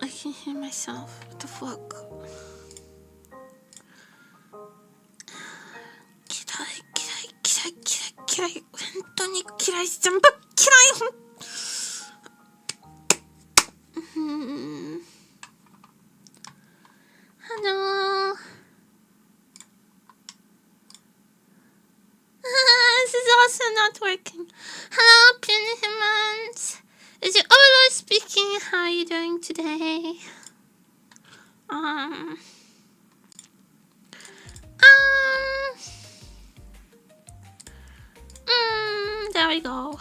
I can hear myself. What the fuck? 嫌い。本当に嫌い。全部嫌い。Hello. This is also not working. Hello, humans. Is your overlord speaking? How are you doing today? There we go.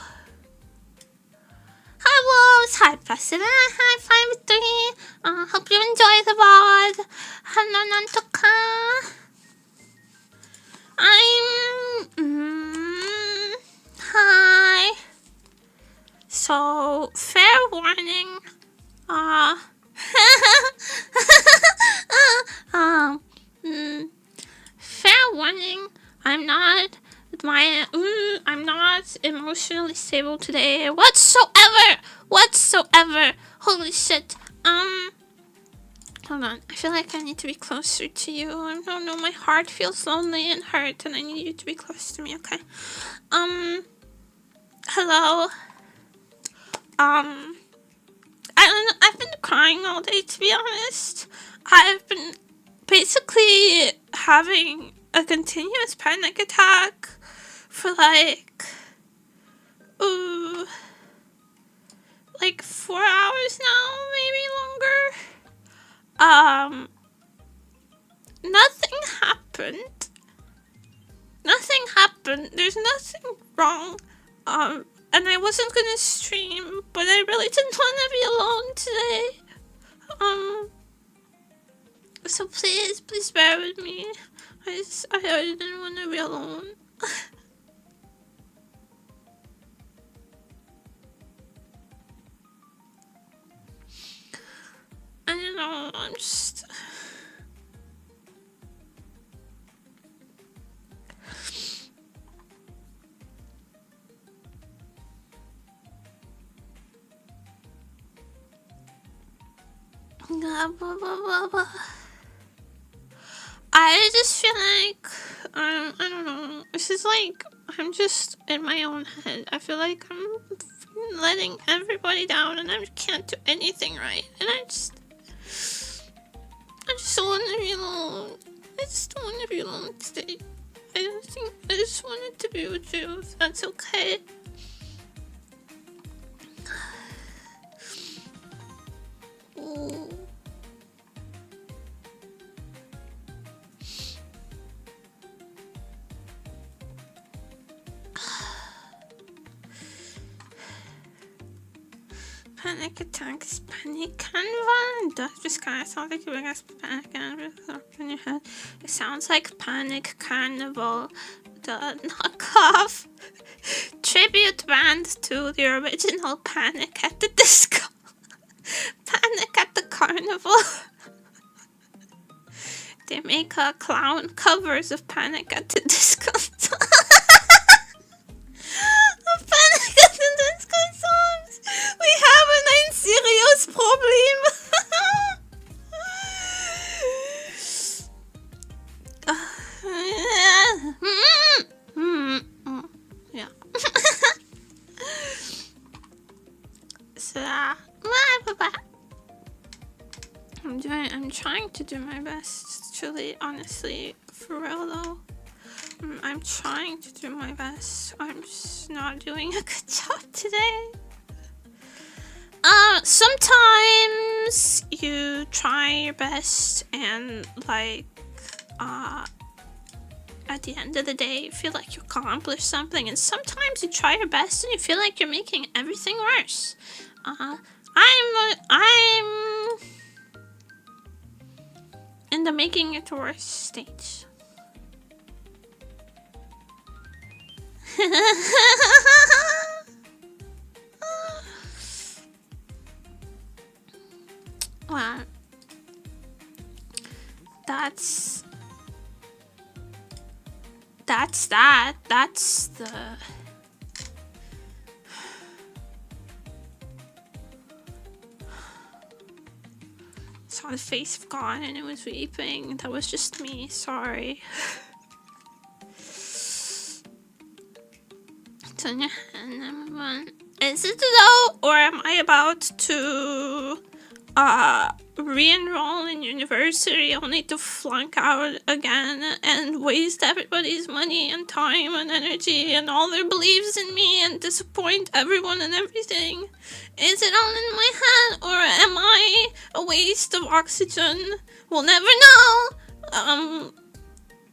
Hi, Wolves. Hi, President. Hi, 5-3. Hope you enjoy the VOD. Hello, Nantoka. Hi. So, fair warning. Fair warning. I'm not emotionally stable today whatsoever. Holy shit. Hold on. I feel like I need to be closer to you. I don't know. My heart feels lonely and hurt, and I need you to be close to me. Okay. Hello. I don't know. I've been crying all day, to be honest. I've been basically having a continuous panic attack for like 4 hours now, maybe longer. Nothing happened. There's nothing wrong. And I wasn't gonna stream, but I really didn't want to be alone today. So please bear with me. I didn't want to be alone. I don't know, I'm just... I just feel like, I don't know, this is like, I'm just in my own head. I feel like I'm letting everybody down and I can't do anything right. And I just want to be alone. I just don't want to be alone today. I just wanted to be with you, if that's okay. Oh. Panic attacks, panic carnival. Does this kind of sound like you guys panic carnival in your head? It sounds like panic carnival, the knockoff tribute band to the original Panic at the Disco. Panic at the Carnival. They make clown covers of Panic at the Disco. Panic at the Disco songs. We have a serious problem. Yeah. So I'm trying to do my best. Truly, honestly, for real though. I'm trying to do my best. I'm just not doing a good job today. Sometimes you try your best and like at the end of the day you feel like you accomplished something, and sometimes you try your best and you feel like you're making everything worse. I'm in the making it worse stage. Well, that's that. That's the... saw the face of God and it was weeping. That was just me, sorry. Is it though, or am I about to re-enroll in university only to flunk out again and waste everybody's money and time and energy and all their beliefs in me and disappoint everyone and everything? Is it all in my head, or am I a waste of oxygen? We'll never know.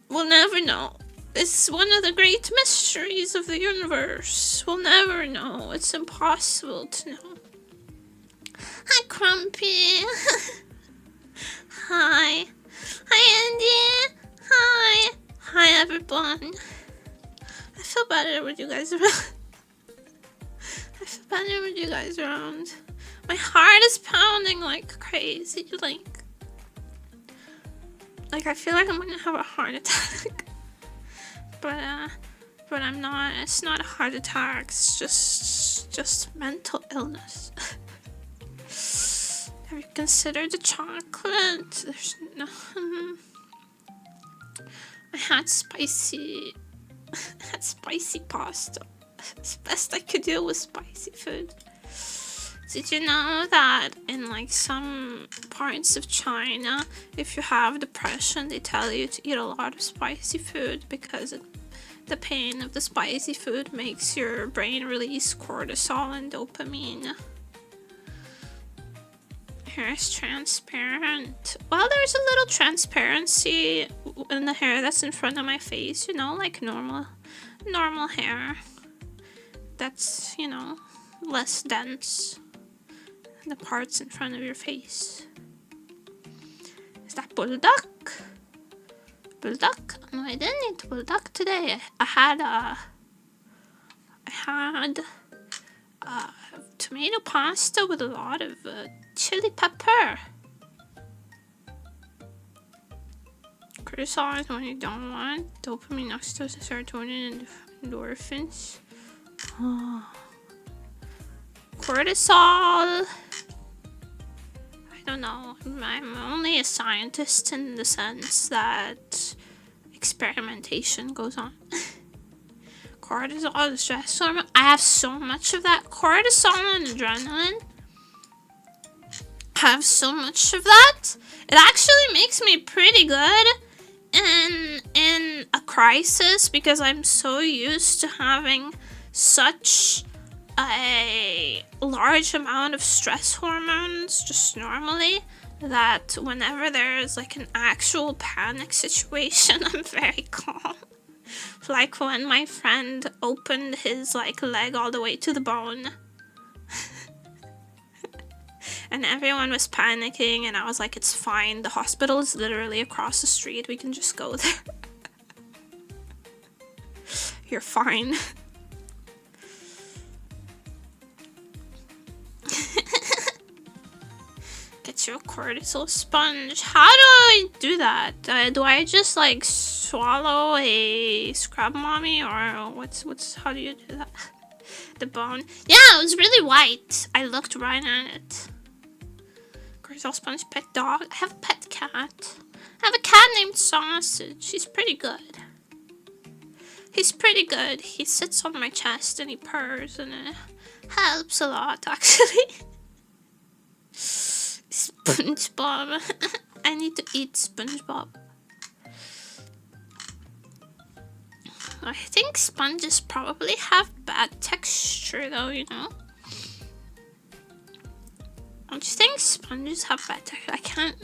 We'll never know. It's one of the great mysteries of the universe. We'll never know. It's impossible to know. Hi, Crumpy. Hi. Hi, Andy. Hi. Hi, everyone. I feel better with you guys around. I feel better with you guys around. My heart is pounding like crazy. Like I feel like I'm gonna have a heart attack. But I'm not. It's not a heart attack. It's just mental illness. Have you considered the chocolate? There's no. I had spicy pasta. It's the best I could do with spicy food. Did you know that in like some parts of China, if you have depression, they tell you to eat a lot of spicy food because the pain of the spicy food makes your brain release cortisol and dopamine. Hair is transparent. Well, there's a little transparency in the hair that's in front of my face, you know, like normal hair. That's, you know, less dense. The parts in front of your face. Is that bulldog? Bulldog? No, I didn't eat bulldog today. I had tomato pasta with a lot of chili pepper. Criticize when you don't want. Dopamine, oxytocin, serotonin, and endorphins. Oh. Cortisol. I don't know. I'm only a scientist in the sense that experimentation goes on. Cortisol, the stress hormone. I have so much of that. Cortisol and adrenaline. I have so much of that. It actually makes me pretty good in a crisis because I'm so used to having such a large amount of stress hormones just normally that whenever there's like an actual panic situation, I'm very calm. Like when my friend opened his like leg all the way to the bone and everyone was panicking and I was like, it's fine, the hospital is literally across the street, we can just go there. You're fine. Get your cortisol sponge. How do I do that? Do I just like swallow a scrub mommy, or how do you do that? The bone. Yeah, it was really white. I looked right at it. Cortisol sponge, pet dog. I have a pet cat. I have a cat named Sausage. He's pretty good. He's pretty good. He sits on my chest and he purrs and it helps a lot actually. SpongeBob. I need to eat SpongeBob. I think sponges probably have bad texture though, you know? Don't you think sponges have bad texture?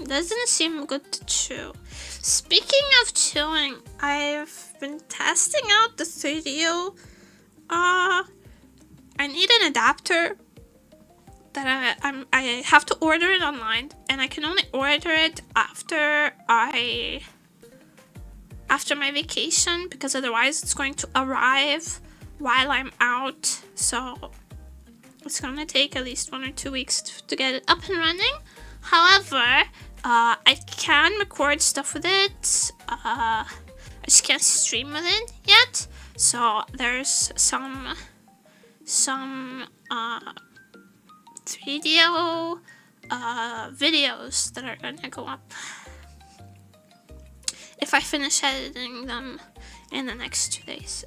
Doesn't seem good to chew. Speaking of chewing, I've been testing out the 3DO. I need an adapter that I have to order it online, and I can only order it after my vacation because otherwise it's going to arrive while I'm out. So it's gonna take at least 1 or 2 weeks to get it up and running. However, I can record stuff with it. I just can't stream with it yet. So there's some 3DO videos that are gonna go up if I finish editing them in the next 2 days.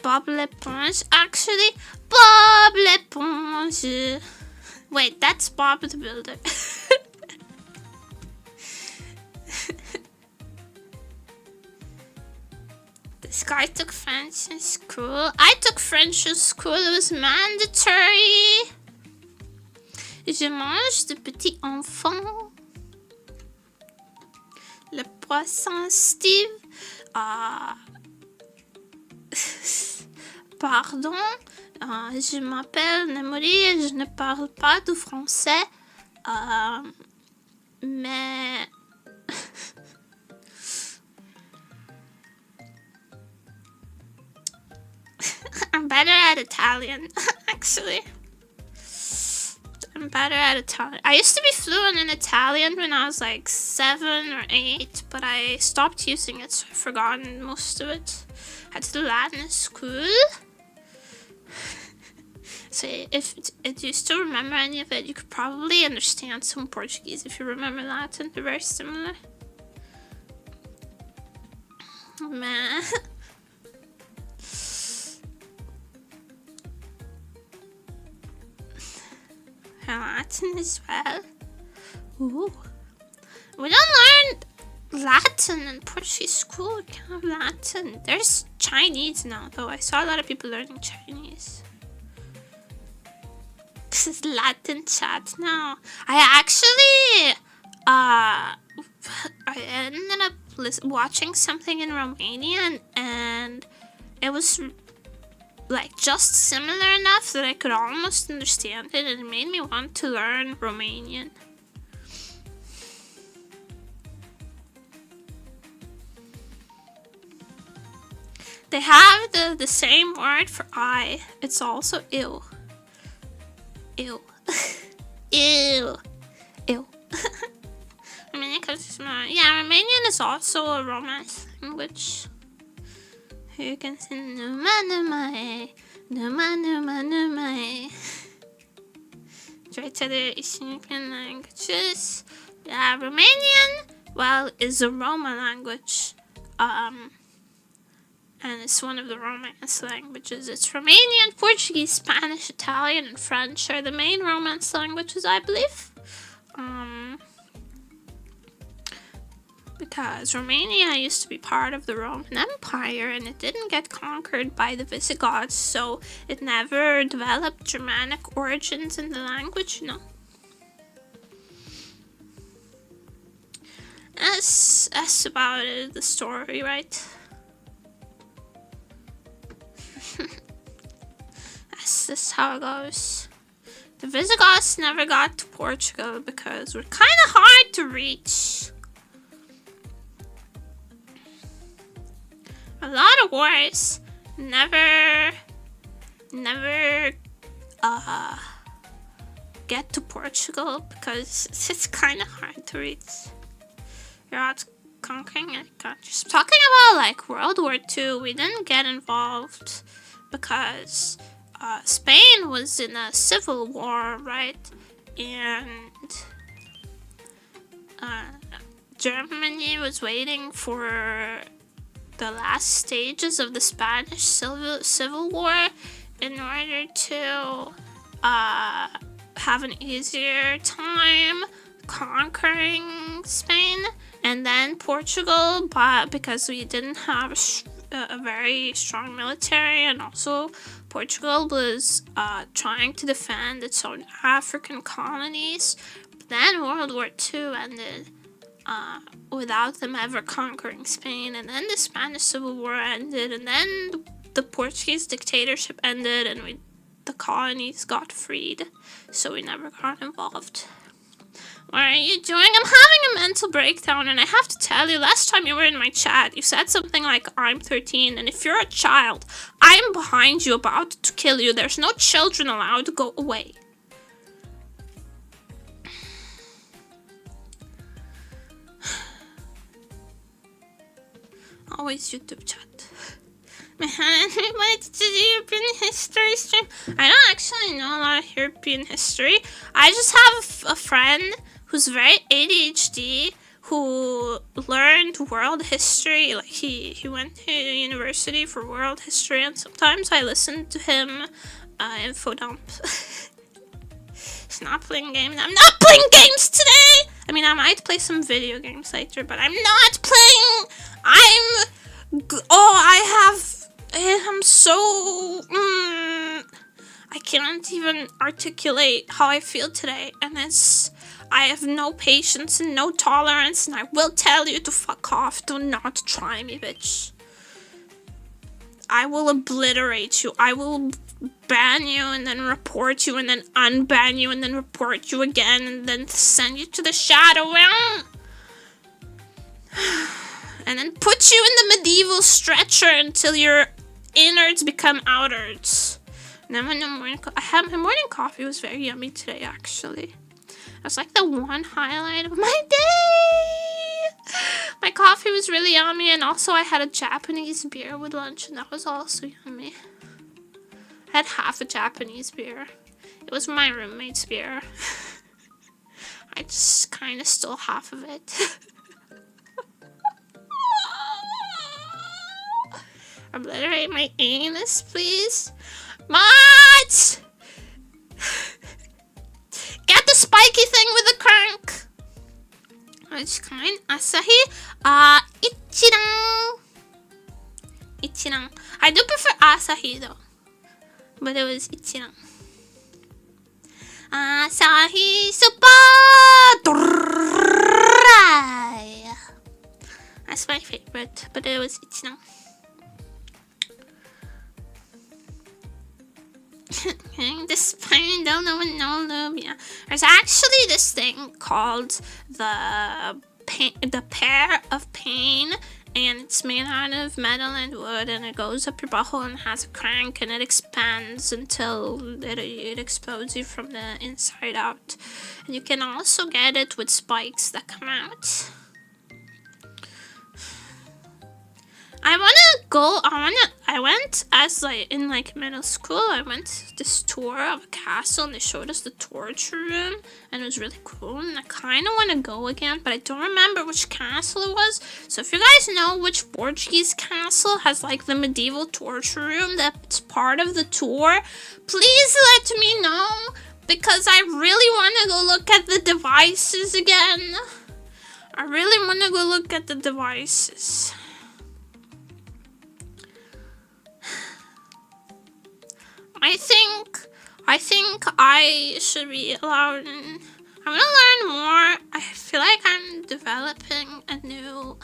Bob L'Éponge. Actually, Bob L'Éponge. Wait, that's Bob the Builder. This guy took French in school. I took French in school. It was mandatory. Je mange de petits enfants. Le poisson Steve. Pardon. Je m'appelle Nemuri et je ne parle pas du français. Mais... I'm better at Italian, actually. I'm better at Italian. I used to be fluent in Italian when I was like 7 or 8, but I stopped using it, so I've forgotten most of it. I had to do Latin in school. So if you still remember any of it, you could probably understand some Portuguese if you remember Latin. They're very similar. Man. Latin as well. Ooh. We don't learn Latin in Portuguese school. We can't have Latin. There's Chinese now, though. I saw a lot of people learning Chinese. This is Latin chat now. I ended up watching something in Romanian, and it was like just similar enough that I could almost understand it, and it made me want to learn Romanian. They have the same word for I. It's also ew. Ew. Ew. Ew. Yeah, Romanian is also a Romance language. You can say numa numa e, numa numa numa e. Try to the Eastern languages. Yeah, Romanian, well, is a Roma language. And it's one of the Romance languages. It's Romanian, Portuguese, Spanish, Italian, and French are the main Romance languages, I believe. Because Romania used to be part of the Roman Empire, and it didn't get conquered by the Visigoths, so it never developed Germanic origins in the language, you know. That's about it, the story, right? That's how it goes. The Visigoths never got to Portugal because we're kind of hard to reach. A lot of wars never get to Portugal because it's kind of hard to reach. You're out conquering countries. Talking about like World War II, we didn't get involved because Spain was in a civil war, right? And Germany was waiting for the last stages of the Spanish Civil War in order to have an easier time conquering Spain, and then Portugal, but because we didn't have a very strong military, and also Portugal was trying to defend its own African colonies. But then World War II ended without them ever conquering Spain, and then the Spanish Civil War ended, and then the Portuguese dictatorship ended, and the colonies got freed, so we never got involved. What are you doing? I'm having a mental breakdown, and I have to tell you, last time you were in my chat, you said something like, I'm 13, and if you're a child, I'm behind you about to kill you. There's no children allowed to go away. Always YouTube chat. Everybody to the European history stream. I don't actually know a lot of European history. I just have a friend who's very ADHD who learned world history. Like he went to university for world history, and sometimes I listen to him info dump. He's not playing games. I'm not playing games today! I mean, I might play some video games later, but I'm not playing. I'm so. I can't even articulate how I feel today, and I have no patience and no tolerance, and I will tell you to fuck off. Do not try me, bitch. I will obliterate you. I will ban you and then report you and then unban you and then report you again and then send you to the shadow realm. And then put you in the medieval stretcher until your innards become outards. And then my morning coffee was very yummy today, actually. It was like the one highlight of my day. My coffee was really yummy, and also I had a Japanese beer with lunch, and that was also yummy. I had half a Japanese beer. It was my roommate's beer. I just kind of stole half of it. Obliterate my anus, please. What? Get the spiky thing with the crank. Which kind? Asahi? Ichiran. Ichiran. I do prefer Asahi though. But it was Ichiran. Asahi Super Dry. That's my favorite, but it was Ichiran. This pain, don't know what no lube. Yeah. There's actually this thing called the Pear of Pain, and it's made out of metal and wood, and it goes up your butthole and has a crank, and it expands until it explodes you from the inside out. And you can also get it with spikes that come out. I went as in middle school. I went this tour of a castle, and they showed us the torture room, and it was really cool, and I kind of want to go again, but I don't remember which castle it was. So if you guys know which Portuguese castle has like the medieval torture room that's part of the tour, please let me know, because I really want to go look at the devices again. I really want to go look at the devices. I think I should be allowed in. I'm gonna learn more. I feel like I'm developing a new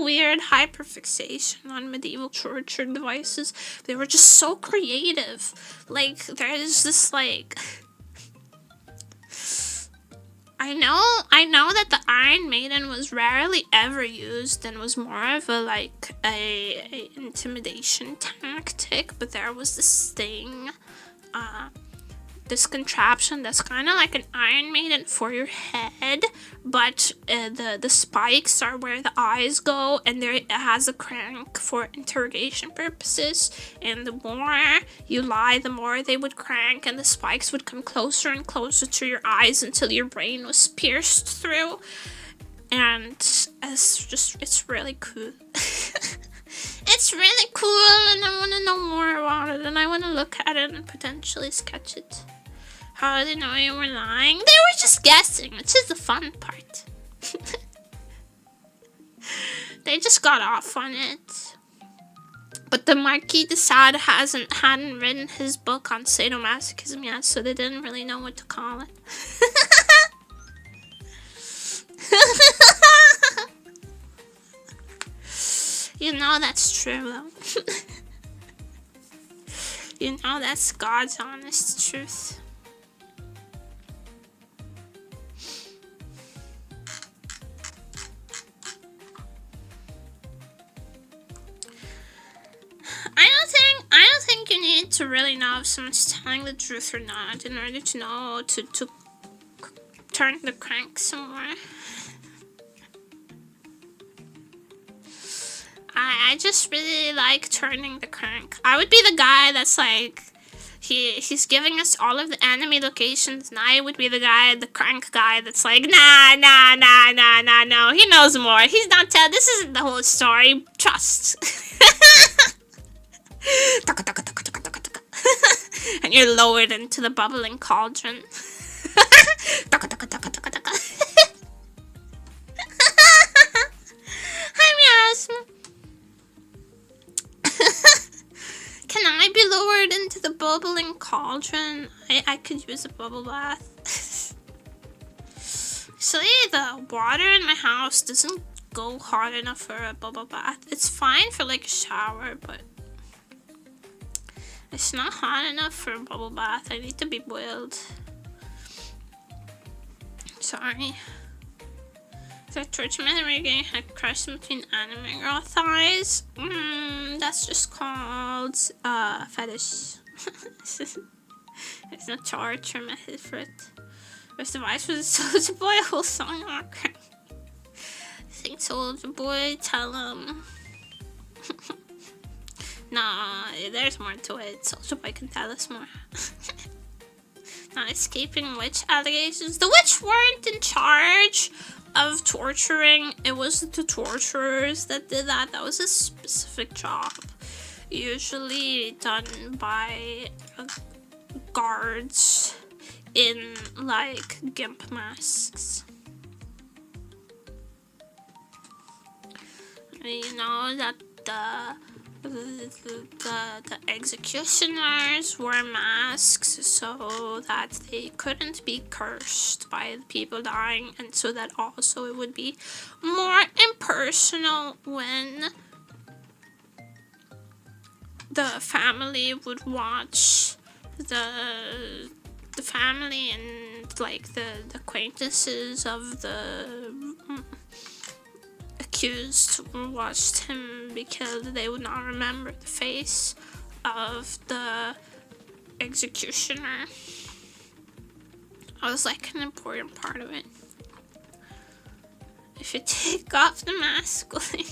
weird hyperfixation on medieval torture devices. They were just so creative. Like, there's this I know that the Iron Maiden was rarely ever used and was more of a intimidation tactic, but there was this thing, this contraption that's kind of like an Iron Maiden for your head, but the spikes are where the eyes go, and it has a crank for interrogation purposes, and the more you lie, the more they would crank, and the spikes would come closer and closer to your eyes until your brain was pierced through. And it's really cool. It's really cool, and I want to know more about it, and I want to look at it and potentially sketch it. How did they know you were lying? They were just guessing, which is the fun part. They just got off on it. But the Marquis de Sade hadn't written his book on sadomasochism yet, so they didn't really know what to call it. You know that's true, though. You know that's God's honest truth. I don't think you need to really know if someone's telling the truth or not in order to know to turn the crank somewhere. I just really like turning the crank. I would be the guy that's like, he's giving us all of the enemy locations, and I would be the guy, the crank guy that's like, nah, no. He knows more. He's not telling. This isn't the whole story. Trust. And you're lowered into the bubbling cauldron. Hi, Miasma. Can I be lowered into the bubbling cauldron? I could use a bubble bath. Actually, the water in my house doesn't go hard enough for a bubble bath. It's fine for like a shower, but it's not hot enough for a bubble bath. I need to be boiled. Sorry. The torchman rigging had crushed between anime girl thighs. That's just called fetish. There's no torture method for it. This device was a Soldier Boy whole song. Okay. Think Soldier Boy, tell him. Nah, there's more to it. Soldier Boy can tell us more. Not escaping witch allegations. The witch weren't in charge of torturing. It was the torturers that did that. That was a specific job, usually done by guards in like gimp masks. You know that the executioners wore masks so that they couldn't be cursed by the people dying, and so that also it would be more impersonal when the family would watch the family and like the acquaintances of the accused watched him, because they would not remember the face of the executioner. That was like an important part of it. If you take off the mask, you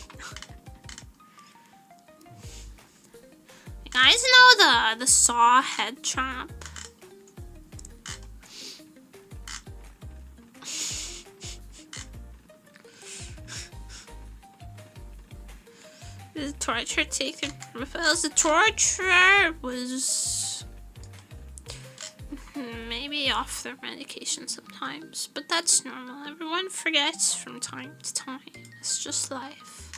guys know the saw head trap? The torture taken repels. The torturer was maybe off their medication sometimes, but that's normal. Everyone forgets from time to time. It's just life.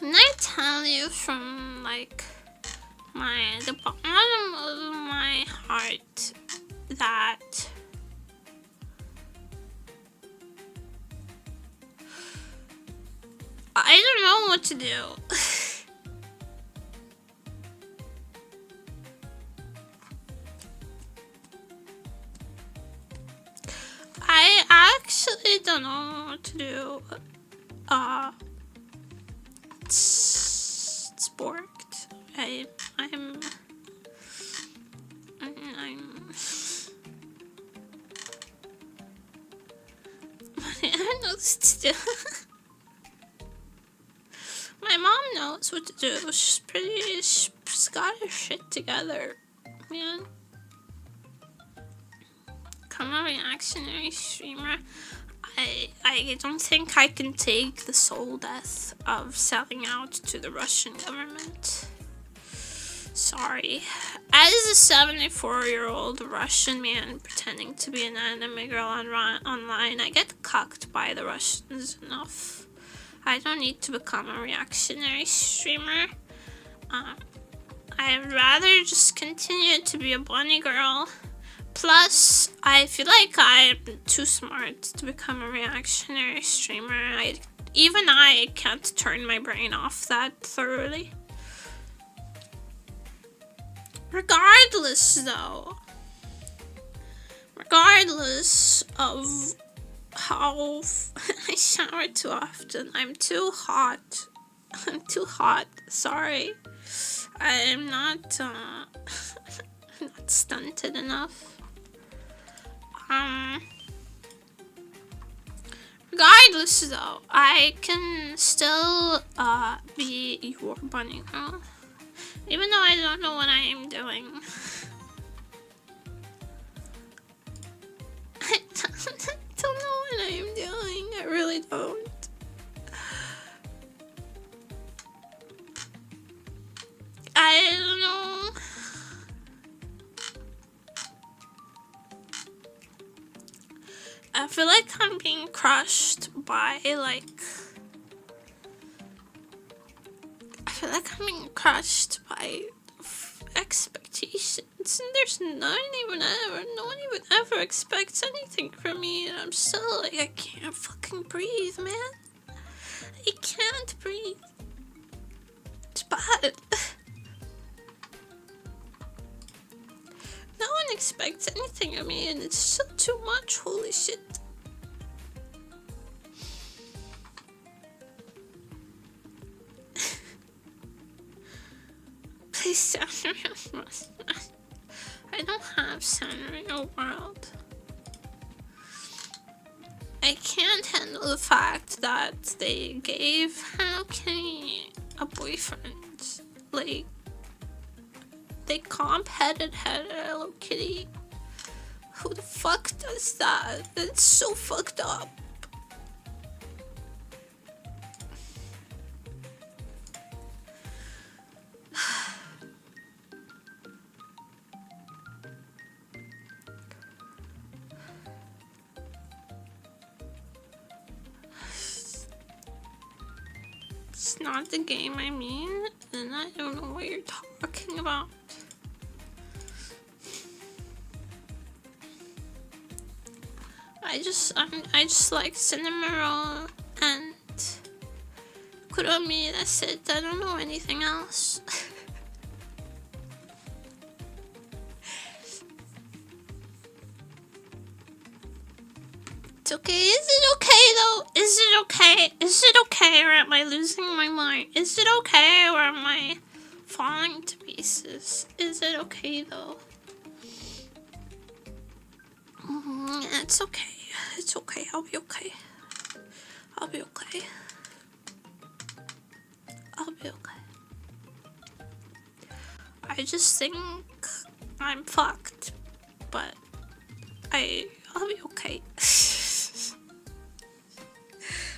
And I tell you from like the bottom of my heart that I don't know what to do. I actually don't know what to do. It's borked. I'm I don't know what to do. My mom knows what to do. She's got her shit together, man. Come a reactionary streamer. I don't think I can take the soul death of selling out to the Russian government. Sorry. As a 74-year-old Russian man pretending to be an anime girl online, I get cucked by the Russians enough. I don't need to become a reactionary streamer. I'd rather just continue to be a bunny girl. Plus, I feel like I'm too smart to become a reactionary streamer. Even I can't turn my brain off that thoroughly. Regardless of how I shower too often, I'm too hot. Sorry. I'm not not stunted enough. Regardless, though, I can still be your bunny girl, even though I don't know what I am doing. I don't know what I am doing. I really don't. I don't know. I feel like I'm being crushed by, like... I feel like I'm being crushed by expectations. And there's no one even ever expects anything from me. And I'm still like, I can't fucking breathe, man. I can't breathe. It's bad. No one expects anything of me, and it's still too much. Holy shit. Please sound real. I don't have sound real world. I can't handle the fact that they gave Hello Kitty a boyfriend. Like, they comp-headed Hello Kitty. Who the fuck does that? That's so fucked up. It's not the game I mean, and I don't know what you're talking about. I just like cinnamon roll and kuromi. That's it. I don't know anything else. It's okay. Is it okay though? Is it okay? Is it okay, or am I losing my mind? Is it okay, or am I falling to pieces? Is it okay though? It's okay. It's okay. I'll be okay. I'll be okay. I'll be okay. I just think I'm fucked, but I'll be okay.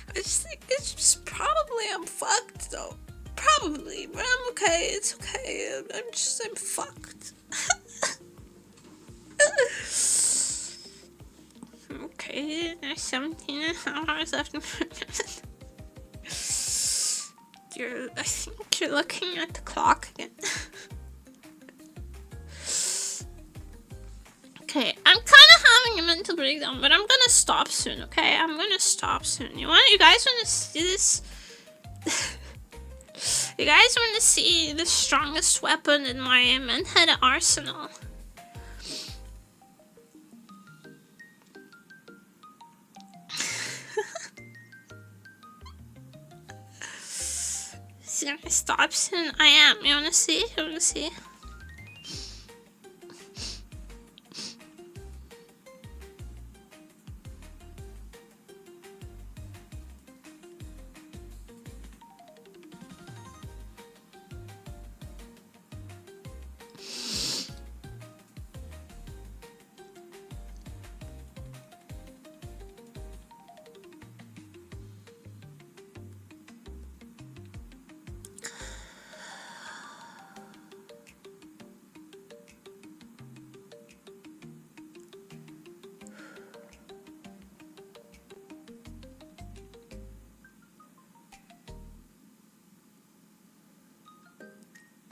I just think it's just probably I'm fucked though. Probably, but I'm okay. It's okay. I'm fucked. Okay, there's 17 hours left. I think you're looking at the clock again. Okay, I'm kind of having a mental breakdown, but I'm gonna stop soon, okay? I'm gonna stop soon. You guys wanna see this? You guys wanna see the strongest weapon in my menhera arsenal? So I stop soon. I am. You wanna see? You wanna see?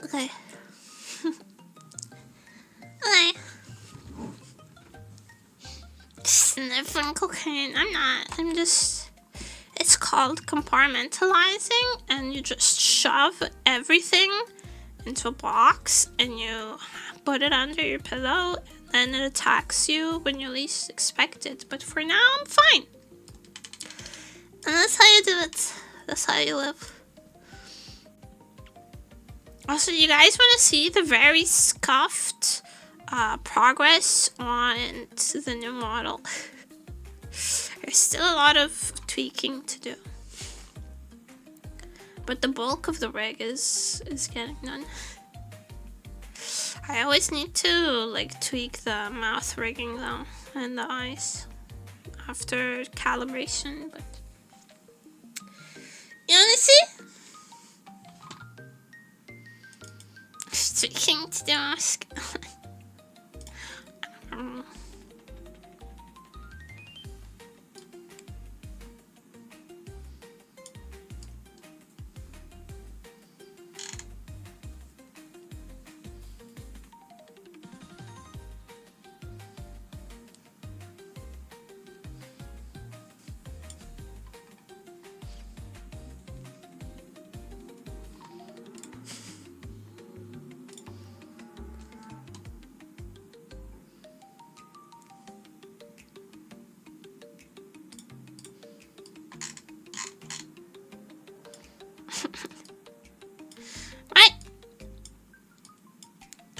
Okay. Okay. Sniffing cocaine. I'm not. I'm just... It's called compartmentalizing, and you just shove everything into a box, and you put it under your pillow, and then it attacks you when you least expect it. But for now, I'm fine. And that's how you do it. That's how you live. Also, you guys want to see the very scuffed progress on the new model? There's still a lot of tweaking to do. But the bulk of the rig is getting done. I always need to like tweak the mouth rigging though and the eyes after calibration, but you wanna see? Tweaking to do.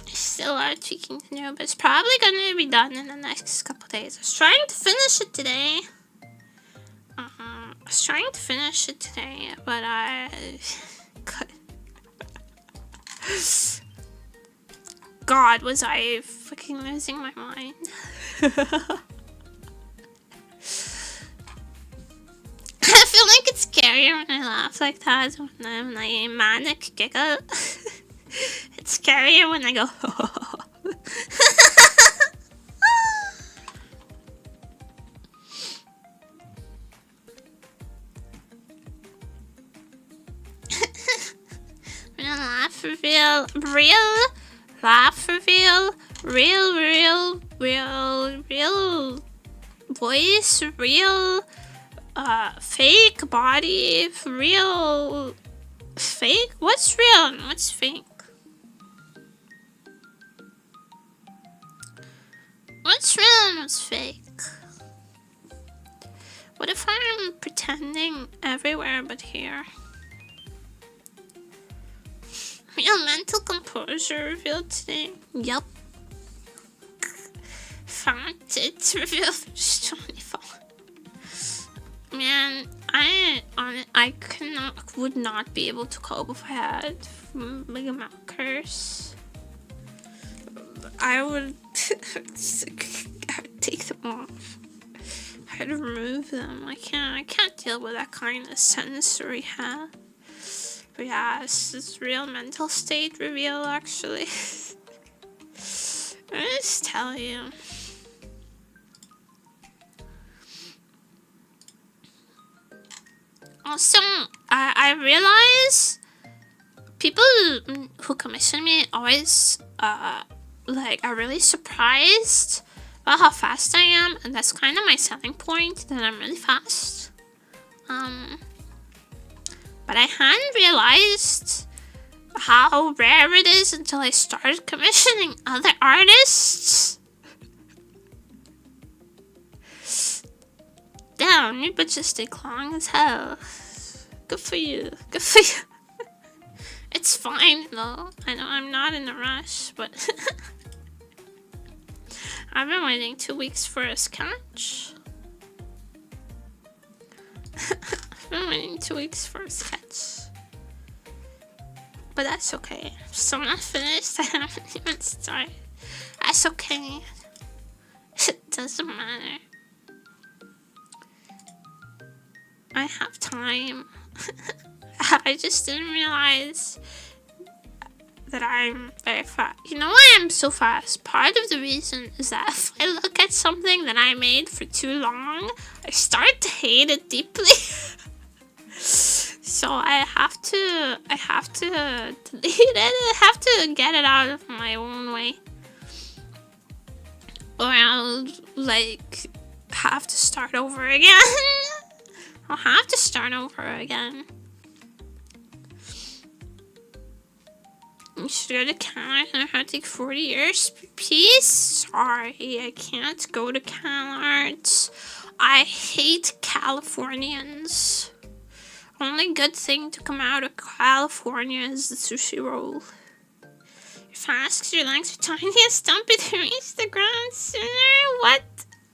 Still a lot of tweaking to do, but it's probably going to be done in the next couple days. I was trying to finish it today. But I couldn't. God, was I fucking losing my mind. I feel like it's scarier when I laugh like that, when I'm like a manic giggle. It's scarier when I go. Real voice, real fake body, real fake. What's real and what's fake? What's real and what's fake? What if I'm pretending everywhere but here? Real mental composure revealed today. Yup. Found it revealed for 24. Man, I would not be able to cope if I had like a mouth curse. I would take them off. I'd remove them. I can't deal with that kind of sensory hell. But yeah, this is real mental state reveal actually. Let me just tell you. Also, I realize people who commission me always like are really surprised about how fast I am, and that's kind of my selling point, that I'm really fast. But I hadn't realized how rare it is until I started commissioning other artists. Damn, you bitches take long as hell. Good for you. Good for you. It's fine though. I know I'm not in a rush, but I've been waiting 2 weeks for a sketch. I've been waiting 2 weeks for a sketch. But that's okay. I'm still not finished. I haven't even started. That's okay. It doesn't matter. I have time. I just didn't realize that I'm very fast. You know why I'm so fast? Part of the reason is that if I look at something that I made for too long, I start to hate it deeply. So I have to delete it. I have to get it out of my own way, or I'll like have to start over again. I'll have to start over again. You should go to Canada, and it'll take 40 years. Peace? Sorry, I can't go to CalArts. I hate Californians. Only good thing to come out of California is the sushi roll. You're fast because your legs are tiny and stumpy to reach the ground sooner? What?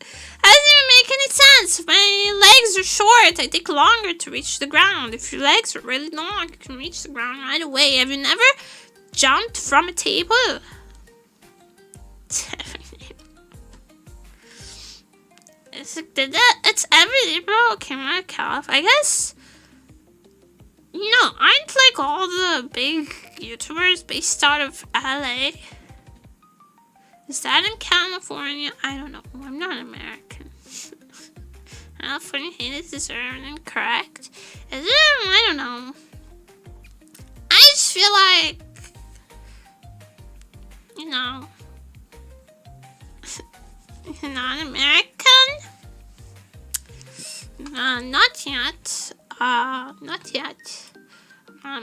That doesn't even make any sense. My legs are short. I take longer to reach the ground. If your legs are really long, you can reach the ground right away. Have you never jumped from a table? It's like, it's everyday, bro. Camera calf. I guess, you know, aren't like all the big YouTubers based out of LA? Is that in California? I don't know. I'm not American. California hate is deserved and correct. Is it? I don't know. I just feel like, you know, you're not American. Not yet. Not yet.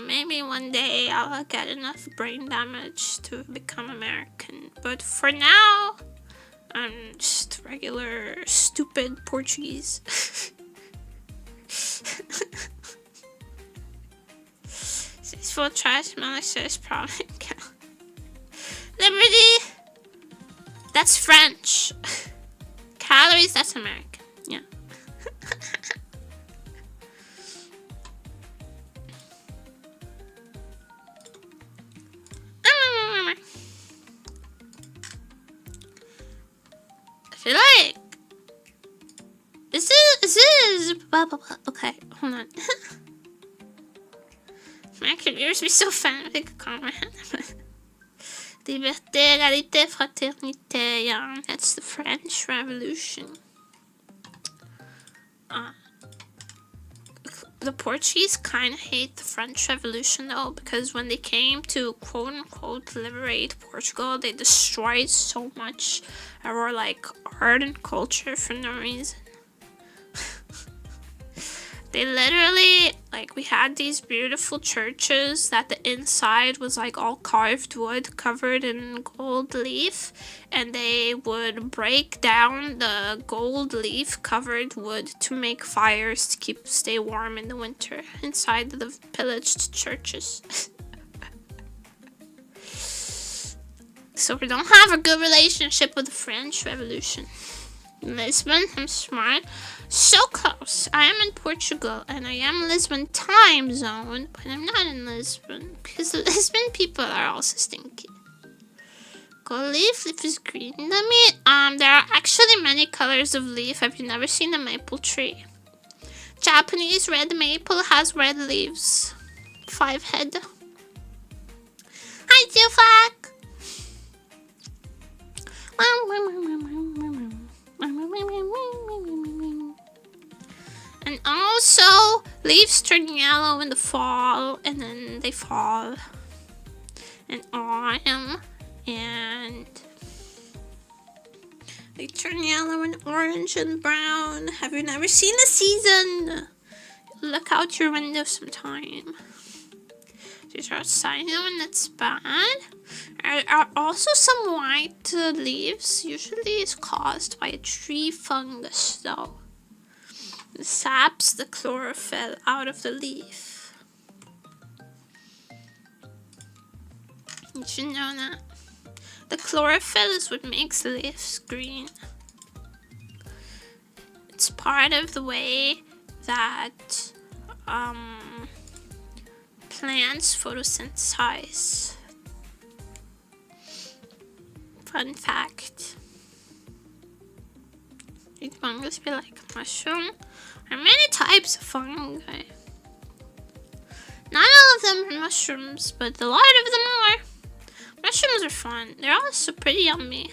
Maybe one day I'll get enough brain damage to become American. But for now, I'm just regular, stupid Portuguese. It's full trash, malicious, problem. Liberty, that's French. Calories, that's American. Yeah. I feel like this is okay, hold on. American viewers be so fanatic, comment. Liberté, égalité, fraternité. Yeah, that's the French Revolution. The Portuguese kind of hate the French Revolution though, because when they came to quote unquote liberate Portugal, they destroyed so much of our like art and culture for no reason. They literally, like, we had these beautiful churches that the inside was like all carved wood covered in gold leaf, and they would break down the gold leaf covered wood to make fires to stay warm in the winter inside the pillaged churches. So we don't have a good relationship with the French Revolution. Lisbon, I'm smart. So close. I am in Portugal and I am Lisbon time zone, but I'm not in Lisbon because the Lisbon people are also stinky. Gold leaf is green. There are actually many colors of leaf. Have you never seen a maple tree? Japanese red maple has red leaves. 5 head. Hi, Jufak. And also, leaves turn yellow in the fall, and then they fall in autumn, and they turn yellow and orange and brown. Have you never seen the season? Look out your window sometime. These are outside when it's bad. There are also some white leaves. Usually it's caused by a tree fungus though. It saps the chlorophyll out of the leaf. You should know that. The chlorophyll is what makes leaves green. It's part of the way that plants photosynthesize. Fun fact. These fungus be like a mushroom. There are many types of fungi. Not all of them are mushrooms, but a lot of them are. Mushrooms are fun. They're also pretty yummy.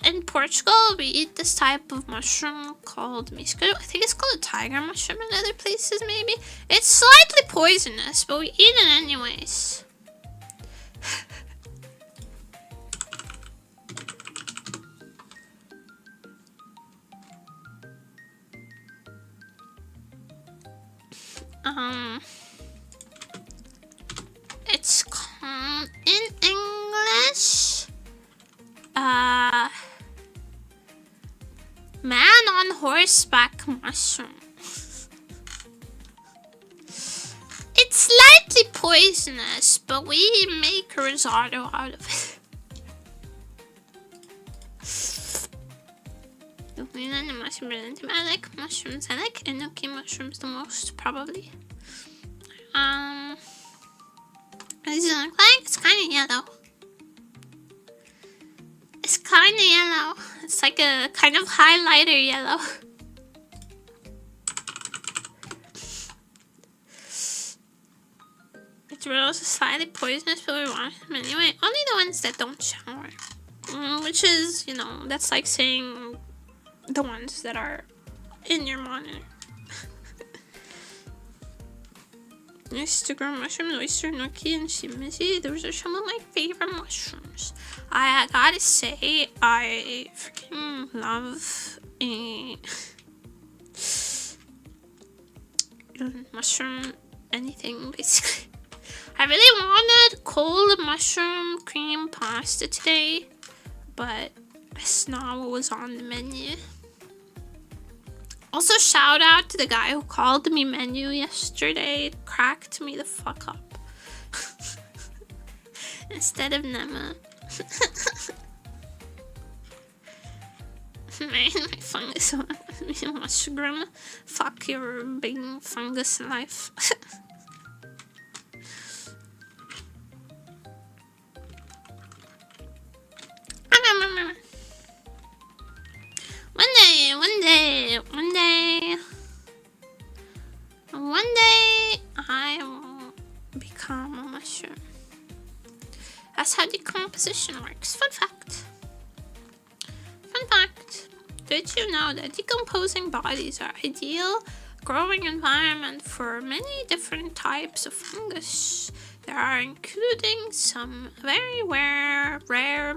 In Portugal, we eat this type of mushroom called misco. I think it's called a tiger mushroom in other places, maybe. It's slightly poisonous, but we eat it anyways. It's called in English, man on horseback mushroom. It's slightly poisonous, but we make risotto out of it. The mushroom. I like mushrooms. I like enoki mushrooms the most, probably. What does it look like? It's kind of yellow. It's kind of yellow. It's like a kind of highlighter yellow. It's also slightly poisonous, but we want them anyway. Only the ones that don't shower. Which is, you know, that's like saying the ones that are in your monitor. Instagram mushroom, oyster, gnocchi, and shimizi. Those are some of my favorite mushrooms. I gotta say, I freaking love a mushroom anything, basically. I really wanted cold mushroom cream pasta today, but that's not what was on the menu. Also, shout out to the guy who called me menu yesterday. It cracked me the fuck up. Instead of Nema. My fungus mushroom. Fuck your big fungus life. One day, I will become a mushroom. That's how decomposition works. Fun fact. Did you know that decomposing bodies are ideal growing environment for many different types of fungus? There are including some very rare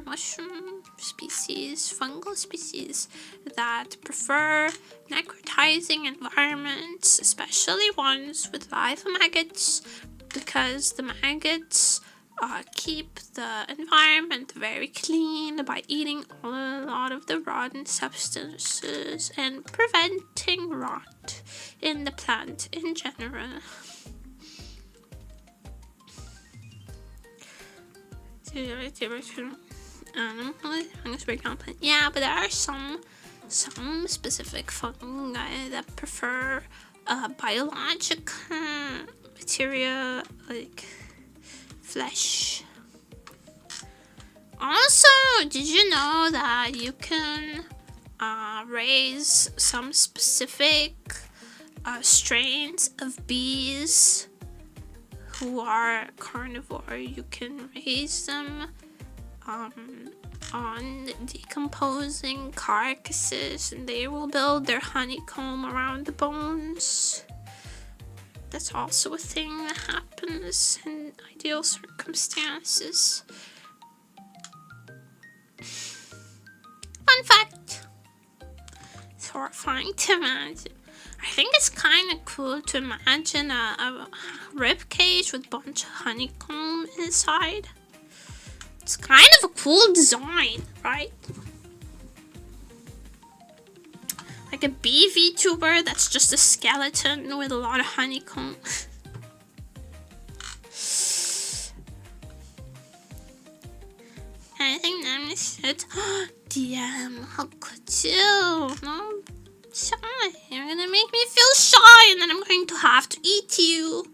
mushroom species, fungal species that prefer necrotizing environments, especially ones with live maggots, because the maggots keep the environment very clean by eating a lot of the rotten substances and preventing rot in the plant in general. Yeah, but there are some specific fungi that prefer biological material like flesh. Also, did you know that you can raise some specific strains of bees who are carnivore? You can raise them on decomposing carcasses, and they will build their honeycomb around the bones. That's also a thing that happens in ideal circumstances. Fun fact. It's horrifying to imagine. I think it's kind of cool to imagine a rib cage with a bunch of honeycomb inside. It's kind of a cool design, right? Like a bee Vtuber that's just a skeleton with a lot of honeycomb. I think that is it. DM, how could you? No, shy. You're gonna make me feel shy, and then I'm going to have to eat you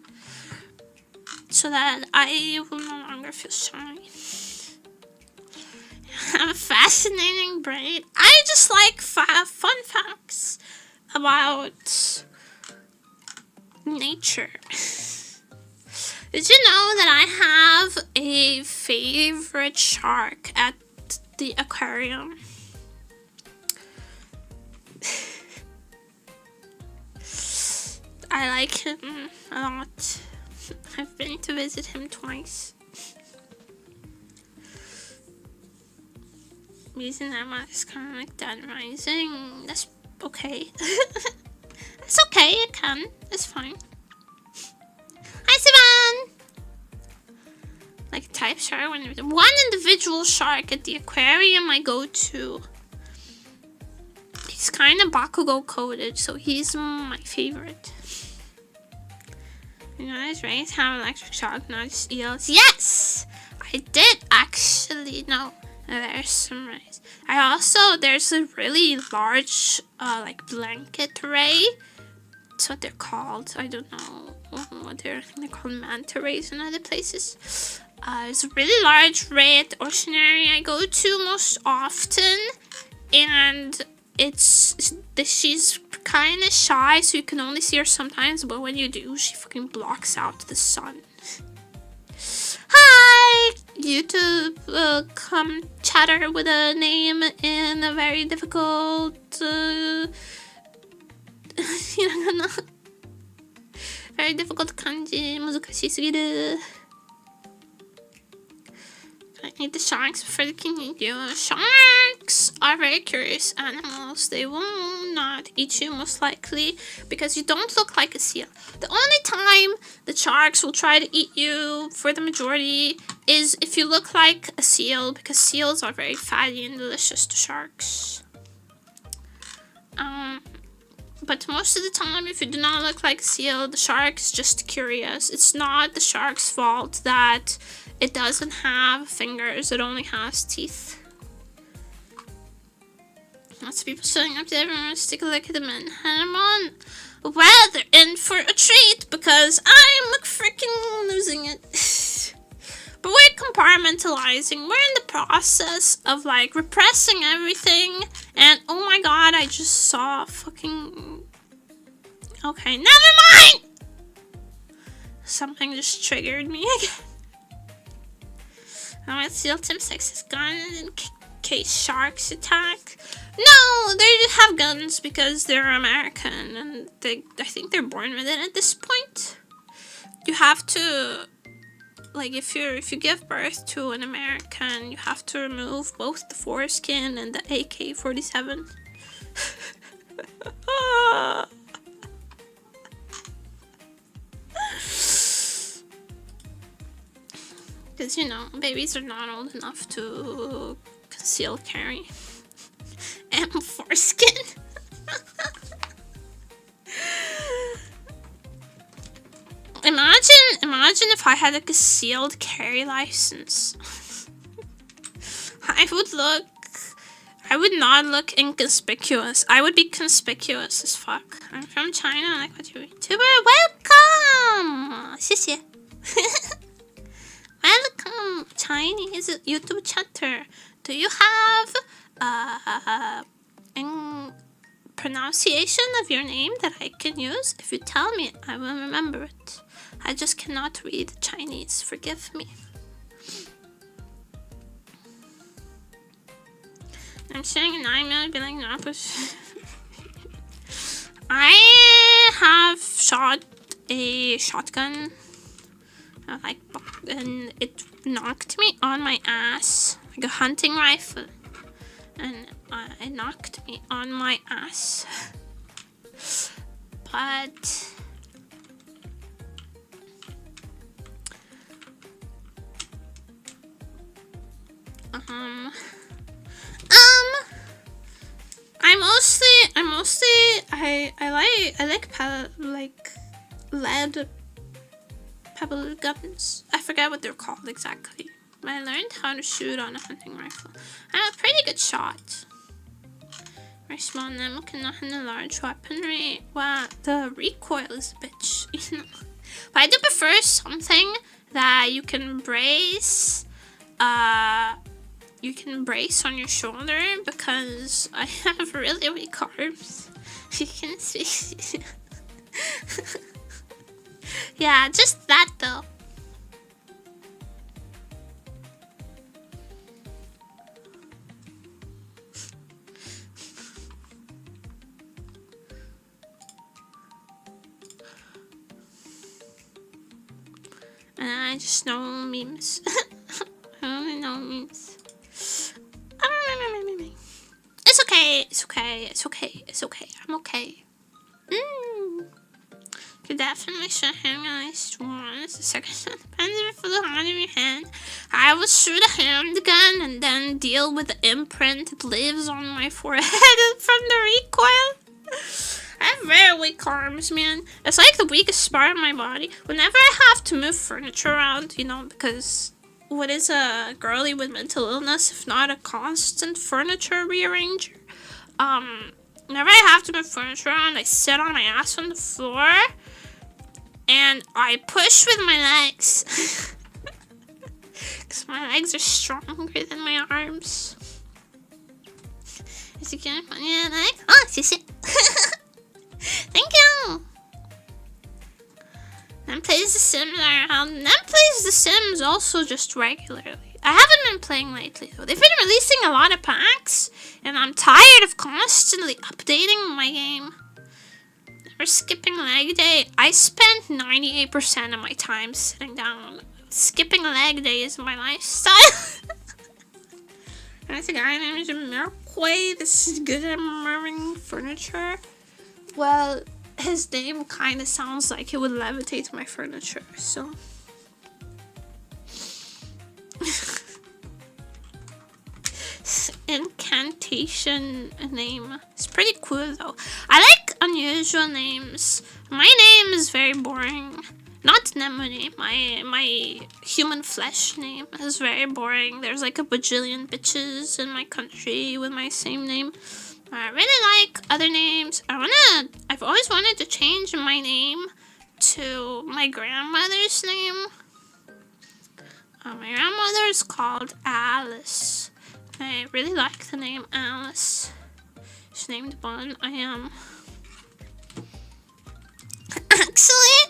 so that I will no longer feel shy. I have a fascinating brain. I just like fun facts about nature. Did you know that I have a favorite shark at the aquarium? I like him a lot. I've been to visit him twice. Reason I'm is kind of like that Ryzen. That's okay. That's okay, it can. It's fine. Hi, Sivan! Like type shark, when there's one individual shark at the aquarium I go to. He's kind of Bakugo coded, so he's my favorite. You guys raised have electric shark, not eels. Yes! I did actually know. There's some rays. There's a really large, like blanket ray. That's what they're called. I don't know what they're called, manta rays in other places. It's a really large ray at the ocean area I go to most often, and she's kind of shy, so you can only see her sometimes. But when you do, she fucking blocks out the sun. Hi, YouTube. Come chatter with a name in a very difficult. Very difficult kanji. 難しすぎる. I need the sharks before they can eat you. Sharks are very curious animals. They will not eat you most likely because you don't look like a seal. The only time the sharks will try to eat you for the majority is if you look like a seal, because seals are very fatty and delicious to sharks. But most of the time, if you do not look like a seal, the shark is just curious. It's not the shark's fault that it doesn't have fingers, it only has teeth. Lots of people showing up to everyone. Let's take a look at the menhera. Well, they're in for a treat because I'm freaking losing it. But we're compartmentalizing. We're in the process of like repressing everything. And oh my god, I just saw fucking... Okay, never mind! Something just triggered me again. Oh, SEAL Team 6 is gone in case sharks attack. No, they have guns because they're American and I think they're born with it at this point. You have to, like, if you give birth to an American, you have to remove both the foreskin and the AK-47. Because, you know, babies are not old enough to conceal carry. And foreskin. Imagine if I had a concealed carry license. I would not look inconspicuous. I would be conspicuous as fuck. I'm from China, like what you Vtuber. Welcome! 谢谢. Welcome, Chinese YouTube chatter. Do you have a pronunciation of your name that I can use? If you tell me, I will remember it. I just cannot read Chinese. Forgive me. I'm saying an email be like no. I have shot a shotgun. And it knocked me on my ass, like a hunting rifle, and it knocked me on my ass. But I like lead pebble guns. I forget what they're called exactly. But I learned how to shoot on a hunting rifle. I'm a pretty good shot. Very small ammo cannot handle large weaponry. Well, the recoil is a bitch, you know. But I do prefer something that you can brace. You can brace on your shoulder because I have really weak arms. You can see. Yeah, just that though. And I just know memes. I only know memes. It's okay. It's okay. It's okay. It's okay. I'm okay. You definitely should hang on this once. The second time depends if it flew out of your hand. I will shoot a handgun and then deal with the imprint that lives on my forehead from the recoil. I have very weak arms, man. It's like the weakest part of my body. Whenever I have to move furniture around, you know, because what is a girly with mental illness if not a constant furniture rearranger? Whenever I have to move furniture around, I sit on my ass on the floor and I push with my legs. Because my legs are stronger than my arms. Is it kind of funny? Like, oh, shit. Thank you. Then plays The Sims around. Then plays The Sims also just regularly. I haven't been playing lately though. They've been releasing a lot of packs, and I'm tired of constantly updating my game. Never skipping leg day. I spent 98% of my time sitting down. Skipping leg day is my lifestyle. There's a guy named Merquay. This is good at moving furniture. Well, his name kind of sounds like it would levitate my furniture, so. Incantation name. It's pretty cool though. I like unusual names. My name is very boring. Not nemuri. My human flesh name is very boring. There's like a bajillion bitches in my country with my same name. I really like other names. I've always wanted to change my name to my grandmother's name. My grandmother is called Alice. I really like the name Alice. She's named Bon. I am. Actually,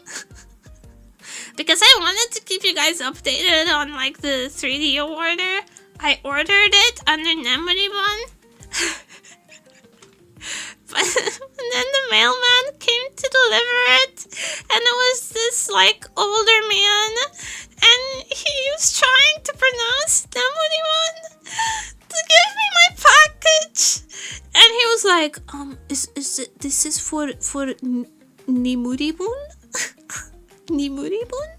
because I wanted to keep you guys updated on like the 3D order, I ordered it under Nemuri Bon. But then the mailman came to deliver it, and it was this like older man, and he was trying to pronounce Nemuri Bon to give me my package, and he was like, this is for Nemuri Bon? Nemuri Bon?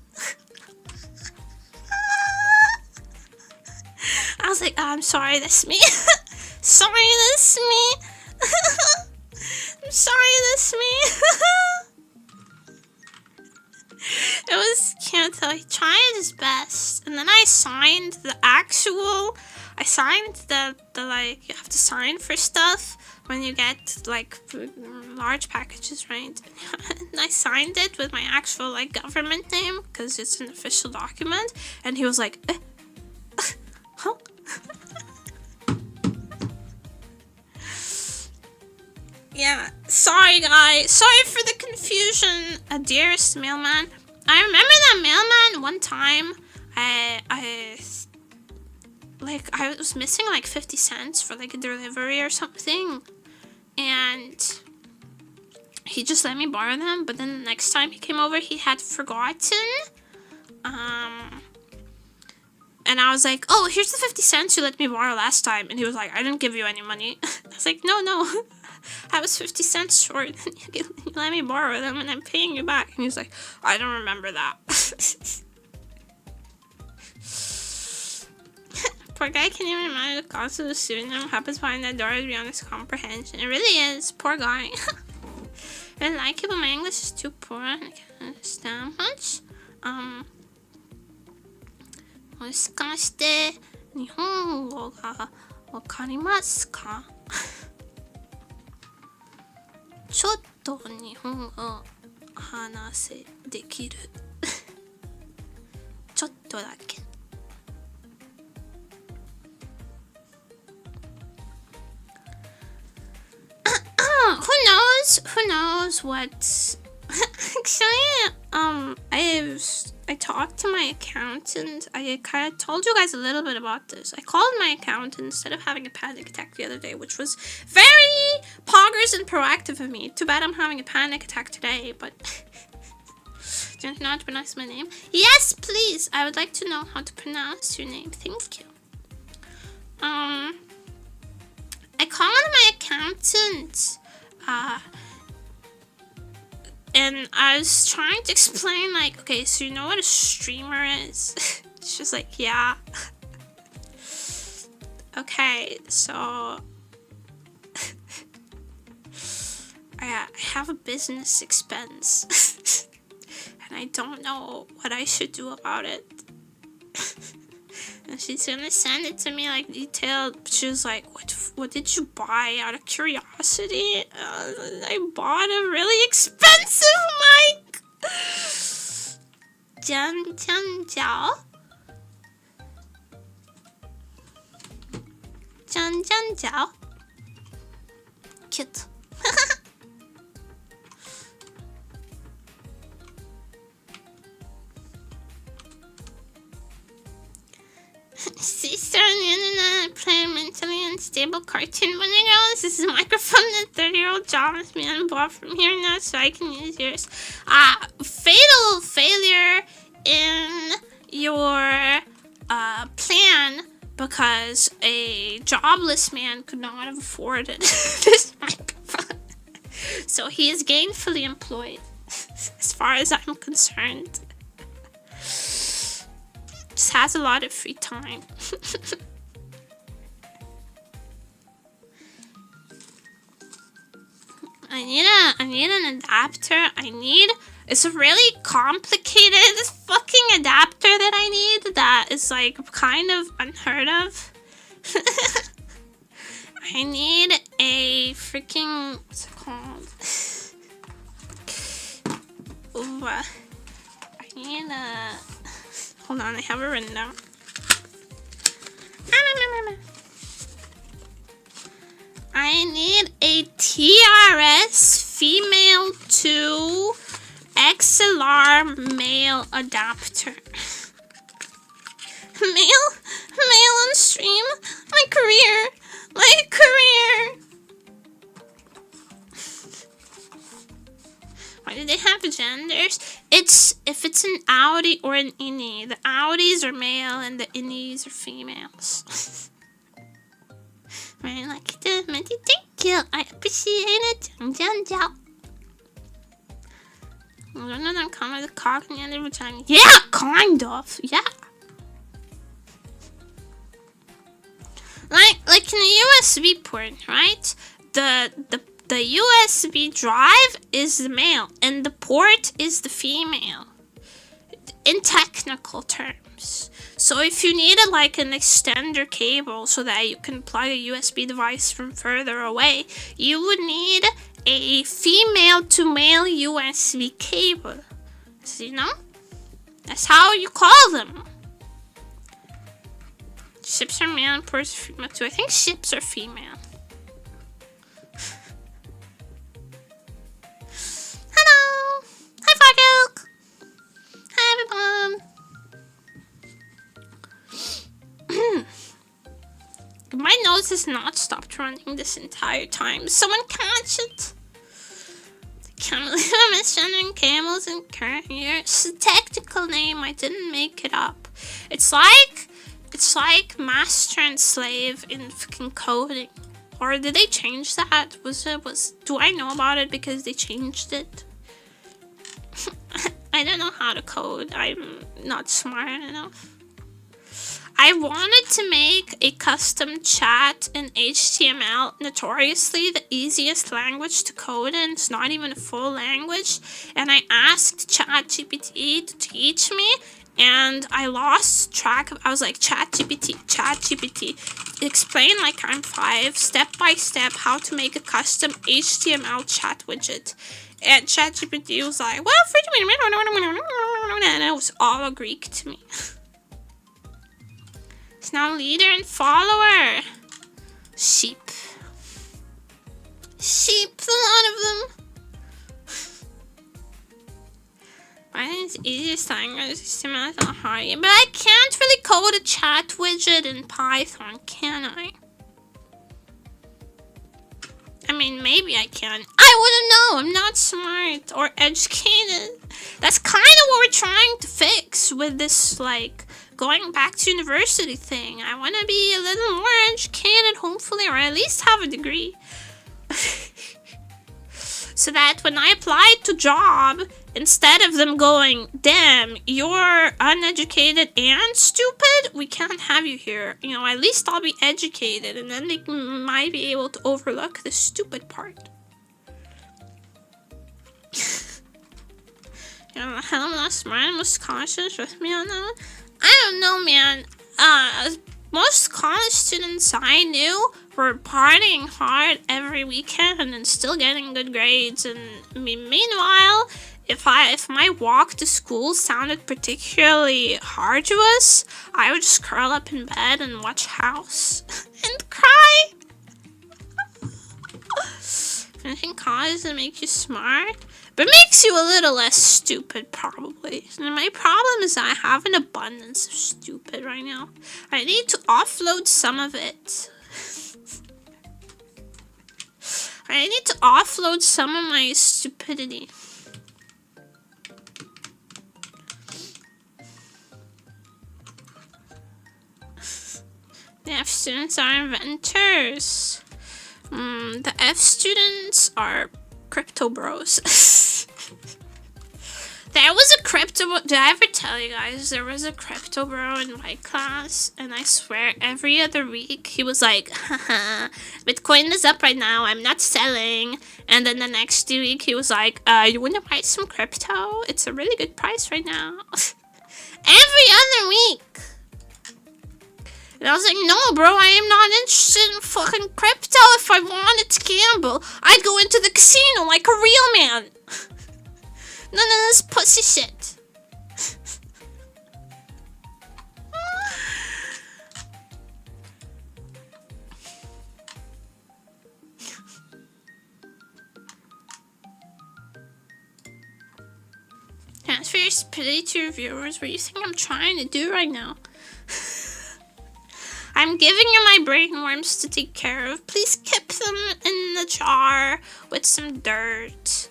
I was like, I'm sorry, that's me. Sorry, that's me. I'm sorry, that's me. It was cute though. He tried his best, and then I signed the like, you have to sign for stuff when you get like large packages, right? And I signed it with my actual like government name because it's an official document, and he was like, huh? Yeah, sorry guys. Sorry for the confusion, dearest mailman. I remember that mailman one time. I was missing like 50 cents for like a delivery or something, and he just let me borrow them. But then the next time he came over, he had forgotten. And I was like, oh, here's the 50 cents you let me borrow last time. And he was like, I didn't give you any money. I was like, no. I was 50 cents short. You let me borrow them and I'm paying you back. And he was like, I don't remember that. Poor guy can't even imagine the cost of the pseudonym happens behind that door beyond his comprehension. It really is. Poor guy. I really like it, but my English is too poor. I can't understand much. もしかして日本語がわかりますか？ちょっと日本語話せできる。ちょっとだけ。Who knows what? Actually, I talked to my accountant. I kind of told you guys a little bit about this. I called my accountant instead of having a panic attack the other day, which was very poggers and proactive of me. Too bad I'm having a panic attack today, but do you know how to pronounce my name? Yes, please. I would like to know how to pronounce your name. Thank you. I called my accountant. And I was trying to explain, like, okay, so you know what a streamer is? She's just like, yeah. Okay, so I have a business expense and I don't know what I should do about it. she's gonna send it to me like detailed. She was like, what did you buy out of curiosity? I bought a really expensive mic. 讲讲脚 讲讲脚 cute. Sister on the internet, playing mentally unstable cartoon bunny girls. This is a microphone that 30-year-old Jonas man bought from here now, so I can use yours. Fatal failure in your plan because a jobless man could not have afforded this microphone. So he is gainfully employed, as far as I'm concerned. Just has a lot of free time. I need an adapter. It's a really complicated fucking adapter that I need that is like kind of unheard of. I need a freaking, what's it called? Ooh, I need a, hold on, I have it written down. I need a TRS female to XLR male adapter. Male on stream. My career. Why do they have genders? If it's an Audi or an innie. The Audis are male and the innies are females. Very lucky to meet you. Thank you. I appreciate it. None of them come with a cock and the end of vagina. Yeah, kind of. Yeah. Like in a USB port, right? The USB drive is the male and the port is the female. In technical terms. So if you needed like an extender cable so that you can plug a USB device from further away, you would need a female to male USB cable. So, you know? That's how you call them. Ships are male and ports are female too. I think ships are female. Hello! Hi, Fargook! Hi, everyone! My nose has not stopped running this entire time. Someone catch it. I can't believe I'm misgendering camels and carriers. It's a technical name. I didn't make it up. It's like master and slave in fucking coding. Or did they change that? Do I know about it because they changed it? I don't know how to code. I'm not smart enough. I wanted to make a custom chat in HTML, notoriously the easiest language to code in. It's not even a full language. And I asked ChatGPT to teach me, and I lost track of, I was like, ChatGPT, explain like I'm 5, step by step, how to make a custom HTML chat widget. And ChatGPT was like, well, and it was all Greek to me. It's now leader and follower. Sheep, a lot of them. I think it's the easiest language HTML is not hard, but I can't really code a chat widget in Python, can I? I mean, maybe I can. I wouldn't know. I'm not smart or educated. That's kind of what we're trying to fix with this, like, going back to university thing. I want to be a little more educated, hopefully, or at least have a degree. So that when I apply to job, instead of them going, damn, you're uneducated and stupid, we can't have you here. You know, at least I'll be educated, and then they might be able to overlook the stupid part. You know, hell, I'm not smart. I'm most cautious with me on that one. I don't know, man. Most college students I knew were partying hard every weekend and still getting good grades. And meanwhile, if my walk to school sounded particularly arduous, I would just curl up in bed and watch House and cry. Finishing college doesn't make you smart, but it makes you a little less stupid, probably. And my problem is I have an abundance of stupid right now. I need to offload some of it. I need to offload some of my stupidity. The F students are inventors. The F students are crypto bros. There was a crypto. Did I ever tell you guys there was a crypto bro in my class? And I swear every other week he was like, haha, Bitcoin is up right now, I'm not selling. And then the next week he was like, you wanna buy some crypto? It's a really good price right now. Every other week. And I was like, no, bro, I am not interested in fucking crypto. If I wanted to gamble, I'd go into the casino like a real man. None of this pussy shit. Transfer your stupidity to your viewers. What do you think I'm trying to do right now? I'm giving you my brain worms to take care of. Please keep them in the jar with some dirt.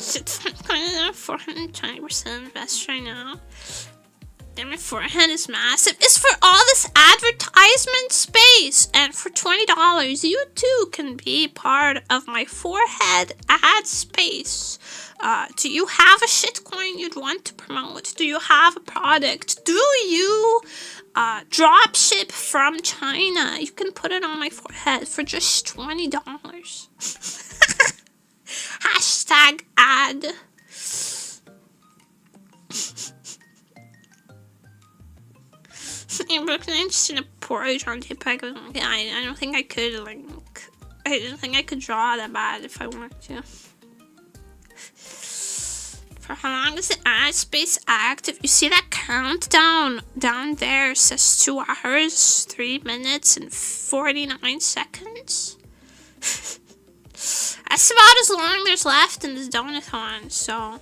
It's 420% invest right now. Damn, my forehead is massive. It's for all this advertisement space. And for $20, you too can be part of my forehead ad space. Do you have a shitcoin you'd want to promote? Do you have a product? Do you drop ship from China? You can put it on my forehead for just $20. Hashtag ad. I'm interested in a porridge on TikTok. I don't think I could, like, I don't think I could draw that bad if I wanted to. For how long is the ad space active? You see that countdown down there? It says 2 hours, 3 minutes, and 49 seconds. That's about as long there's left in this donathon, so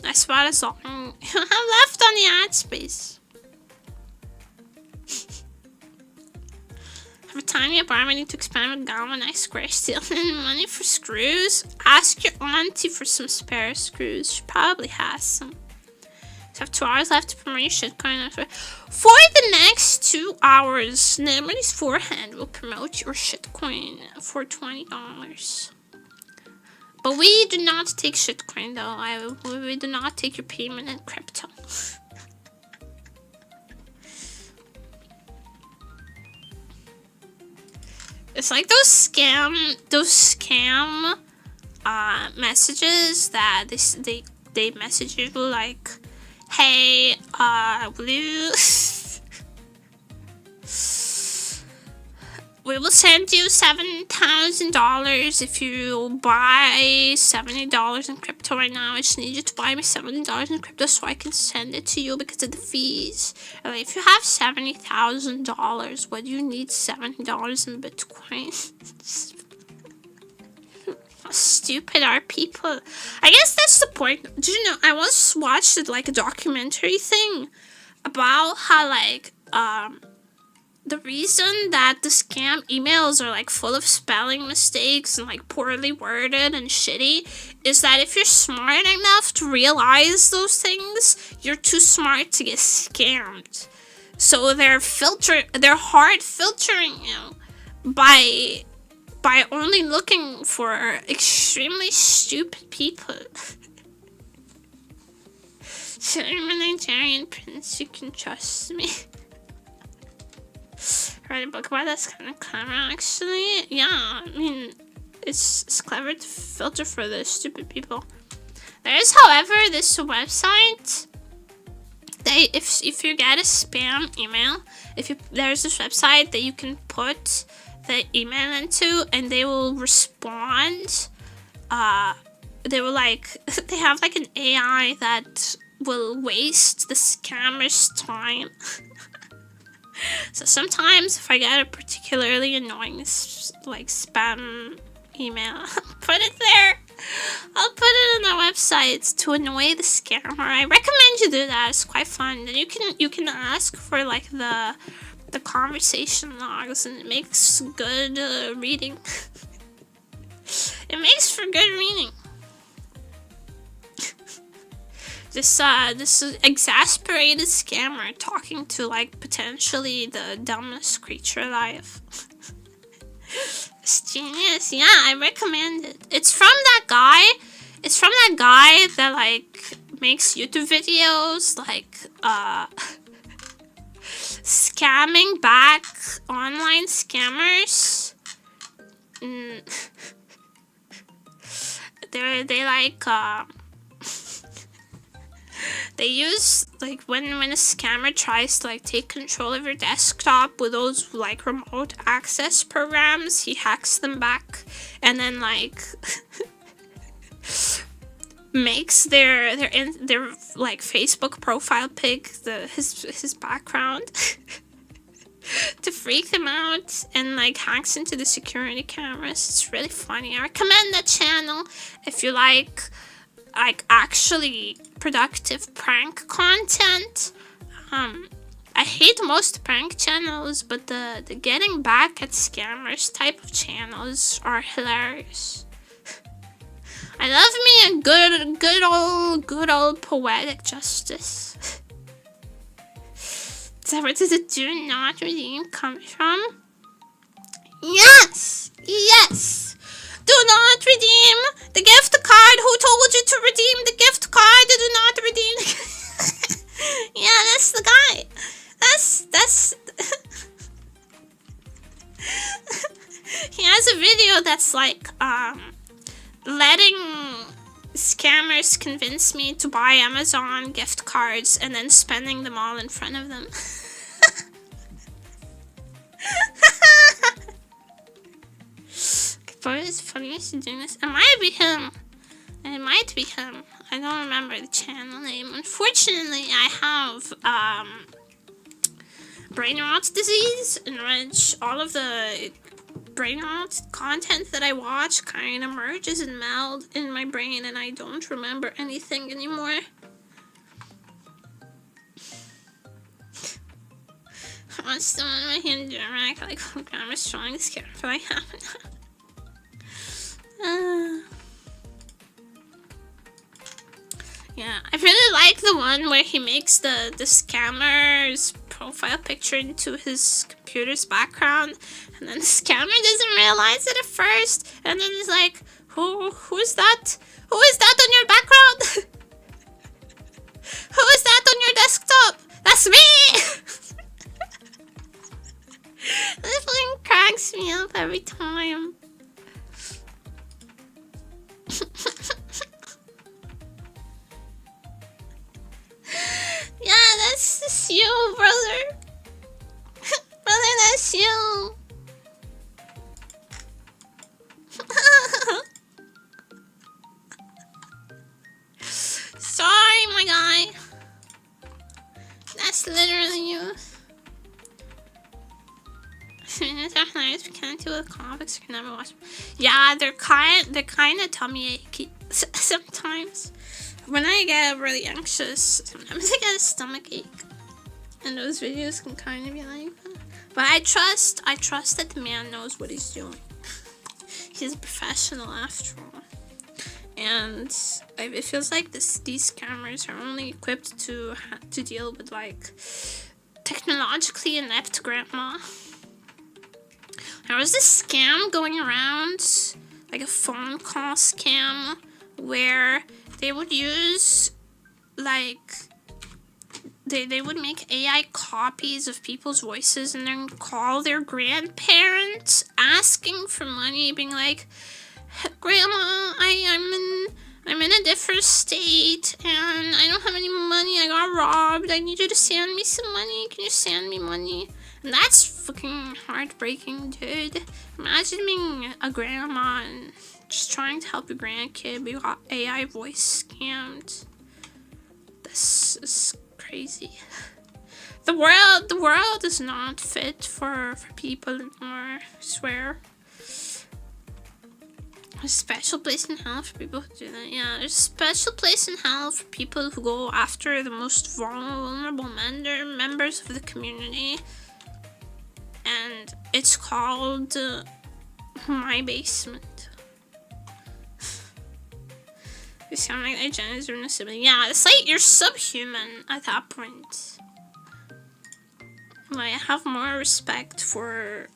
that's about as long I have left on the ad space. Have a tiny apartment, need to expand with Gamma, nice square steel, and money for screws. Ask your auntie for some spare screws. She probably has some. So I have 2 hours left to promote your shitcoin. For the next 2 hours, Nemuri's forehead will promote your shitcoin for $20. But we do not take shitcoin though. We do not take your payment in crypto. It's like those scam messages that they message you like, hey, will you we will send you $7,000 if you buy $70 in crypto right now. I just need you to buy me $70 in crypto so I can send it to you because of the fees. And if you have $70,000, what do you need $70 in Bitcoin? How stupid are people? I guess that's the point. Do you know, I once watched like a documentary thing about how like the reason that the scam emails are like full of spelling mistakes and like poorly worded and shitty is that if you're smart enough to realize those things, you're too smart to get scammed. So they're hard filtering you by only looking for extremely stupid people. So I'm a Nigerian prince, you can trust me. Write a book about that's kind of clever, actually. Yeah, I mean, it's clever to filter for the stupid people. There is, however, this website. If you get a spam email, there's this website that you can put the email into, and they will respond. They will they have like an AI that will waste the scammer's time. So sometimes if I get a particularly annoying spam email, I'll put it there. I'll put it on the website to annoy the scammer. I recommend you do that. It's quite fun. And you can ask for like the conversation logs, and it makes good reading. It makes for good reading. This exasperated scammer talking to like potentially the dumbest creature alive. It's genius. Yeah, I recommend it. It's from that guy. It's from that guy that like makes YouTube videos like scamming back online scammers. They like they use like when a scammer tries to like take control of your desktop with those like remote access programs, he hacks them back and then like makes their like Facebook profile pic his background to freak them out, and like hacks into the security cameras. It's really funny. I recommend that channel if you like actually productive prank content. I hate most prank channels, but the getting back at scammers type of channels are hilarious. I love me a good old poetic justice. Is that where does the do not redeem come from? Yes! Yes! Do not redeem the gift card. Who told you to redeem the gift card? Do not redeem the yeah, that's the guy. That's he has a video that's like letting scammers convince me to buy Amazon gift cards and then spending them all in front of them. But it's funniest doing this. It might be him. It might be him. I don't remember the channel name. Unfortunately, I have brain rot disease, in which all of the brain rot content that I watch kind of merges and meld in my brain, and I don't remember anything anymore. I still on my hand direct, like I'm as strong as character I have. Yeah, I really like the one where he makes the scammer's profile picture into his computer's background, and then the scammer doesn't realize it at first, and then he's like, who's that? Who is that on your background? Who is that on your desktop? That's me! This thing cracks me up every time. Yeah, that's you, brother. Brother, that's you. Sorry, my guy. That's literally you. We can't do the comics. We can never watch them. Yeah, they're kind of tummy achy sometimes. When I get really anxious, sometimes I get a stomach ache, and those videos can kind of be like that. But I trust that the man knows what he's doing. He's a professional after all, and it feels like these scammers are only equipped to deal with like technologically inept grandma. There was this scam going around, like a phone call scam, where they would use, like, they would make AI copies of people's voices and then call their grandparents asking for money, being like, Grandma, I'm in a different state and I don't have any money. I got robbed. I need you to send me some money. Can you send me money? And that's fucking heartbreaking, dude. Imagine being a grandma and just trying to help your grandkid, but you got AI voice scammed. This is crazy. The world is not fit for people anymore, I swear. A special place in hell for people who do that. Yeah, there's a special place in hell for people who go after the most vulnerable members of the community. And it's called My Basement. You sound like that Jen is doing a sibling. Yeah, it's like you're subhuman at that point. Like, I have more respect for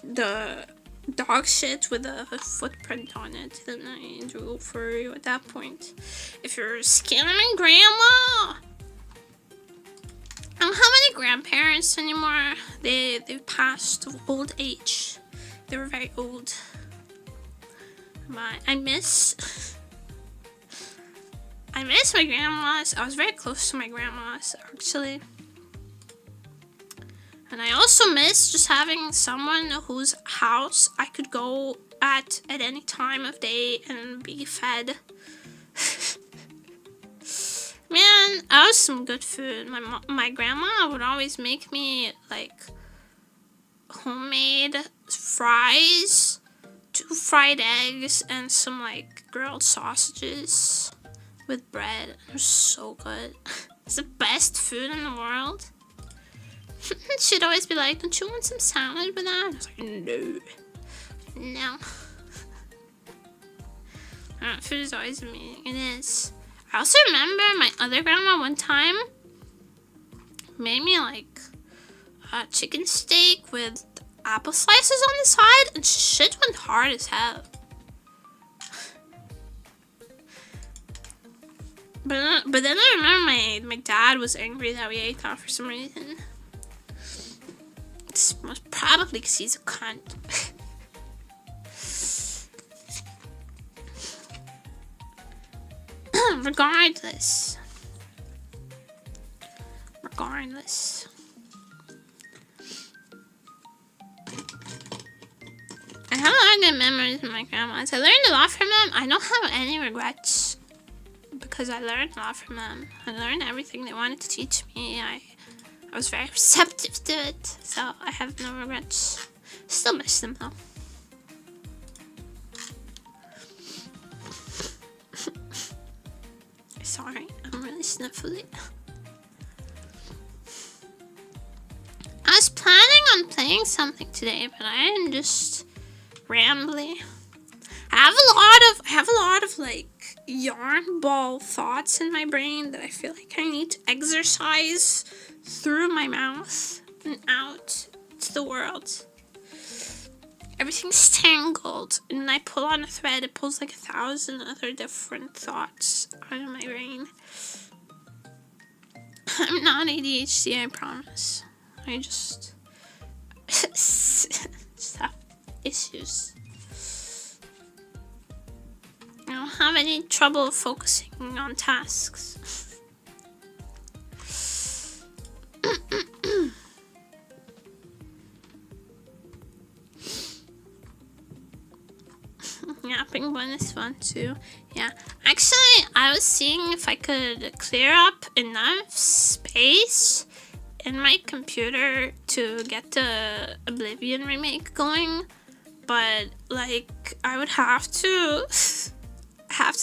the dog shit with a footprint on it than I do for you at that point. If you're scamming grandma, I don't have any grandparents anymore. They've passed of old age. They were very old. But I miss my grandmas. I was very close to my grandmas actually. And I also miss just having someone whose house I could go at any time of day and be fed. Man, that was some good food. My grandma would always make me like homemade fries, 2 fried eggs, and some like grilled sausages with bread. It was so good. It's the best food in the world. She'd always be like, don't you want some salad with that? I was like, no. Food is always amazing. It is. I also remember my other grandma one time made me like a chicken steak with apple slices on the side, and shit went hard as hell. But then I remember my dad was angry that we ate that for some reason. It's most probably because he's a cunt. Regardless. I have a lot of good memories with my grandmas. I learned a lot from them. I don't have any regrets because I learned a lot from them. I learned everything they wanted to teach me. I was very receptive to it, so I have no regrets. Still miss them though. Sorry, I'm really sniffly. I was planning on playing something today, but I am just rambly. I have a lot of like yarn ball thoughts in my brain that I feel like I need to exercise through my mouth and out to the world. Everything's tangled, and when I pull on a thread, it pulls like 1,000 other different thoughts out of my brain. I'm not ADHD, I promise. I just have issues. I don't have any trouble focusing on tasks. Yapping one is fun too. Yeah, actually, I was seeing if I could clear up enough space in my computer to get the Oblivion remake going, but like I would have to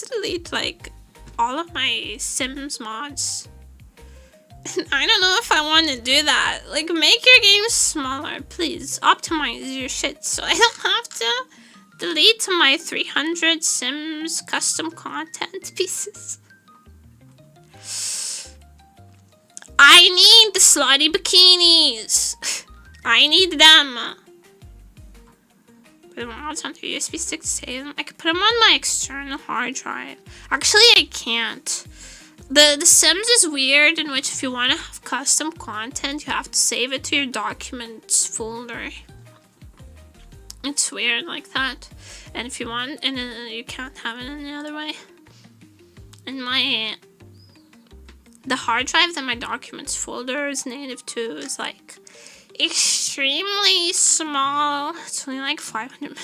delete like all of my Sims mods. I don't know if I want to do that. Like, make your game smaller, please. Optimize your shit so I don't have to delete my 300 Sims custom content pieces. I need the slutty bikinis. I need them. Put them all onto a USB stick to save them. I could put them on my external hard drive. Actually, I can't. The Sims is weird in which if you want to have custom content, you have to save it to your documents folder. It's weird like that. And if you want, and you can't have it any other way. And the hard drive that my documents folder is native to is like extremely small. It's only like 500.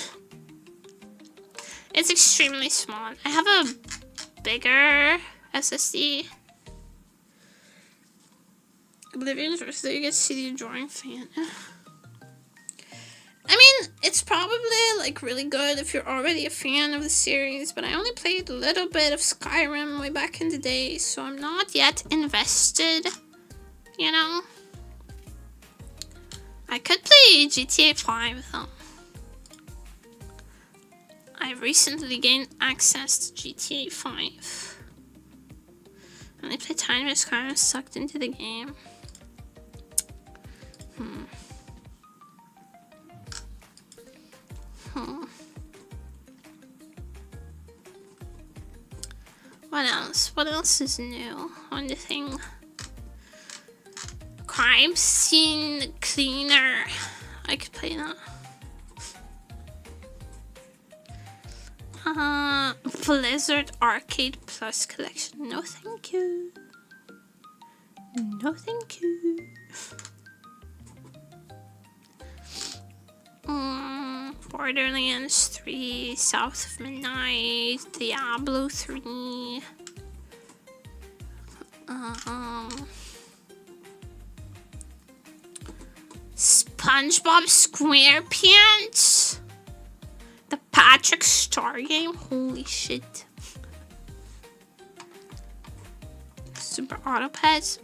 It's extremely small. I have a bigger SSD. Oblivion's birthday, you get to see the drawing fan. I mean, it's probably like really good if you're already a fan of the series, but I only played a little bit of Skyrim way back in the day, so I'm not yet invested, you know? I could play GTA 5 though. I've recently gained access to GTA 5. And I played tiny bit of Skyrim, sucked into the game. What else? What else is new on the thing? Crime scene cleaner. I could play that. Blizzard Arcade Plus collection. No thank you. No thank you. Borderlands 3, South of Midnight, Diablo 3. SpongeBob SquarePants. The Patrick Star game. Holy shit. Super Autopads.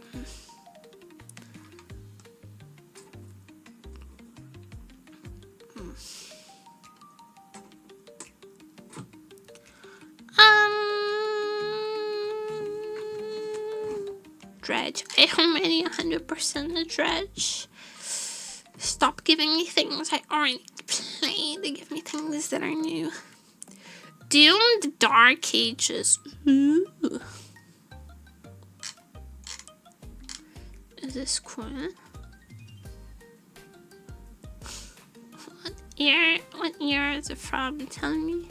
Dredge. I already 100% a Dredge. Stop giving me things I already played. They give me things that are new. Doomed Dark Ages. Ooh. Is this cool? What year is it from? Tell me.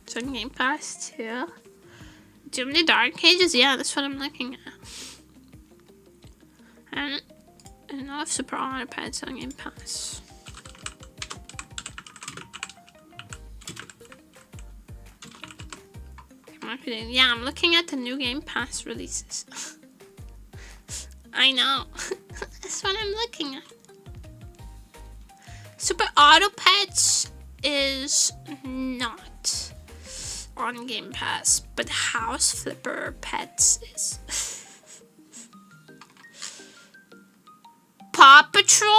It's on Game Pass too. Doomed Dark Ages? Yeah, that's what I'm looking at. And I don't know if Super Autopad's on Game Pass. Yeah, I'm looking at the new Game Pass releases. I know. That's what I'm looking at. Super Autopets is not on Game Pass, but House Flipper Pets is. Paw Patrol?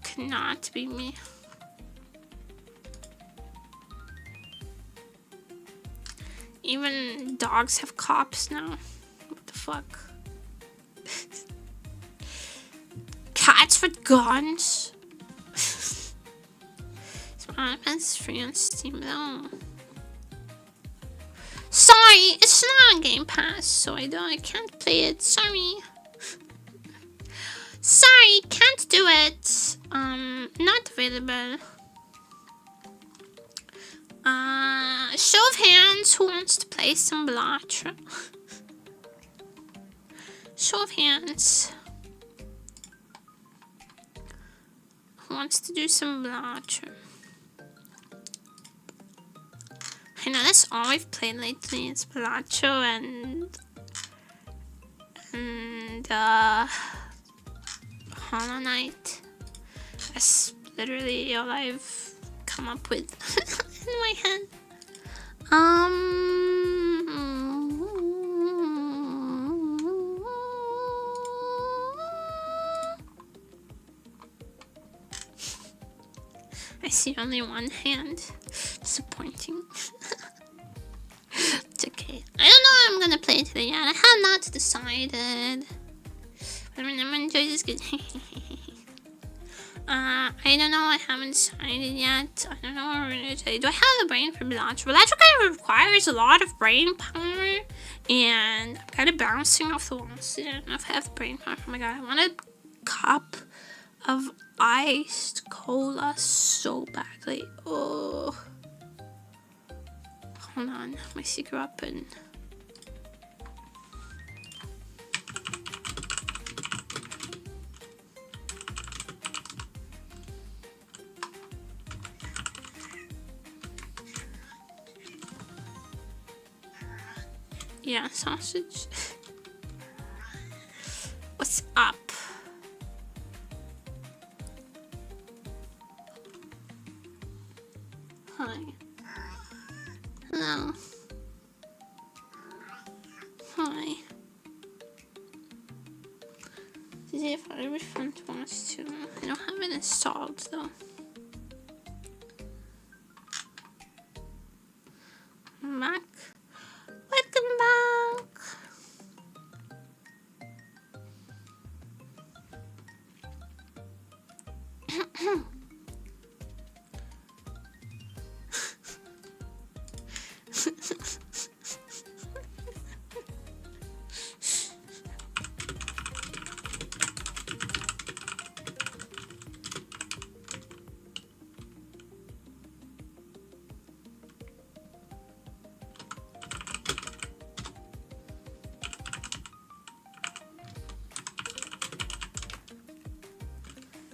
Cannot be me. Even dogs have cops now. What the fuck? Cats with guns? It's free on Steam though. Sorry, it's not on Game Pass, so I can't play it. Sorry. Sorry, can't do it. Not available. Show of hands, who wants to play some Blatra? Show of hands. Who wants to do some Blatra? I know that's all we've played lately. It's Blatra and Hollow Knight. That's literally all I've come up with in my head. I see only one hand. Disappointing. It's okay. I don't know how I'm gonna play today yet. I have not decided. But I'm gonna enjoy this game. I don't know. I haven't decided yet. I don't know what we're gonna do. Do I have the brain for Electrical? Electrical requires a lot of brain power, and I'm kind of bouncing off the walls. I don't know if I have the brain power. Oh my god, I want a cup of iced cola so badly. Oh, hold on, my secret weapon. Yeah, sausage. What's up? Hi. Hello. Hi. See if I would fun to watch too. I don't have it installed though. Back. Welcome back.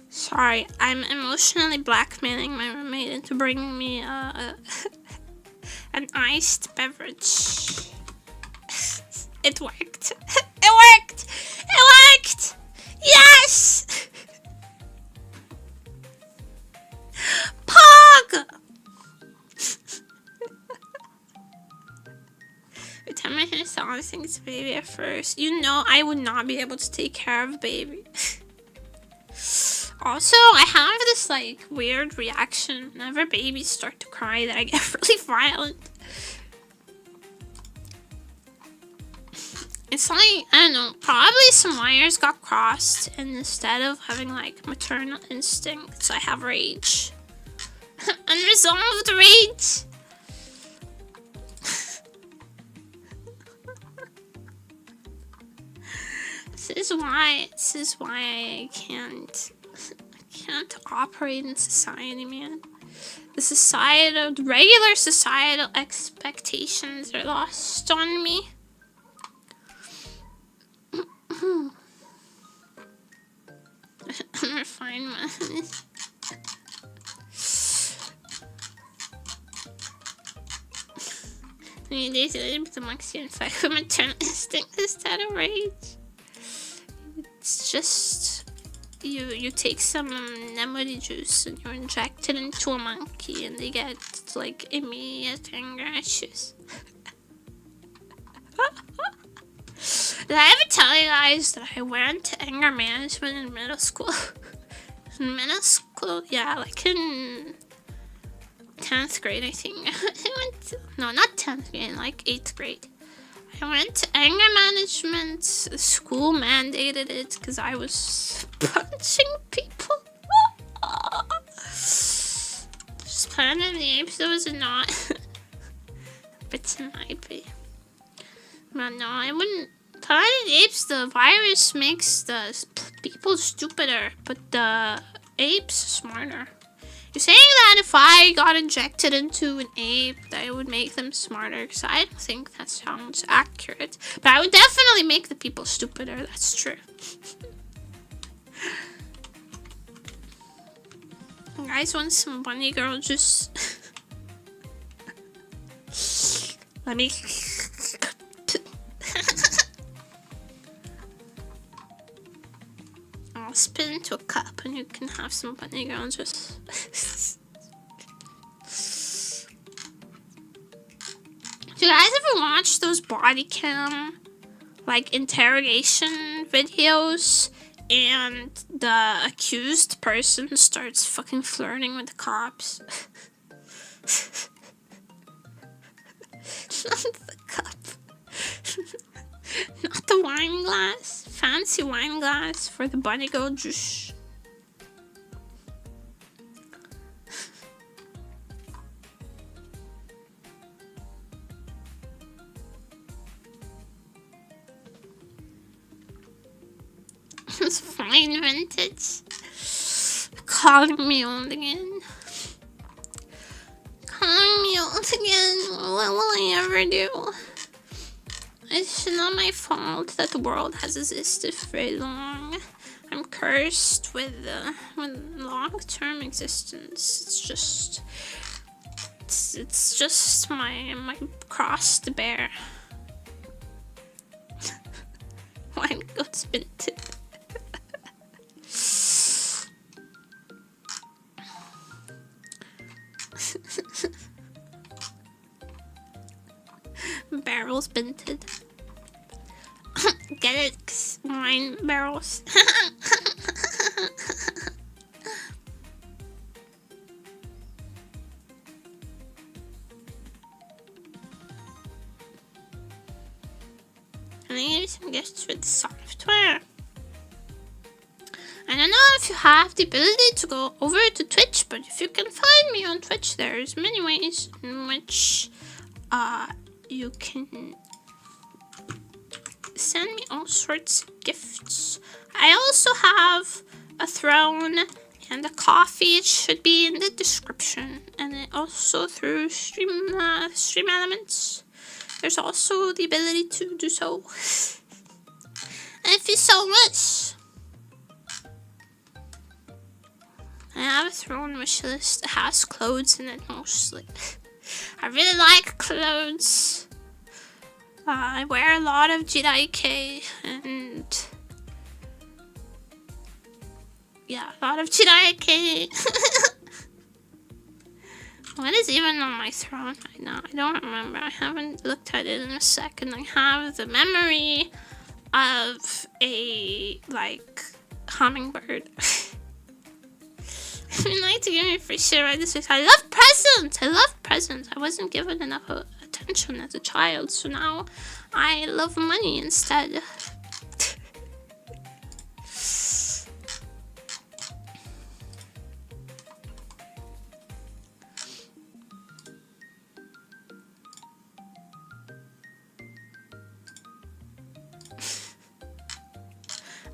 Sorry, I'm emotionally blackmailing my roommate into bringing me an iced beverage. It worked. It worked! It worked! Yes! Pog! Every time I hear songs, I think it's baby at first. You know I would not be able to take care of baby. Also, I have this like weird reaction whenever babies start to cry that I get really violent. It's like, I don't know, probably some wires got crossed, and instead of having like maternal instincts, I have rage. Unresolved rage. This is why I can't operate in society, man. The regular societal expectations are lost on me. Refinement. Many days later, the monkey in fact with maternal instinct instead of rage. It's just you take some nemuri juice and you inject it into a monkey and they get like immediate anger issues. Did I ever tell you guys that I went to anger management in middle school? In middle school? Yeah, like in 10th grade, I think. No, not 10th grade, like 8th grade. I went to anger management. The school mandated it because I was punching people. Just Planet of the Apes, it was not. But it might be. But no, I wouldn't. Planet of the Apes, the virus makes the people stupider, but the apes smarter. You're saying that if I got injected into an ape, that it would make them smarter? Because I don't think that sounds accurate. But I would definitely make the people stupider, that's true. You guys want some bunny girl juice? Let me... I'll spit into a cup and you can have some bunny girl juice. Do you guys ever watch those body cam, like, interrogation videos, and the accused person starts fucking flirting with the cops? Not the cup. Not the wine glass. Fancy wine glass for the bunny girl juice. It's fine vintage. Calling me old again. Calling me old again. What will I ever do? It's not my fault that the world has existed for very long. I'm cursed with long-term existence. It's just my cross to bear. Wine goat's minted. Barrels minted. Get it? Wine barrels. And I gave you some gifts for the software. I don't know if you have the ability to go over to Twitch, but if you can find me on Twitch, there's many ways in which you can send me all sorts of gifts. I also have a throne and a coffee. It should be in the description, and it also through stream elements. There's also the ability to do so. And if you so much, I have a throne wish list that has clothes in it mostly. I really like clothes. I wear a lot of JediK and yeah, a lot of JediK. What is even on my throne right now? I don't remember. I haven't looked at it in a second. I have the memory of a hummingbird. If you'd like to give me free shit right this week, I love presents. I love presents. I wasn't given enough attention as a child, so now I love money instead.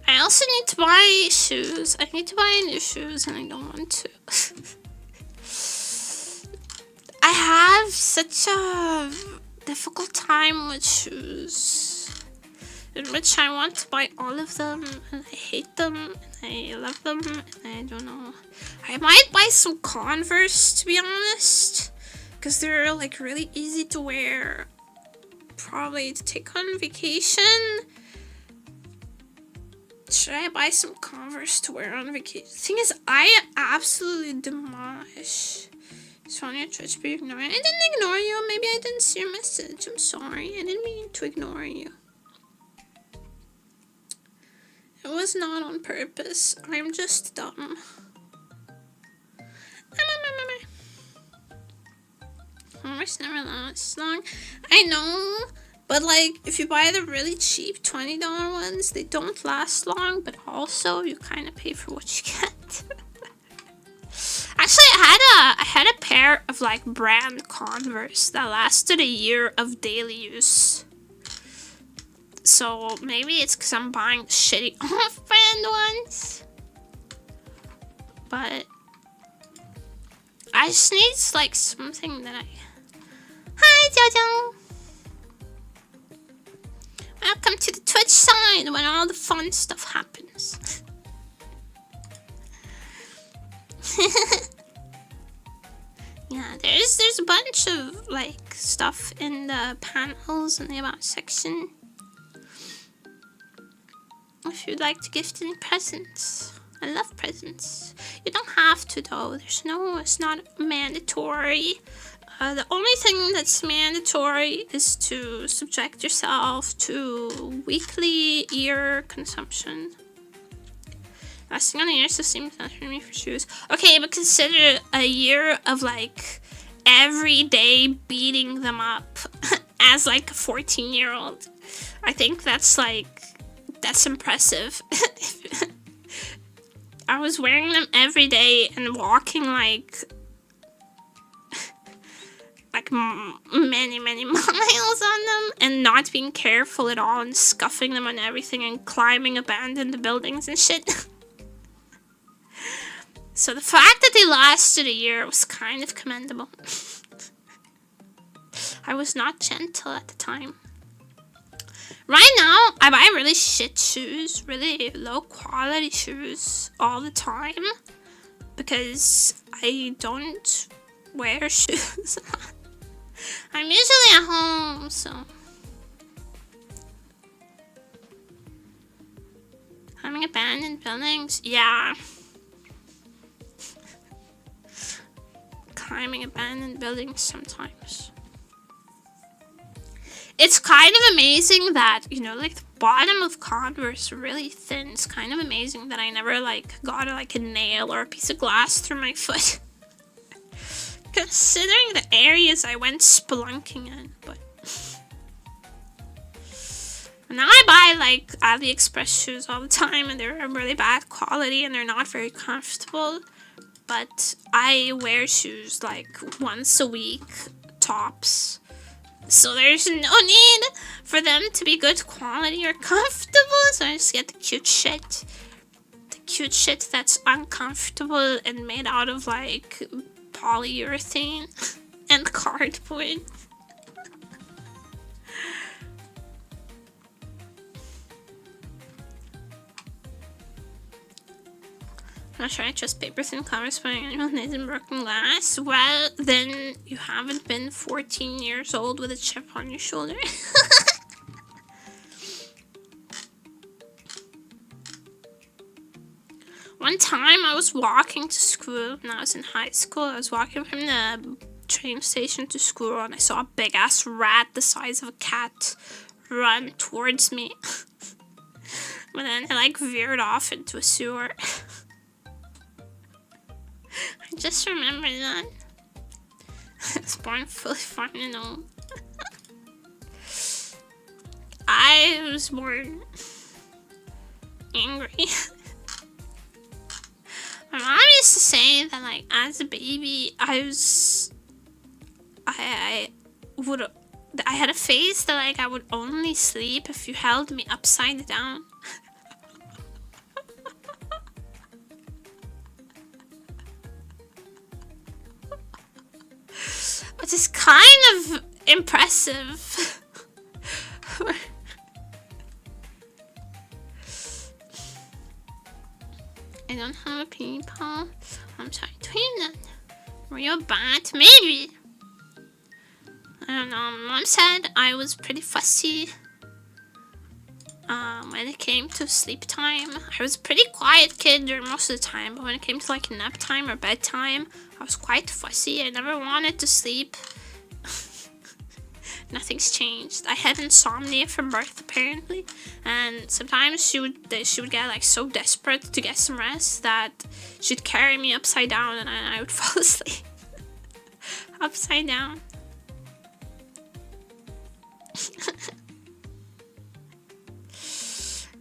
I also need to buy shoes. I need to buy new shoes and I don't want to. I have such a difficult time with shoes, in which I want to buy all of them and I hate them and I love them and I don't know. I might buy some Converse, to be honest, because they're really easy to wear, probably to take on vacation. Should I buy some Converse to wear on vacation? The thing is, I absolutely demolish. So on your Twitch, be ignoring. I didn't ignore you. Maybe I didn't see your message. I'm sorry. I didn't mean to ignore you. It was not on purpose. I'm just dumb. Converse never lasts long. I know. But if you buy the really cheap $20 ones, they don't last long, but also you kind of pay for what you get. Actually, I had a pair of brand Converse that lasted a year of daily use. So maybe it's because I'm buying shitty off-brand ones. But I just need something that I... Hi, Jojo! Welcome to the Twitch side when all the fun stuff happens. Yeah, there's a bunch of stuff in the panels in the about section. If you'd like to gift any presents. I love presents. You don't have to though. It's not mandatory. The only thing that's mandatory is to subject yourself to weekly ear consumption. Last thing on the ear system is not for me for shoes. Okay, but consider a year of every day beating them up as a 14-year-old. I think that's impressive. I was wearing them every day and walking many miles on them and not being careful at all and scuffing them on everything and climbing abandoned buildings and shit. So the fact that they lasted a year was kind of commendable. I was not gentle at the time. Right now, I buy really shit shoes, really low quality shoes all the time because I don't wear shoes. I'm usually at home, so. Having abandoned buildings? Yeah. Climbing abandoned buildings sometimes. It's kind of amazing that, you know, like the bottom of Converse are really thin. It's kind of amazing that I never like got like a nail or a piece of glass through my foot. Considering the areas I went spelunking in, but now I buy like AliExpress shoes all the time and they're really bad quality and they're not very comfortable. But I wear shoes like once a week, tops. So there's no need for them to be good quality or comfortable. So I just get the cute shit. The cute shit that's uncomfortable and made out of like polyurethane and cardboard. I'm not sure I trust paper thin covers for anyone that isn't broken glass. Well, then you haven't been 14 years old with a chip on your shoulder. One time I was walking to school when I was in high school. I was walking from the train station to school and I saw a big ass rat the size of a cat run towards me. But then it like veered off into a sewer. I just remember that. I was born fully formed and old. I was born angry. My mom used to say that like as a baby I had a phase that like I would only sleep if you held me upside down. Which is kind of impressive. I don't have a peephole. I'm sorry to hear that. Were you a bat? Maybe. I don't know. My mom said I was pretty fussy when it came to sleep time. I was a pretty quiet kid during most of the time, but when it came to like nap time or bedtime, I was quite fussy. I never wanted to sleep. Nothing's changed. I had insomnia from birth apparently, and sometimes she would get like so desperate to get some rest that she'd carry me upside down and I would fall asleep. Upside down.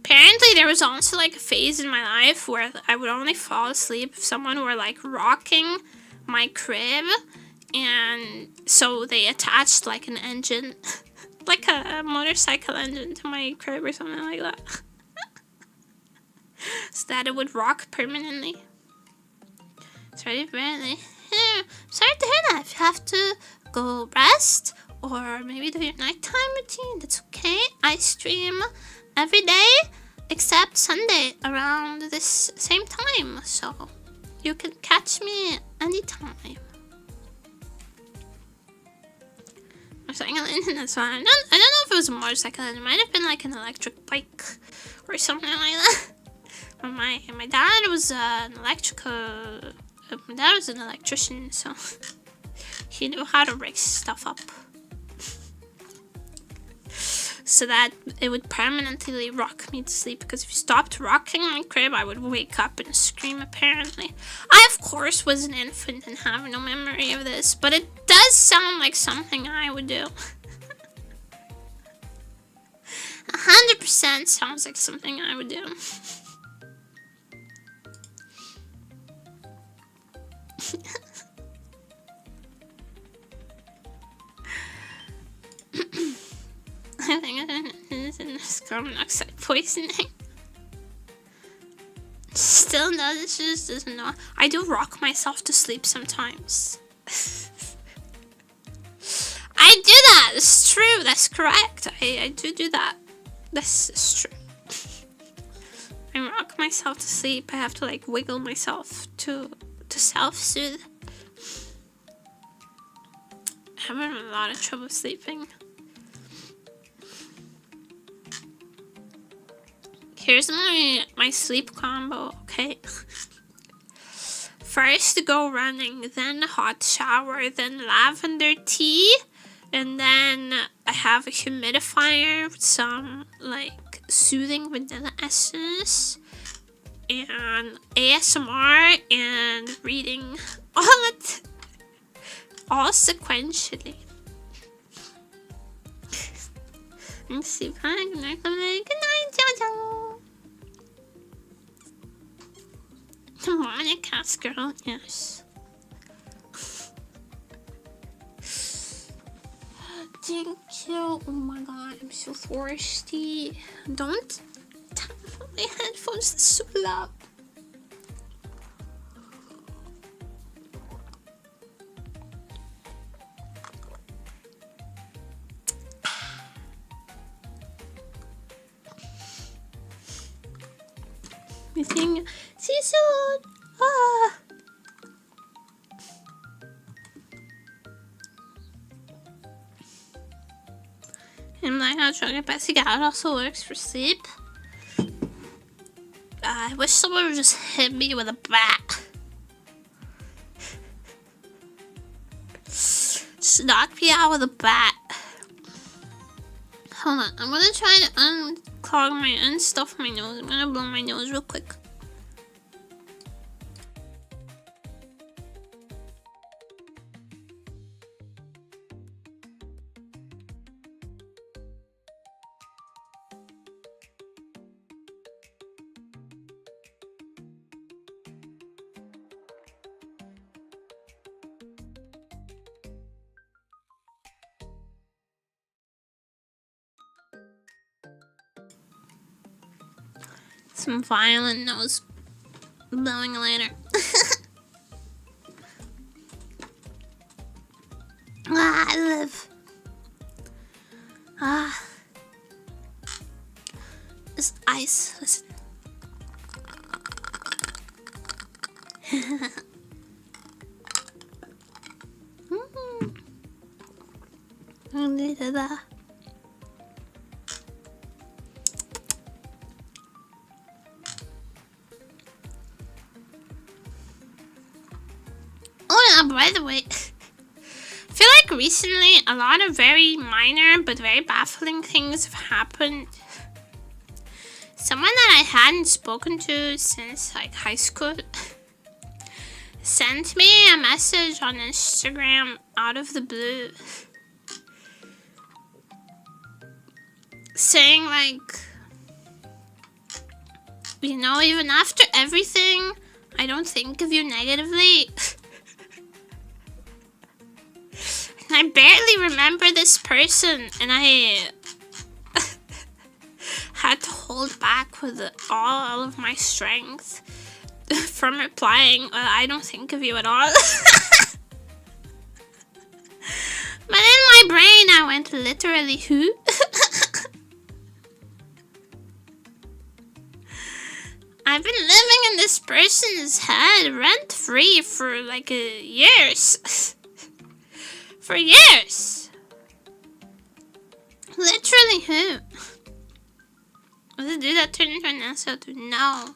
Apparently there was also like a phase in my life where I would only fall asleep if someone were like rocking my crib, and so they attached like an engine, like a motorcycle engine to my crib or something like that. So that it would rock permanently. It's really apparently. Sorry to hear that. If you have to go rest or maybe do your nighttime routine, that's okay. I stream every day except Sunday around this same time, so you can catch me anytime. Motorcycle engine, that's fine. I don't know if it was a motorcycle engine. It might have been like an electric bike or something like that. But my dad was an electrician, so he knew how to rig stuff up so that it would permanently rock me to sleep, because if you stopped rocking my crib, I would wake up and scream apparently. I, of course, was an infant and have no memory of this, but it does sound like something I would do. 100% sounds like something I would do. It's carbon monoxide poisoning. Still notices, doesn't know. I do rock myself to sleep sometimes. I do that. It's true. That's correct. I do that. This is true. I rock myself to sleep. I have to like wiggle myself to self-soothe. I'm having a lot of trouble sleeping. Here's my sleep combo, okay? First go running, then hot shower, then lavender tea, and then I have a humidifier with some like soothing vanilla essence and ASMR and reading all sequentially. And sleep. Good night, Jojo. Come on, you cats, girl. Yes. Thank you. Oh my god, I'm so thirsty. Don't tap on my headphones. That's so loud. See you soon. Ah. I'm like how Chocolate Bessie God also works for sleep. I wish someone would just hit me with a bat. Just knock me out with a bat. Hold on, I'm gonna try to unclog my unstuff my nose. I'm gonna blow my nose real quick. Some violent nose blowing later. I live. This ice. Listen. By the way, I feel like recently a lot of very minor but very baffling things have happened. Someone that I hadn't spoken to since like high school sent me a message on Instagram out of the blue saying like, you know, even after everything, I don't think of you negatively. I barely remember this person, and I had to hold back with all of my strength from replying, I don't think of you at all. But in my brain, I went literally, who? I've been living in this person's head rent-free for like years. For years. Literally who? Was it dude that turned into an asshole? No.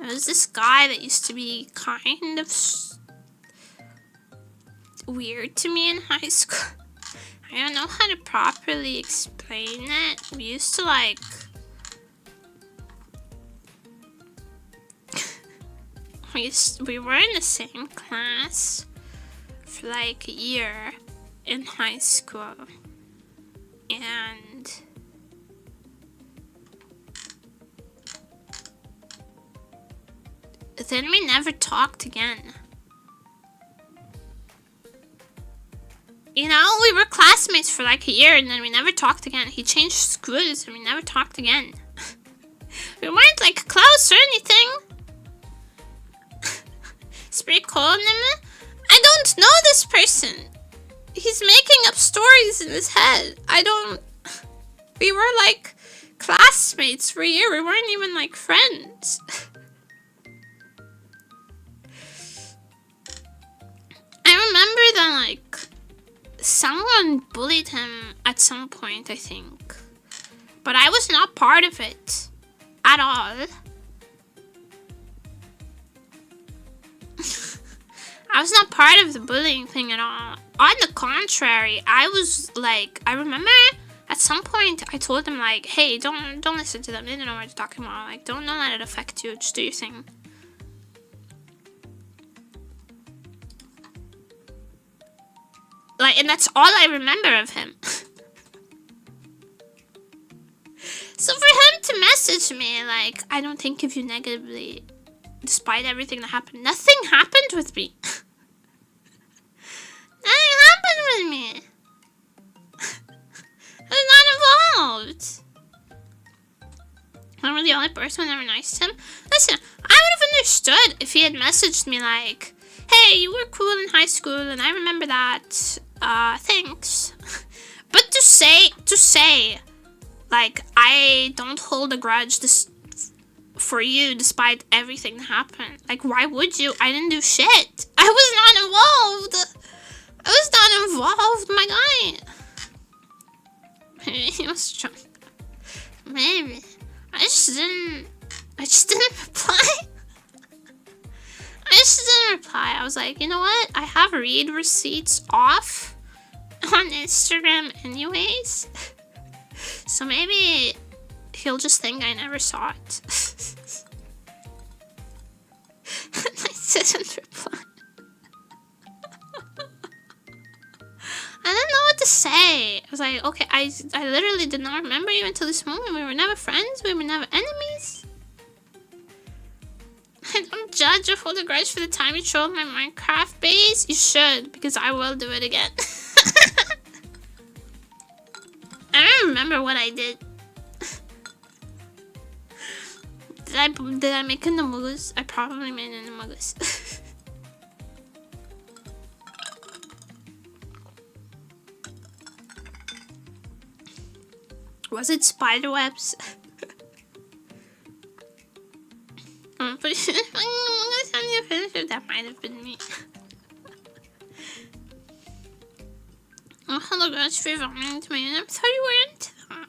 It was this guy that used to be kind of weird to me in high school. I don't know how to properly explain it. We used to like... we were in the same class for like a year in high school, and then we never talked again. you know, we were classmates for like a year and then we never talked again. He changed schools and we never talked again. We weren't like close or anything. It's pretty cool. I don't know this person. He's making up stories in his head. We were like classmates for a year. We weren't even like friends. I remember that like someone bullied him at some point, I think. But I was not part of it at all. I was not part of the bullying thing at all. On the contrary, I remember at some point I told him like, hey, don't listen to them. They don't know what you're talking about. Like, don't let it affect you. Just do your thing. Like, and that's all I remember of him. So for him to message me like, I don't think of you negatively, despite everything that happened. Nothing happened with me. Nothing happened with me. I was not involved. I'm the only person who never nice to him. Listen, I would have understood if he had messaged me like, hey, you were cool in high school and I remember that. Thanks. But to say, like, I don't hold a grudge for you despite everything that happened. Like, why would you? I didn't do shit. I was not involved. My guy. Maybe he was drunk. Maybe. I just didn't reply. I was like, you know what? I have read receipts off on Instagram anyways. So maybe he'll just think I never saw it. And I didn't reply. I didn't know what to say. I was like, okay, I literally did not remember you until this moment. We were never friends. We were never enemies. I don't judge or hold a grudge for the time you trolled my Minecraft base. You should, because I will do it again. I don't remember what I did. Did I make a nemus? I probably made a nemus. Was it spider webs? That might have been me. Oh, hello guys, favorite to me, and I thought you were into that.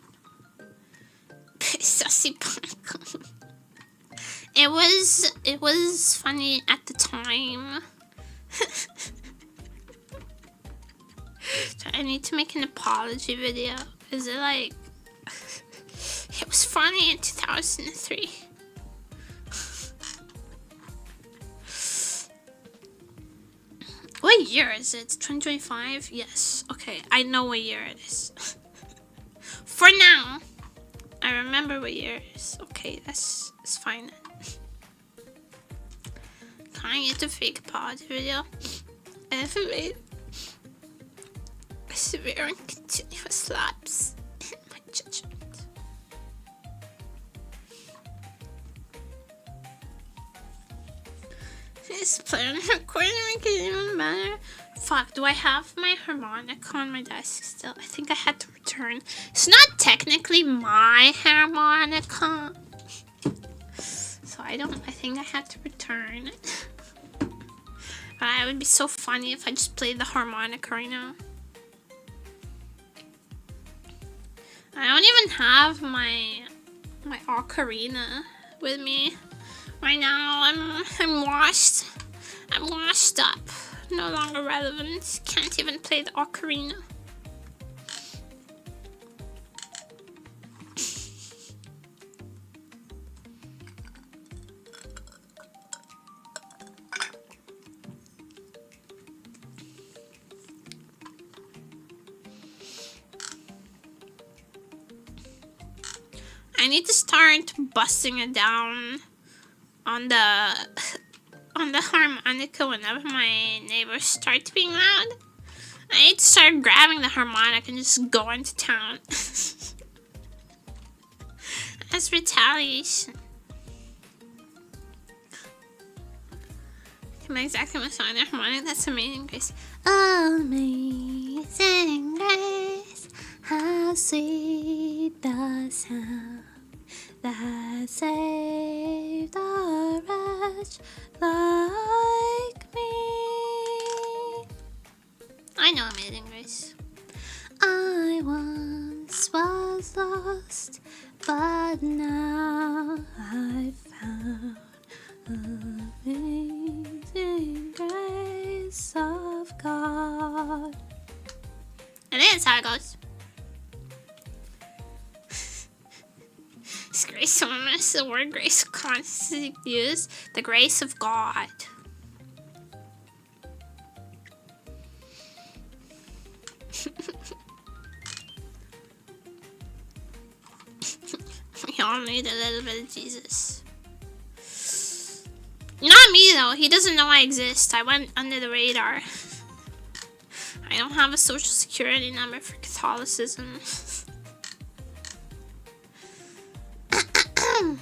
Sussy punk. It was funny at the time. So I need to make an apology video. Is it like it was funny in 2003. What year is it? 2025? Yes. Okay, I know what year it is. For now, I remember what year it is. Okay, that's fine then. Can I get a fake apology video? I haven't made severe and continuous lapse in my judgment. This player recording make it even better. Fuck, do I have my harmonica on my desk still? I think I had to return. It's not technically my harmonica. So I think I had to return it. But it would be so funny if I just played the harmonica right now. I don't even have my ocarina with me. Right now, I'm washed up. No longer relevant. Can't even play the ocarina. I need to start busting it down on the harmonica whenever my neighbors start being loud. I need to start grabbing the harmonic and just going to town. As retaliation. Am I exactly what song the harmonic? That's Amazing Grace. Amazing Grace, how sweet the sound that saved a wretch like me. I know Amazing Grace. I once was lost, but now I found amazing grace of God. And that's how it goes. Is grace so much the word grace constantly used? The grace of God. We all need a little bit of Jesus. Not me though, he doesn't know I exist. I went under the radar. I don't have a social security number for Catholicism. I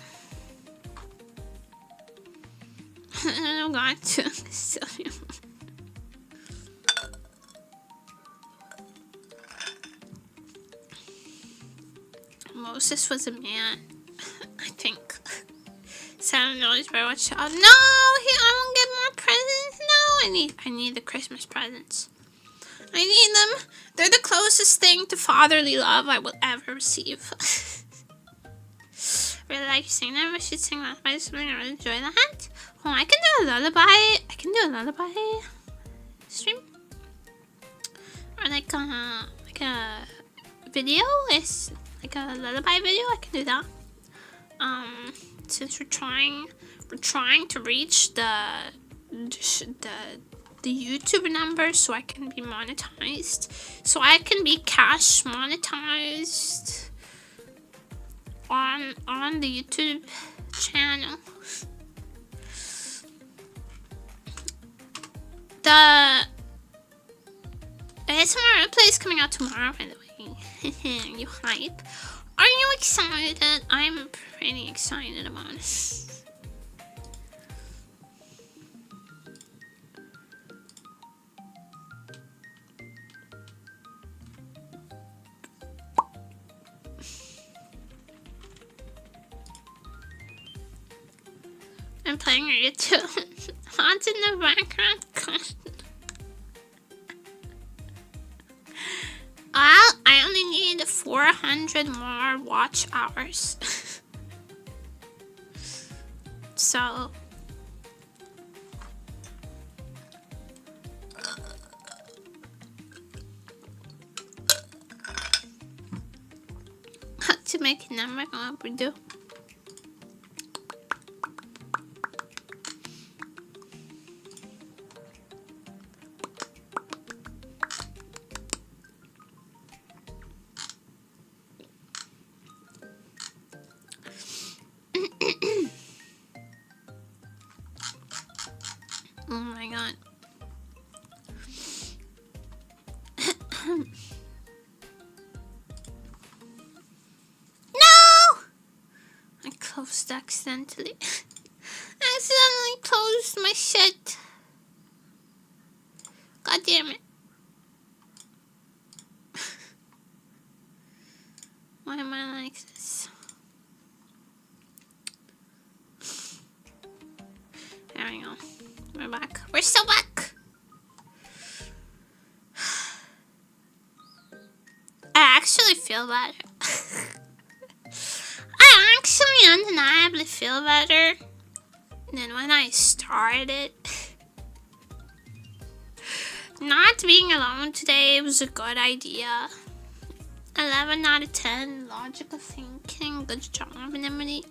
don't know God to still you. Moses was a man, I think. $7 by what child? No, I won't get more presents. No, I need the Christmas presents. I need them. They're the closest thing to fatherly love I will ever receive. Really like singing them. I should sing that by something. I really enjoy that. Oh, I can do a lullaby. I can do a lullaby stream. Or like a video. It's like a lullaby video. I can do that. Since we're trying to reach the YouTube numbers so I can be monetized, so I can be cash monetized on the YouTube channel. The ASMR replay is coming out tomorrow, by the way. You hype? Are you excited? I'm pretty excited about it. I'm playing YouTube. Haunts in the background. I only need 400 more watch hours. So to make a number, what we do. Oh my god. No! I closed accidentally. I accidentally closed my shit. God damn it. Why am I like this? There we go. We're back. We're still back. I actually feel better. I actually undeniably feel better than when I started. Not being alone today was a good idea. 11 out of 10. Logical thinking. Good job, nemuri.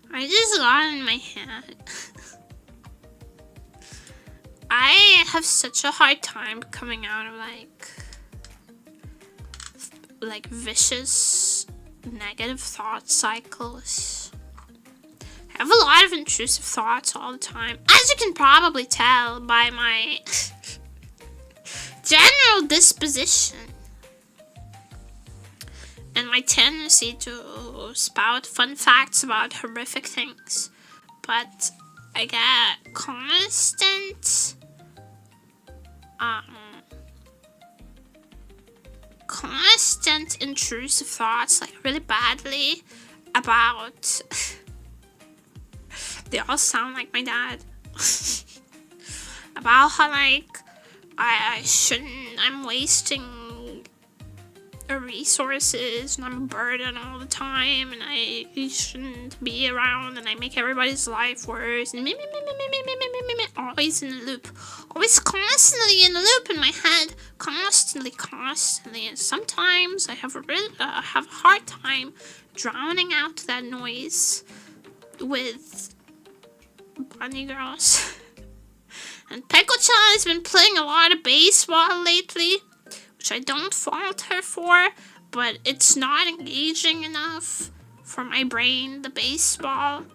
I just got in my head. I have such a hard time coming out of like vicious negative thought cycles. I have a lot of intrusive thoughts all the time, as you can probably tell by my general disposition and my tendency to spout fun facts about horrific things. But I get constant intrusive thoughts, like really badly, about they all sound like my dad. About how like I'm wasting resources and I'm a burden all the time and I shouldn't be around and I make everybody's life worse and always in a loop, always constantly in a loop in my head, constantly, and sometimes I have a hard time drowning out that noise with bunny girls. And Peko-chan has been playing a lot of baseball lately, which I don't fault her for, but it's not engaging enough for my brain, the baseball.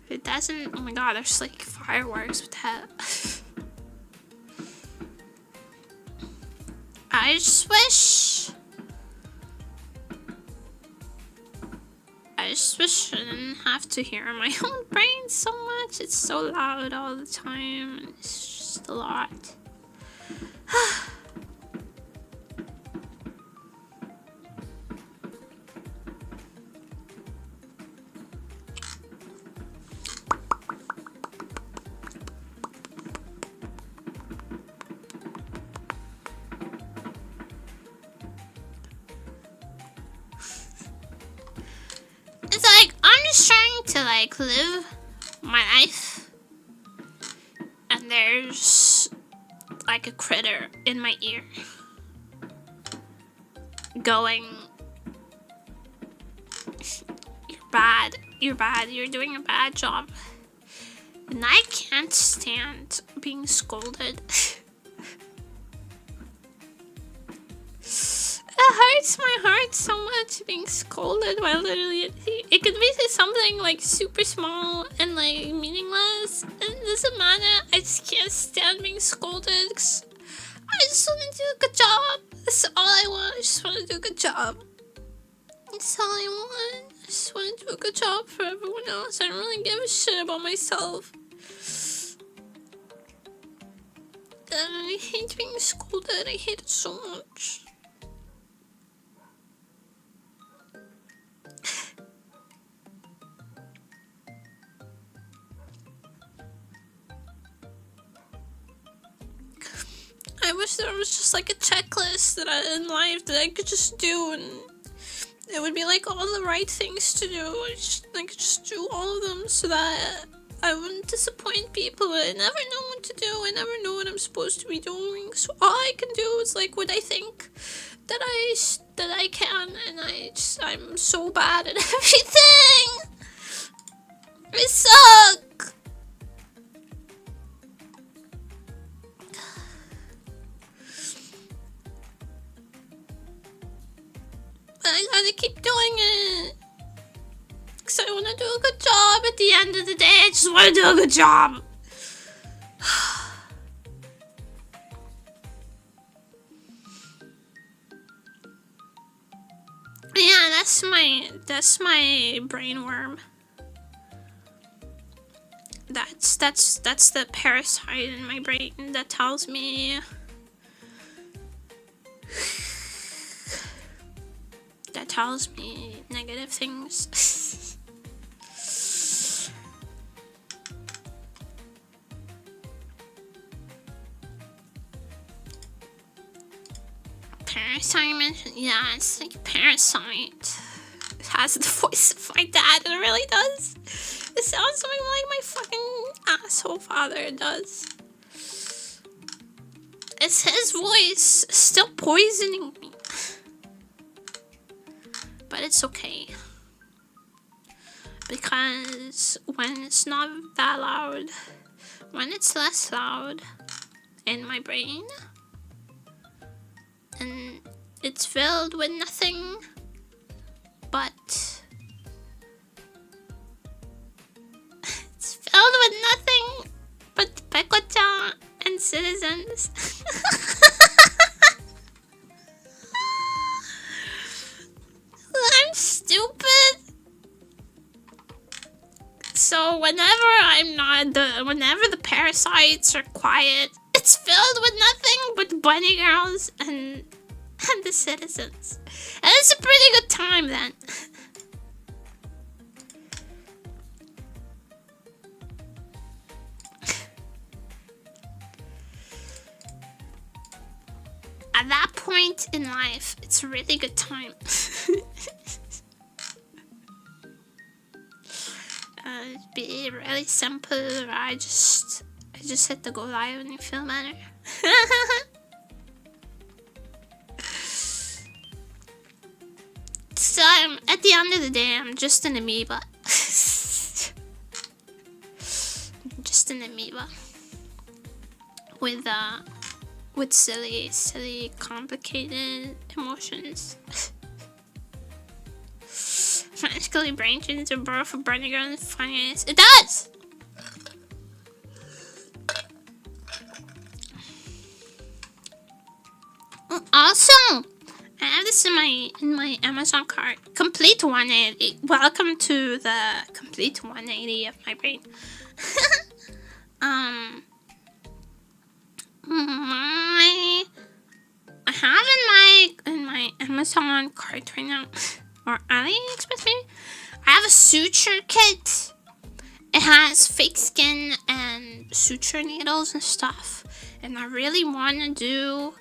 It doesn't, oh my god, there's like fireworks with that. I just wish I didn't have to hear my own brain so much. It's so loud all the time, and it's just a lot. It's like, I'm just trying to like live my life, and there's like a critter in my ear going, you're bad, you're doing a bad job. And I can't stand being scolded. It hurts my heart so much being scolded while literally it could be something like super small and like meaningless, and it doesn't matter. I just can't stand being scolded. I just want to do a good job. That's all I want. I just want to do a good job. That's all I want. I just want to do a good job for everyone else. I don't really give a shit about myself. And I hate being scolded. I hate it so much. I wish there was just like a checklist in life that I could just do, and it would be like all the right things to do. I could just do all of them so that I wouldn't disappoint people. I never know what to do. I never know what I'm supposed to be doing. So all I can do is like what I think that I can, and I'm so bad at everything. I suck. I gotta keep doing it, because I want to do a good job at the end of the day. I just want to do a good job. Yeah, that's my brain worm. That's the parasite in my brain that tells me negative things. Parasite, yeah, it's like a parasite. It has the voice of my dad, it really does. It sounds something like my fucking asshole father does. It's his voice still poisoning me. But it's okay, because when it's not that loud, when it's less loud in my brain, and it's filled with nothing but citizens. I'm stupid. So whenever the parasites are quiet, it's filled with nothing but bunny girls and the citizens. And it's a pretty good time then. At that point in life, it's a really good time. It'd be really simple. I just hit the go live and you feel better. So at the end of the day, I'm just an amoeba. Just an amoeba with silly, complicated emotions. Magically brain into a burrow for burning girl and funniest. It does! Also, I have this in my Amazon cart. Complete 180. Welcome to the complete 180 of my brain. I have in my Amazon cart right now, or AliExpress maybe. I have a suture kit. It has fake skin and suture needles and stuff, and I really want to do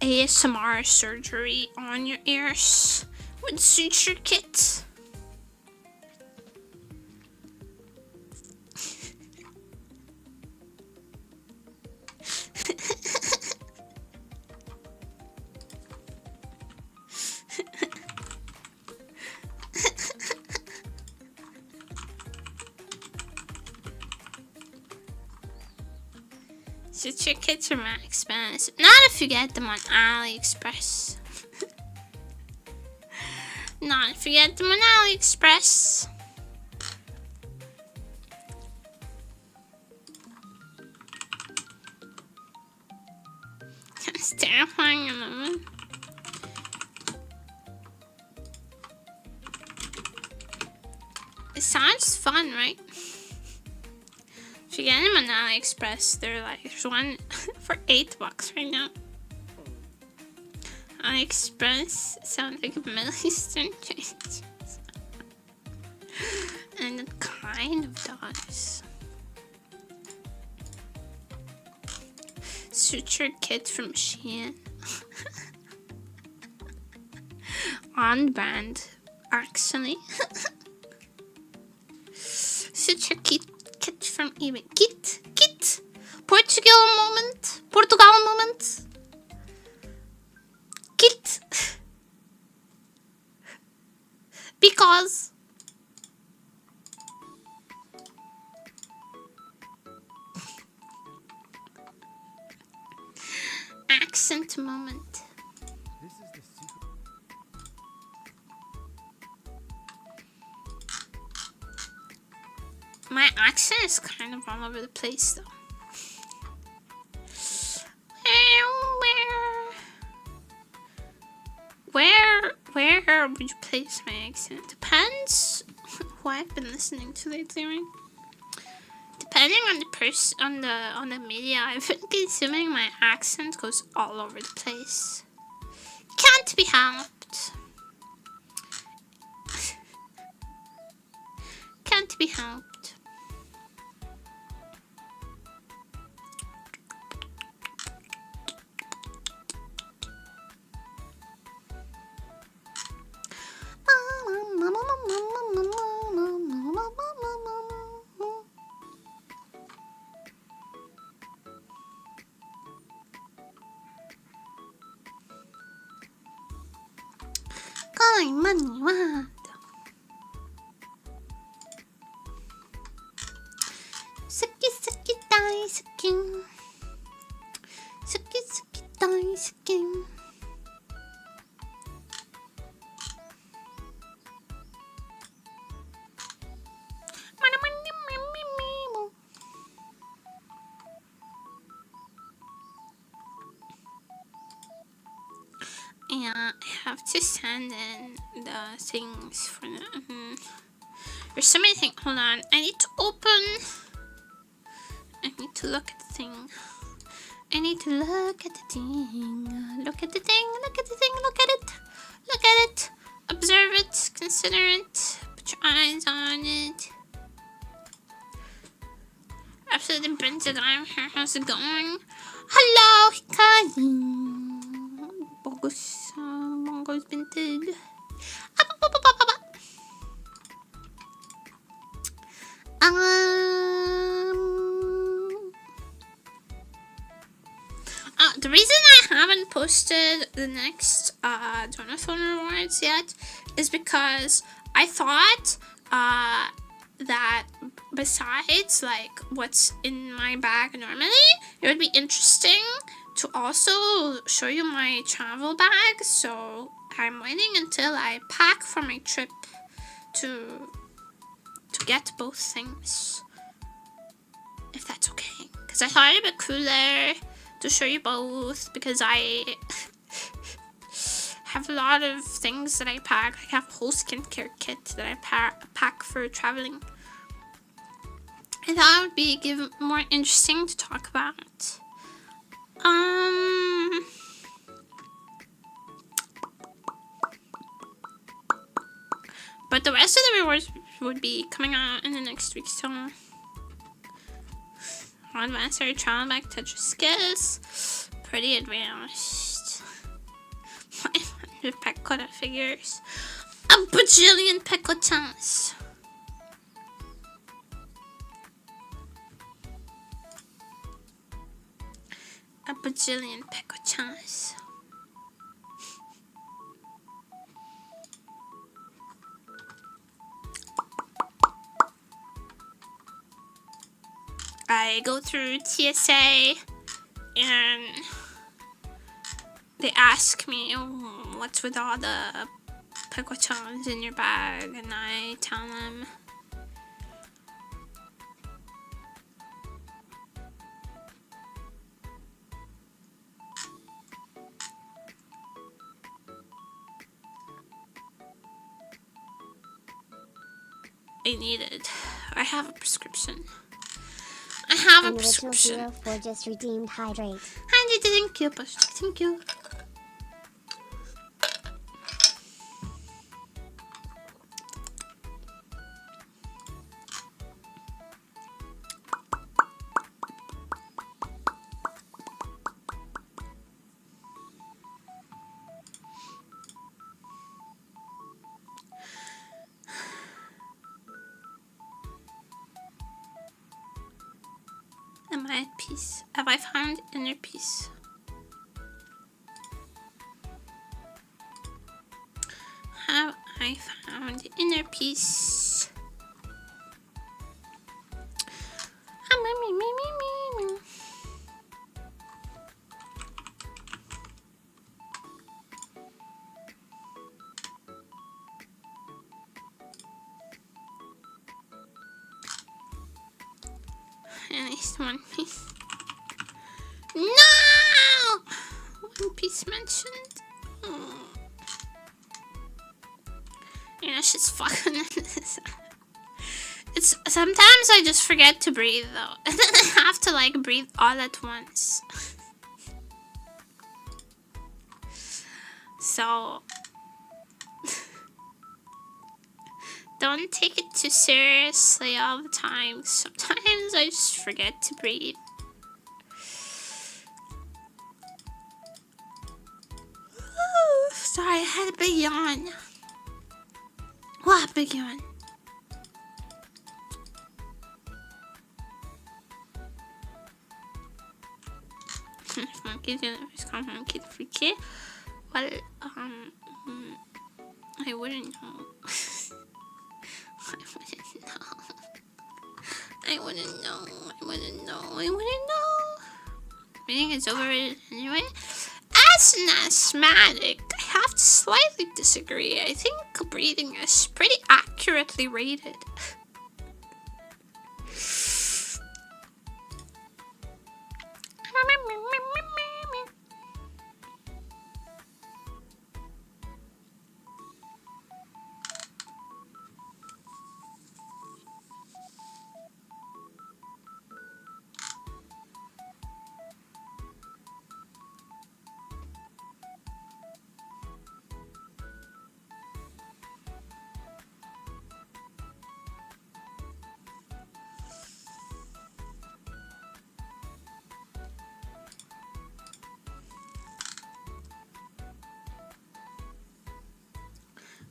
ASMR surgery on your ears with suture kit. Suture kits are more expensive. Not if you get them on AliExpress. Not if you get them on AliExpress. It's terrifying in the moment. It sounds fun, right? If you get them on AliExpress, they're like, there's one for $8 right now. AliExpress sounds like a Middle Eastern change. And it kind of does. Suture kit from Shein. On brand, actually. Suture kit from eBay. Kit. Portugal moment. Kit. Because accent moment. This is the secret. My accent is kind of all over the place though. Where would you place my accent? Depends who I've been listening to lately, right? Depending on the person, on the media I've been consuming, my accent goes all over the place. Can't be helped. Can't be helped. Money, what? Suki dai suki. Suki dai suki. Yeah, I have to send in the things for the. There's so many things. Hold on. I need to open. I need to look at the thing. I need to look at the thing. Look at the thing. Look at the thing. Look at it. Look at it. Observe it. Consider it. Put your eyes on it. Absolutely printed. I'm here. How's it going? Hello, Hikari. Bogus. Mongo's printed. The reason I haven't posted the next Donathon rewards yet is because I thought that besides like what's in my bag normally, it would be interesting to also show you my travel bag. So I'm waiting until I pack for my trip to get both things, if that's okay, because I thought it'd be cooler to show you both, because I have a lot of things that I pack. I have a whole skincare kit that I pack for traveling. I thought it would be more interesting to talk about. But the rest of the rewards would be coming out in the next week, so advanced our travel back Tetris skills. Pretty advanced. 500 Pekora figures. A bajillion Pekotans. A bajillion Pekotans. I go through TSA and they ask me what's with all the Pekotans in your bag, and I tell them I need it. I have a prescription. I have a prescription. For just redeemed hydrate. Thank you, thank you. Am I at peace? Have I found inner peace? Have I found inner peace? At least one piece. No! One piece mentioned. Oh. You know, she's fucking. It's sometimes I just forget to breathe though, and then I have to like breathe all at once. So don't take it too seriously all the time. Sometimes I just forget to breathe. Sorry, I had a big yawn. What big yawn? Monkey's gonna become monkey freaky. Well, I wouldn't know. I wouldn't know. Reading is overrated anyway. As an asthmatic, I have to slightly disagree. I think breathing is pretty accurately rated.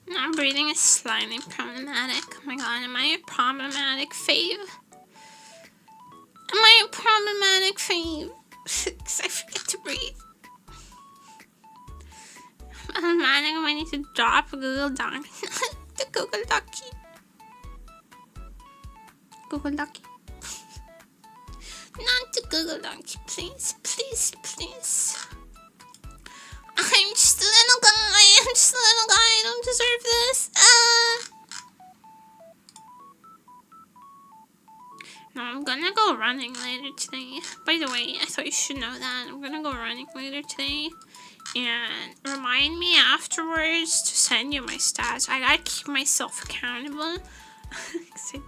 Not breathing is slightly problematic. Oh my god, am I a problematic fave? Am I a problematic fave? Because I forget to breathe. Problematic when I need to drop a Google Doc. The Google Docky. Google Docky. Not the Google Docky, please, please, please. I'm just a little guy. I'm just a little guy. I don't deserve this. No, I'm gonna go running later today. By the way, I thought you should know that. I'm gonna go running later today. And remind me afterwards to send you my stats. I gotta keep myself accountable. Because I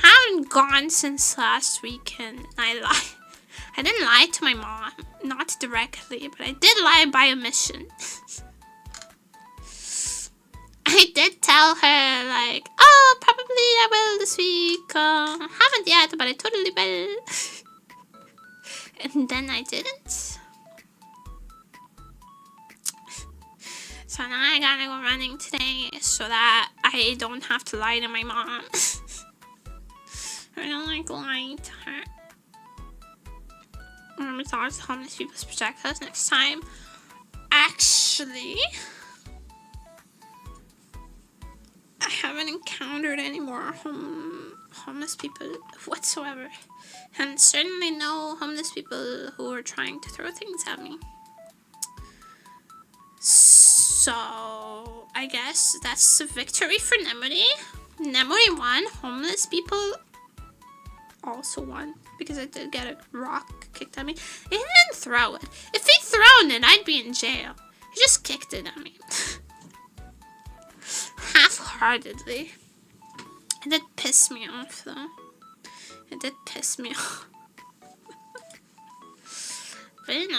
haven't gone since last weekend. I didn't lie to my mom. Not directly, but I did lie by omission. I did tell her, like, oh, probably I will this week. Haven't yet, but I totally will. And then I didn't. So now I gotta go running today so that I don't have to lie to my mom. I don't like lying to her. Remember to always homeless people's protect us next time. Actually, I haven't encountered any more homeless people whatsoever. And certainly no homeless people who are trying to throw things at me. So, I guess that's a victory for Nemuri. Nemuri won. Homeless people also won. Because I did get a rock kicked at me. He didn't throw it. If he'd thrown it, I'd be in jail. He just kicked it at me. Half-heartedly. It did piss me off, though. It did piss me off. But, you know,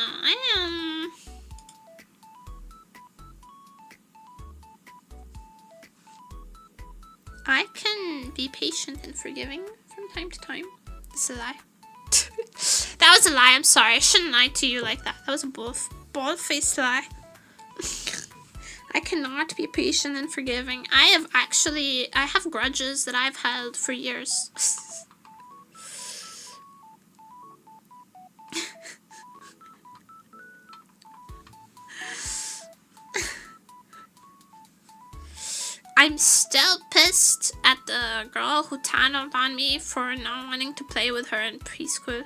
I can be patient and forgiving from time to time. It's a lie. That was a lie. I'm sorry. I shouldn't lie to you like that. That was a bald-faced lie. I cannot be patient and forgiving. I have grudges that I've held for years. I'm still pissed at the girl who tattled on me for not wanting to play with her in preschool.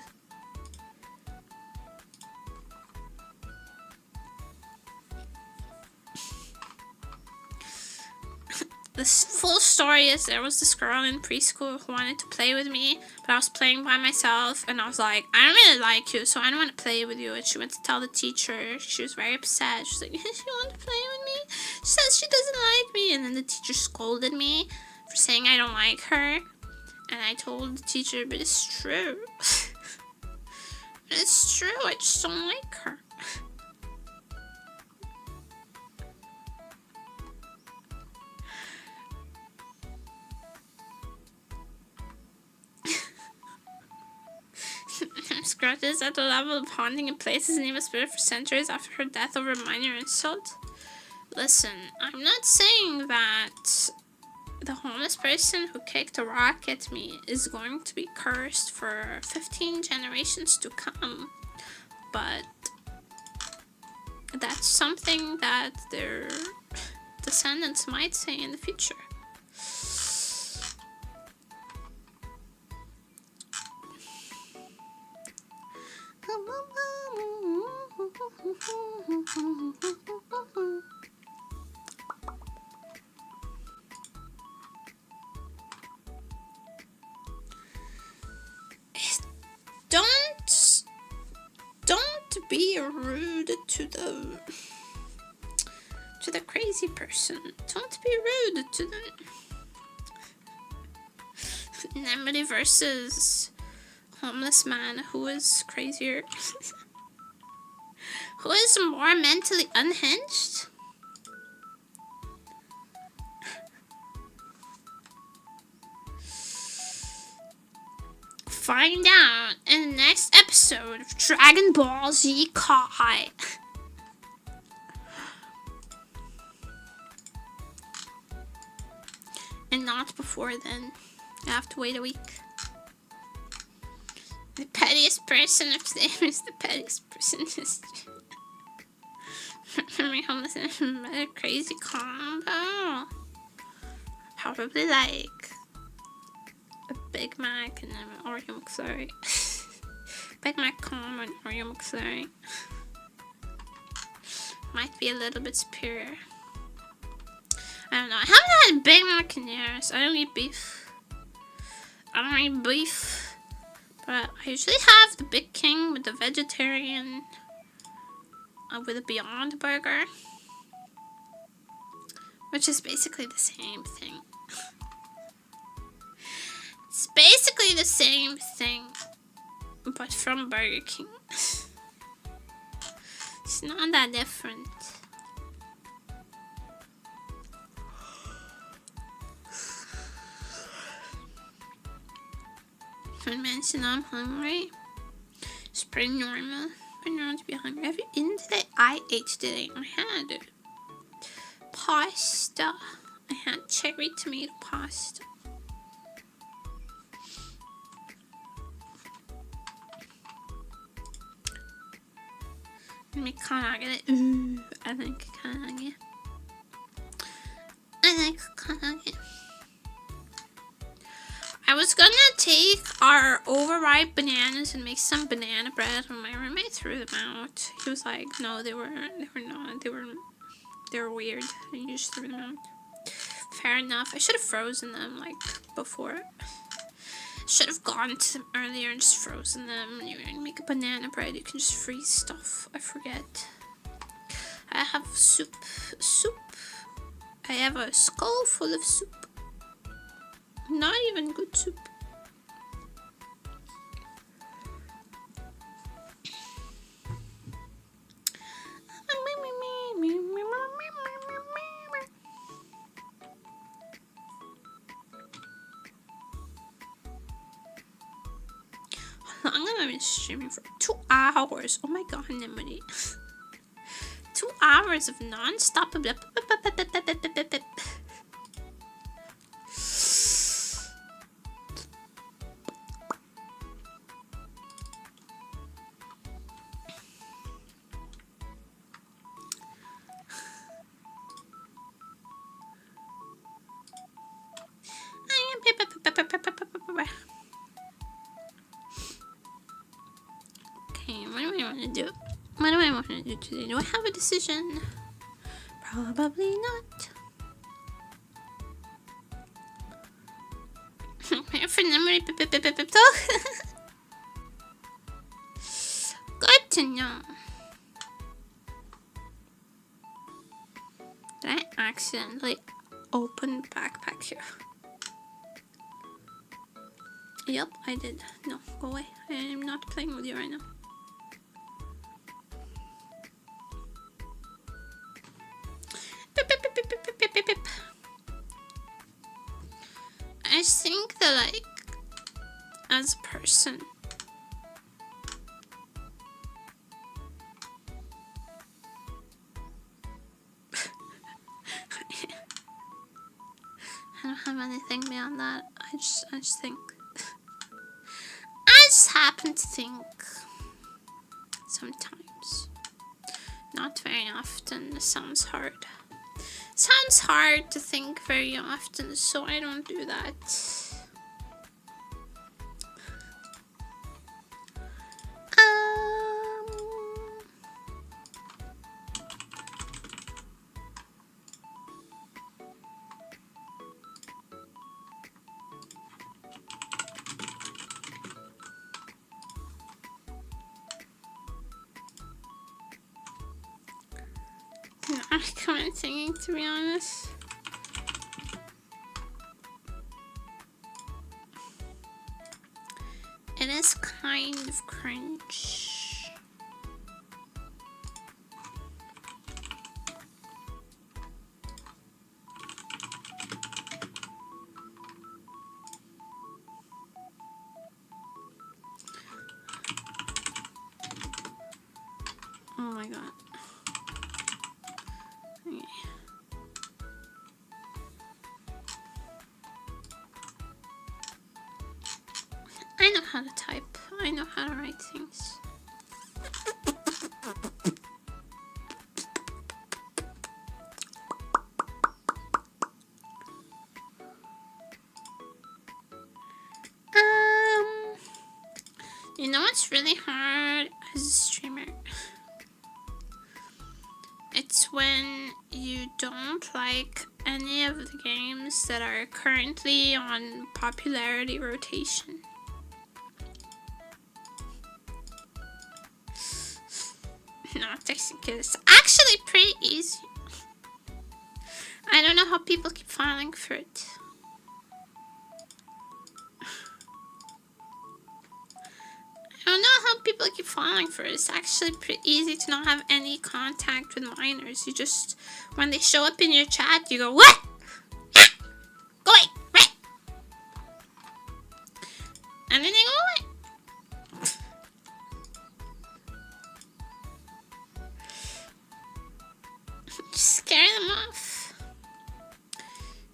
The full story is there was this girl in preschool who wanted to play with me, but I was playing by myself and I was like, I don't really like you, so I don't want to play with you. And she went to tell the teacher. She was very upset. She's like, she wants to play with me? She says she doesn't like me. And then the teacher scolded me for saying I don't like her. And I told the teacher, but it's true. It's true, I just don't like her. Krita is at the level of haunting a place as an evil spirit for centuries after her death over a minor insult. Listen, I'm not saying that the homeless person who kicked a rock at me is going to be cursed for 15 generations to come, but that's something that their descendants might say in the future. Don't be rude to the crazy person. Don't be rude to the Nemuri versus homeless man who is crazier. Who is more mentally unhinged? Find out in the next episode of Dragon Ball Z Kai. not before then. You have to wait a week. The pettiest person of today is the pettiest person in history. A crazy combo. Probably like a Big Mac and an Oreo McFlurry. Big Mac combo and Oreo McFlurry. Might be a little bit superior. I don't know. I haven't had Big Mac in years. I don't eat beef. But I usually have the Big King with the vegetarian, with a Beyond Burger, which is basically the same thing. It's basically the same thing, but from Burger King. It's not that different. Don't mention I'm hungry. It's pretty normal. Pretty normal to be hungry. Have you eaten today? I ate today. I had pasta. I had cherry tomato pasta. Let me kanage. Ooh, I like kanage. I was gonna take our overripe bananas and make some banana bread, and my roommate threw them out. He was like, "No, they were not. They were weird." And you just threw them out. Fair enough. I should have frozen them like before. Should have gone to them earlier and just frozen them. When you're gonna make a banana bread, you can just freeze stuff. I forget. I have soup. I have a skull full of soup. Not even good soup. I'm gonna be streaming for 2 hours. Oh my god, nemuri. 2 hours of non-stop. Okay, what do I want to do? What do I want to do today? Do I have a decision? Probably not. Good to know. Did I accidentally open the backpack here? Yep, I did. No, go away. I am not playing with you right now. I think that, like, as a person, I don't have anything beyond that. I just think. I just happen to think sometimes. Not very often. It sounds hard. Sounds hard to think very often, so I don't do that. I can't singing, to be honest. It is kind of cringe. Oh my god. Okay. I know how to type. I know how to write things. You know what's really hard as a streamer? It's when you don't like any of the games that are currently on popularity rotation. No, technically it's actually pretty easy. I don't know how people keep falling for it. I don't know how people keep falling for it. It's actually pretty easy to not have any contact with minors. You just, when they show up in your chat, you go, what? Ah! Go away! Right? And then they go away. Just scare them off.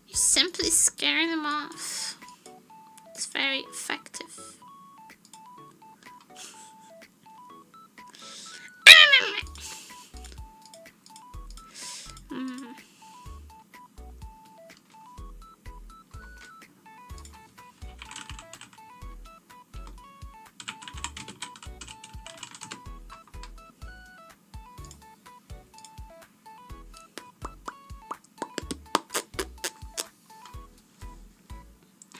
You simply scare them off. It's very effective.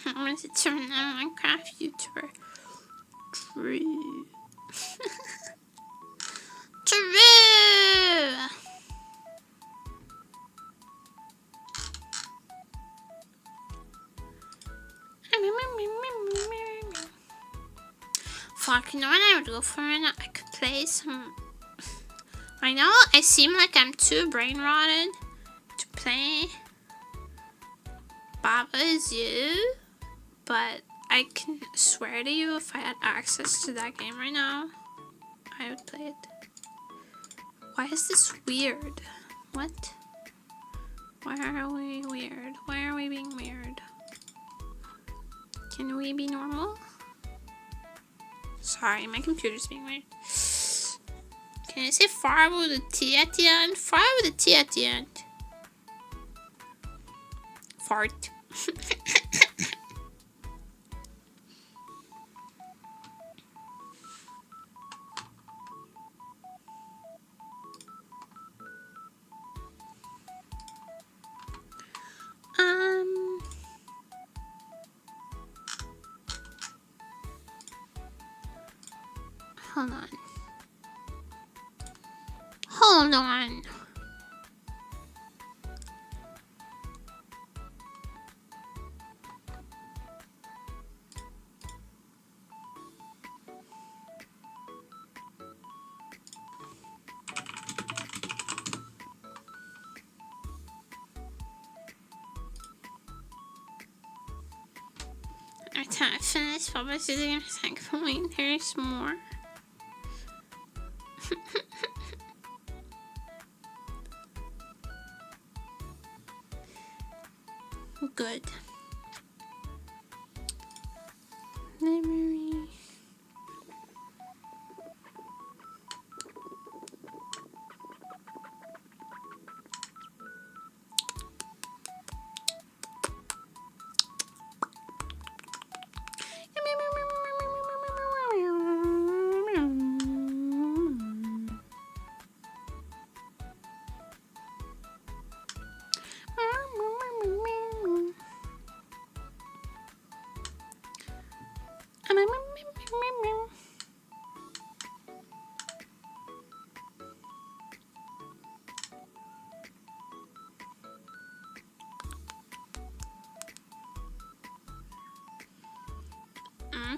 I wanted to turn on Minecraft YouTuber. True. True. Fuck, you know what I would go for? I could play some. I know I seem like I'm too brain rotted to play Baba Is You, but I can swear to you, if I had access to that game right now, I would play it. Why is this weird? What? Why are we weird? Why are we being weird? Can we be normal? Sorry, my computer's being weird. Can I say far with a T at the end? Far with a T at the end. Fart. Hold on. Hold on. Every time I finish publishing, I'm like, wait, there's more. Good. Nemuri.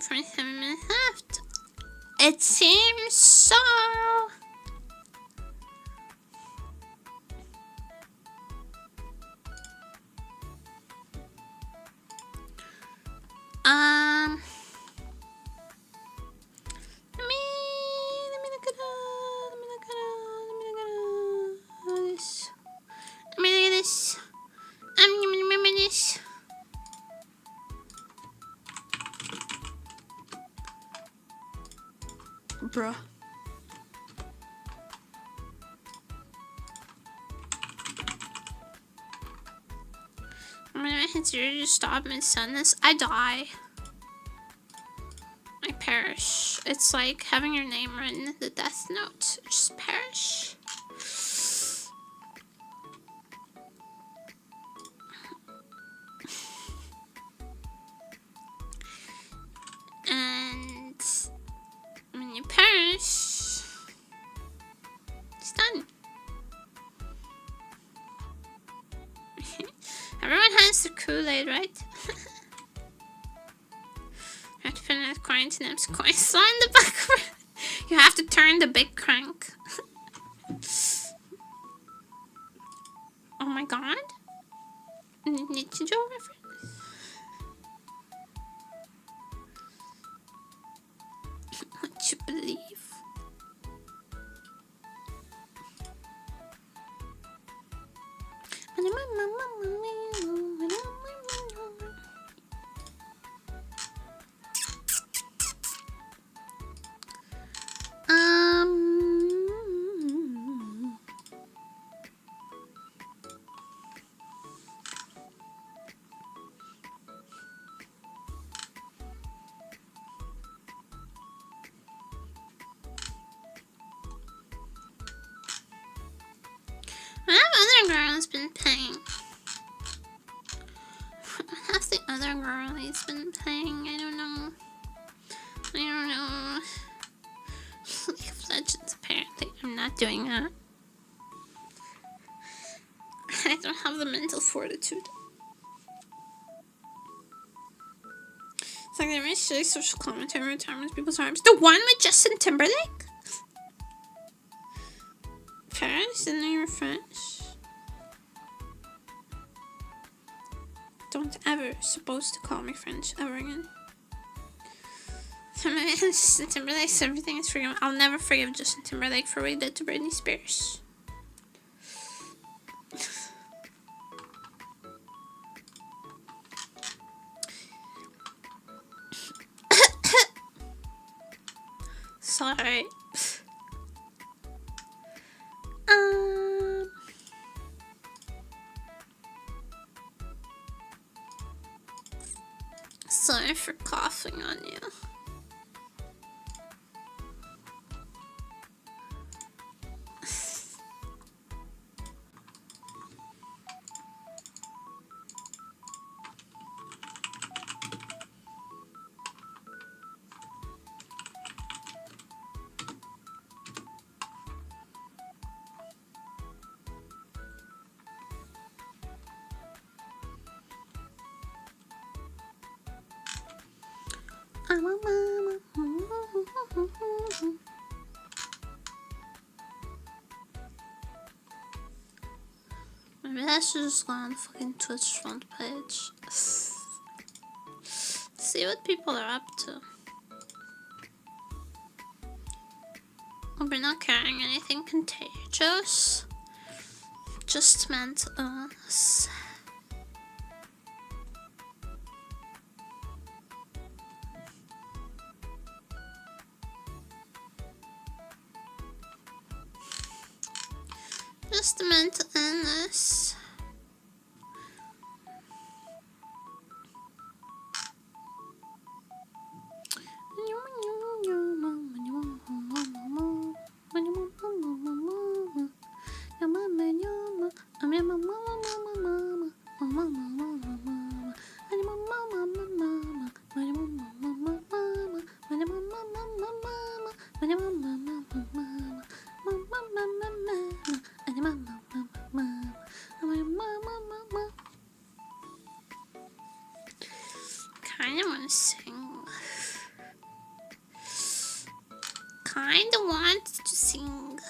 For 7 minutes left. It seems so. Let me look at this. Let me look at this. Remember this. Bruh. I'm gonna hit 0 to stop mid-sentence. I die. I perish. It's like having your name written in the death note. Just perish. And when you perish, it's done. Everyone has the Kool-Aid, right? I have to put in quarantine's coin slot in the background. You have to turn the big crank. Oh my god. Nichijou reference. What you believe? Girl's been playing. What has the other girl he's been playing? I don't know. League of Legends, apparently. I'm not doing that. I don't have the mental fortitude. It's like they made shitty social commentary retirement people's arms. The one with Justin Timberlake? Paris, isn't your French? Don't ever supposed to call me French ever again. Justin Timberlake's everything is forgiven. I'll never forgive Justin Timberlake for what he did to Britney Spears. Sorry. Sorry for coughing on you. Maybe I should just go on the fucking Twitch front page. See what people are up to. Hope we're not carrying anything contagious. Just mental illness. Just a mental illness. Kinda wanna sing. Kinda want to sing.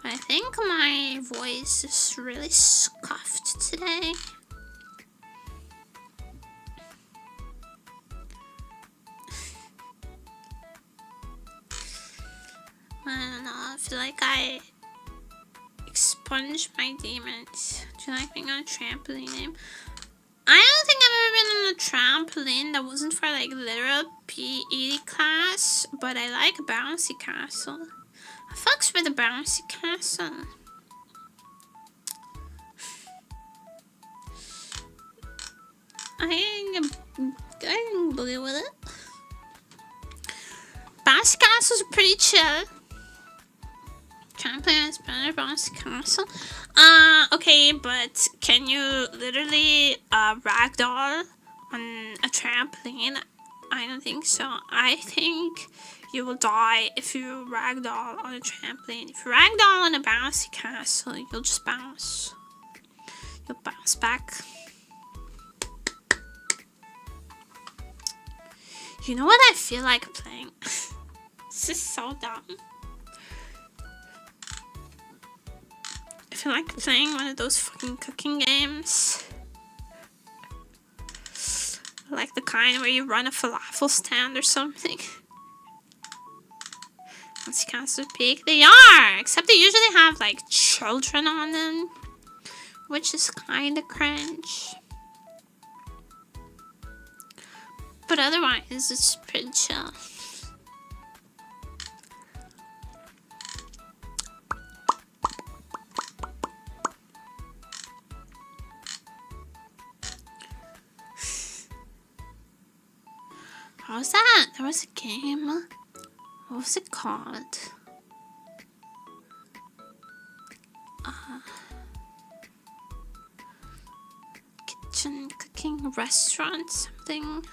But I think my voice is really scuffed today. I don't know, I feel like I expunged my demons. Do you like being on a trampoline game? I don't think I've been on a trampoline that wasn't for like literal PE class, but I like bouncy castle. I fucks with a bouncy castle. I can believe with it. Bouncy castles are pretty chill. Trampoline is better, bouncy castle. Okay, but can you literally ragdoll on a trampoline? I don't think so. I think you will die if you ragdoll on a trampoline. If you ragdoll on a bouncy castle, you'll just bounce. You'll bounce back. You know what I feel like playing? This is so dumb. I feel like playing one of those fucking cooking games. Like the kind where you run a falafel stand or something. Bouncy castles are big. They are! Except they usually have like children on them. Which is kinda cringe. But otherwise, it's pretty chill. What was that? There was a game. What was it called? Kitchen cooking restaurant something.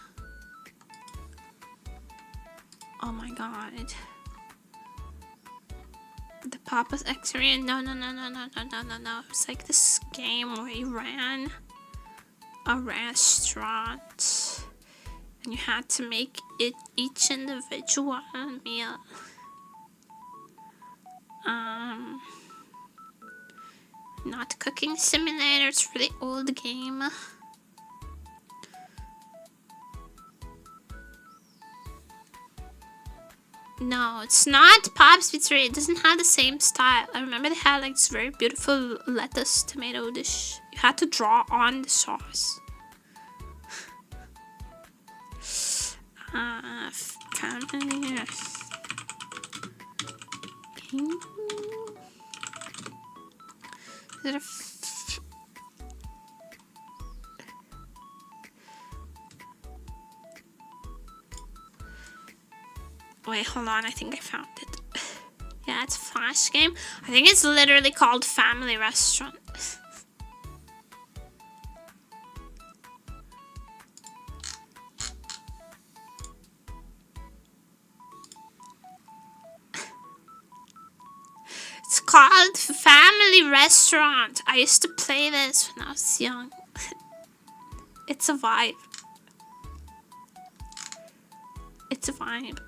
Oh my god. The Papa's X-Ray. No. It's like this game where you ran a restaurant and you had to make it each individual meal. Not Cooking Simulator. It's a really old game. No, it's not Pop's Pizzeria. It doesn't have the same style. I remember they had like this very beautiful lettuce tomato dish. You had to draw on the sauce. Family. Is it a wait, hold on, I think I found it. Yeah, it's a Flash game. I think it's literally called Family Restaurant. It's called Family Restaurant. I used to play this when I was young. It's a vibe. It's a vibe.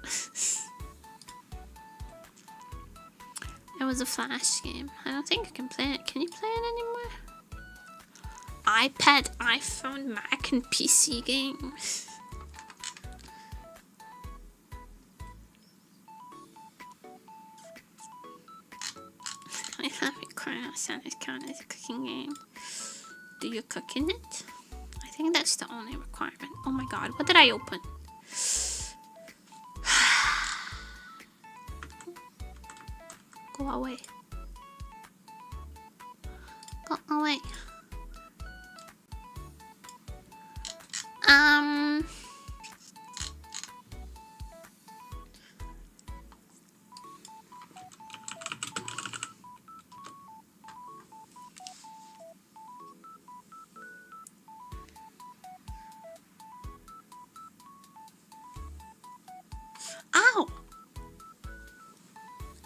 It was a Flash game. I don't think I can play it. Can you play it anymore? iPad, iPhone, Mac, and PC games. I have it currently count as a cooking game. Do you cook in it? I think that's the only requirement. Oh my god, what did I open? Go away. Go away. Ow!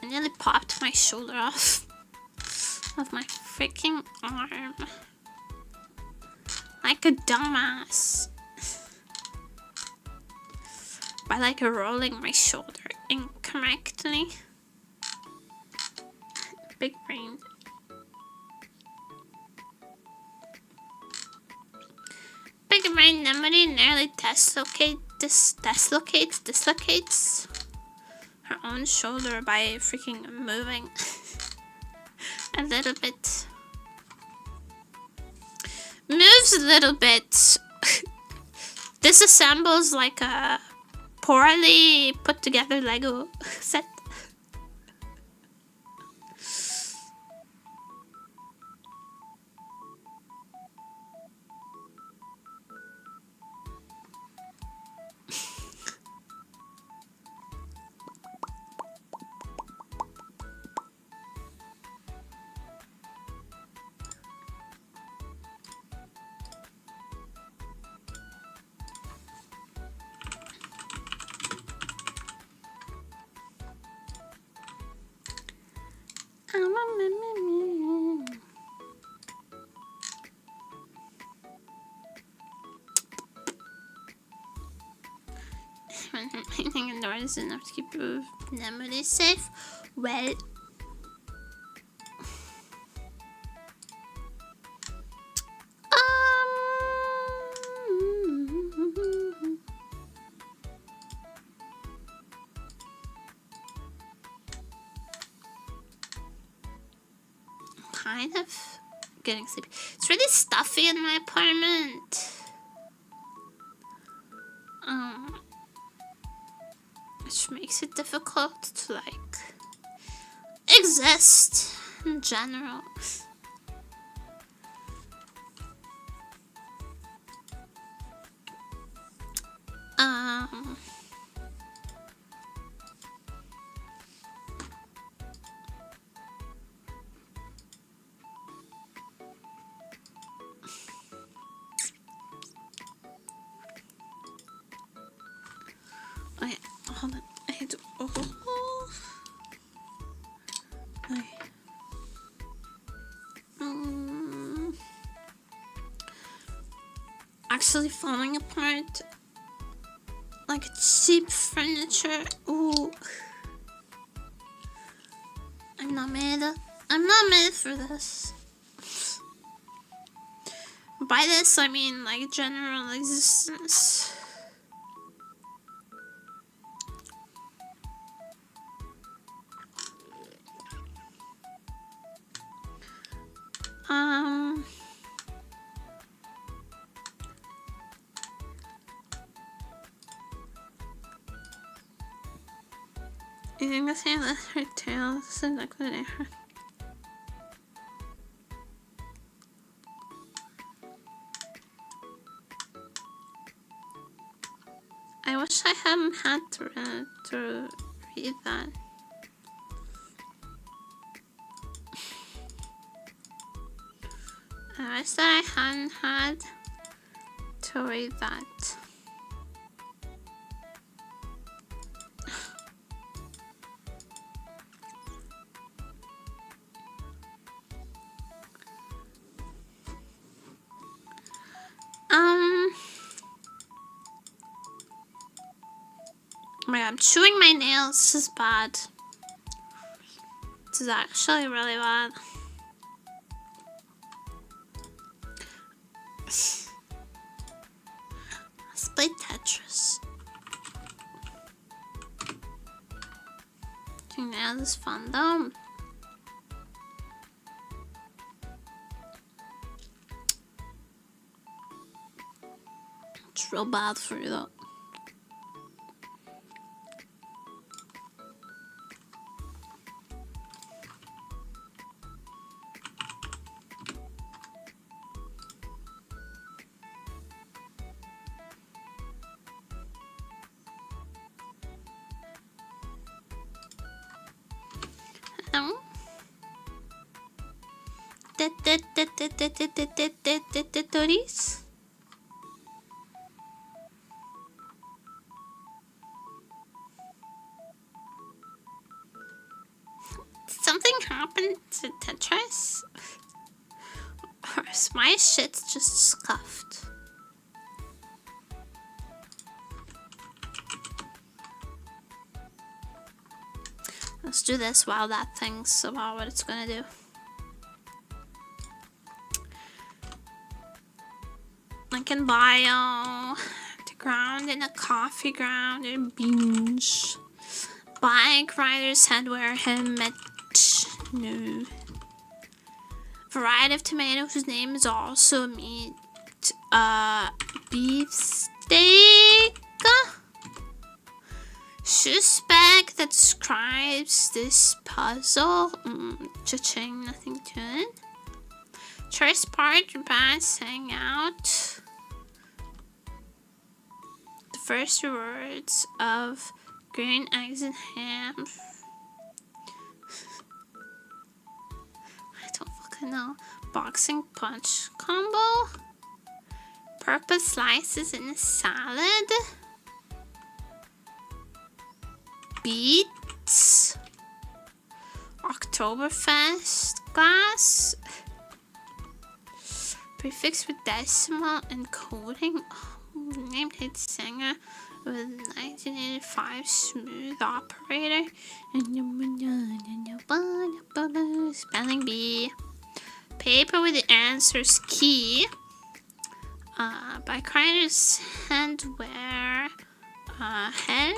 I nearly popped my shoulder off of my freaking arm. Like a dumbass. By like rolling my shoulder incorrectly. Big brain. Big brain nemuri nearly dislocates her own shoulder by freaking moving a little bit. Moves a little bit. disassembles like a poorly put together Lego set. Painting indoors is enough to keep your nemuri safe. Well, kind of getting sleepy. It's really stuffy in my apartment. Which makes it difficult to like exist in general. Okay, hold on. I had to. Actually falling apart like cheap furniture. Ooh. I'm not made for this. By this I mean like general existence. You think the same as her tail? This is exactly what I heard. I wish I hadn't had to read that. I wish that I hadn't had to read that. Oh my god, I'm chewing my nails. This is bad. This is actually really bad. Let's play Tetris. Chewing nails is fun though. It's real bad for you though. Something happened to Tetris? Or is my shit just scuffed? Let's do this while that thinks about what it's gonna do. Lincoln bio, the ground in a coffee ground and beans. Bike rider's head where him met no. Variety of tomato whose name is also meat. Beef Suspect that describes this puzzle. Cha-ching, nothing to it. First part, your bats hang out. The first words of green eggs and ham. I don't fucking know. Boxing punch combo. Purple slices in a salad. Beets. Oktoberfest glass. Prefix with decimal encoding. Named hit singer with 1985 smooth operator. Spelling bee. Paper with the answers key. By Kreider's handwear. Helmets.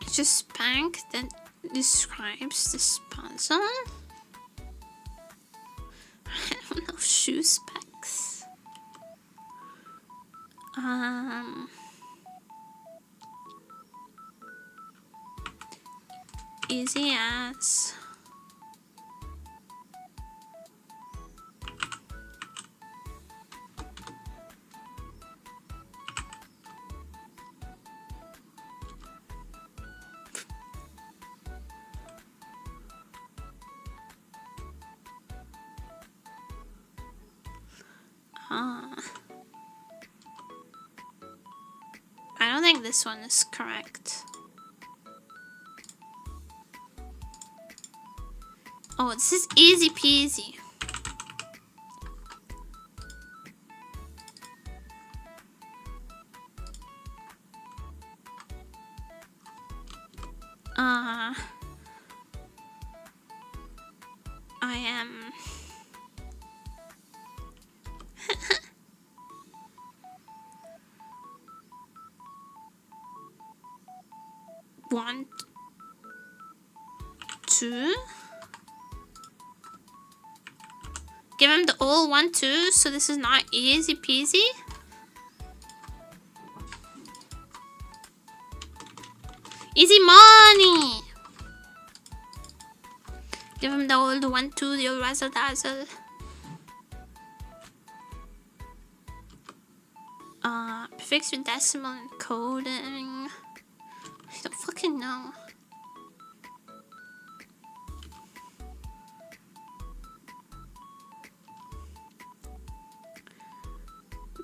It's just bank that describes this puzzle. I don't know, shoe specs. Easy as. I don't think this one is correct. Oh, this is easy peasy. I am want to give him the all 1 2, so this is not easy peasy. Easy money. Give him the old 1 2, the old razzle dazzle. Prefix with decimal encoding. I don't fucking know.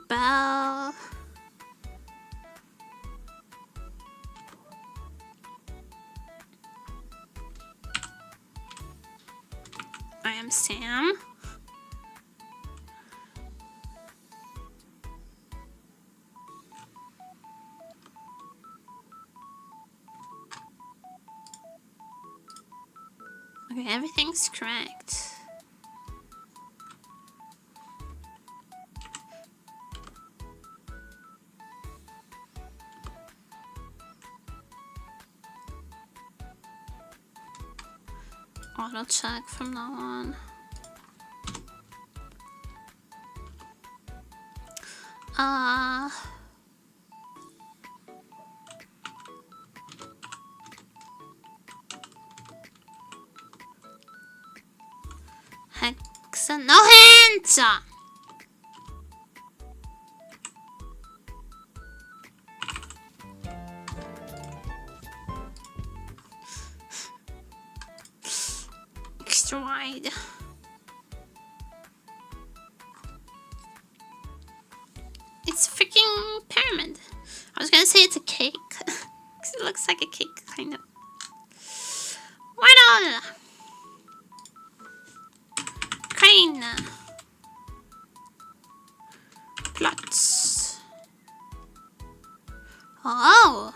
Bell. I am Sam. Okay, everything's correct. Auto check from now on. Hexa, no hands! Extra wide. It's a freaking pyramid. I was gonna say it's a cake. Because it looks like a cake, kind of. Why not? Crane. Plots. Oh.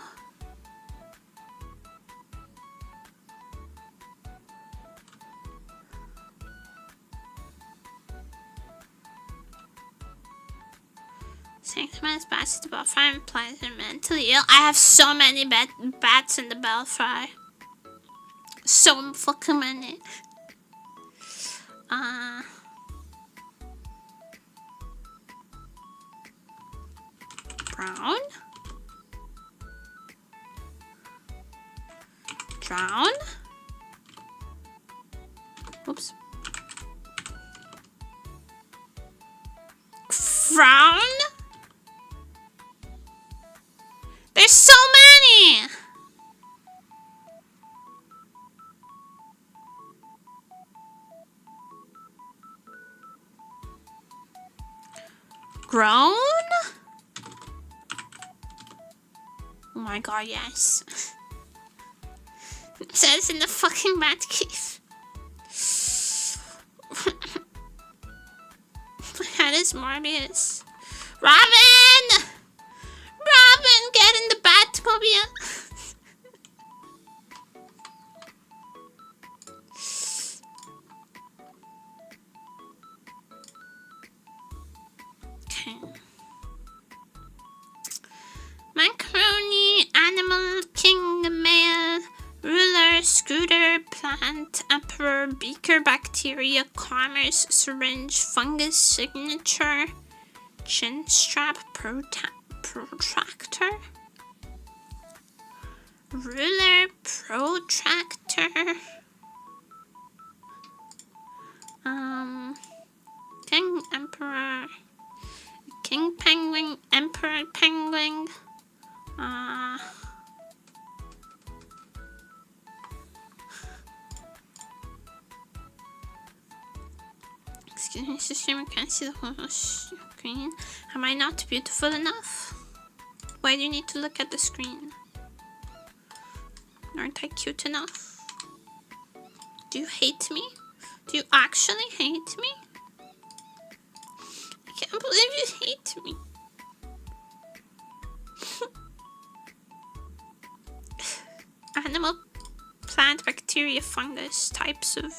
Sanctimonious bats at the belfry implies they're mentally ill. I have so many bats in the belfry. So fucking many. Brown. Drown. Oops. Frown. There's so many. Grown. Oh my god, yes. It says in the fucking Batcave. My head is Morbius. Robin! Robin, get in the Batmobile. Okay. Macaroni, animal, king, male, ruler, scooter, plant, emperor, beaker, bacteria, commerce, syringe, fungus, signature, chin strap, protractor, ruler, protractor, king, emperor, king penguin, emperor penguin, excuse me, system, I can't see the whole screen. Am I not beautiful enough? Why do you need to look at the screen? Aren't I cute enough? Do you hate me? Do you actually hate me? I can't believe you hate me. Animal, plant, bacteria, fungus, types of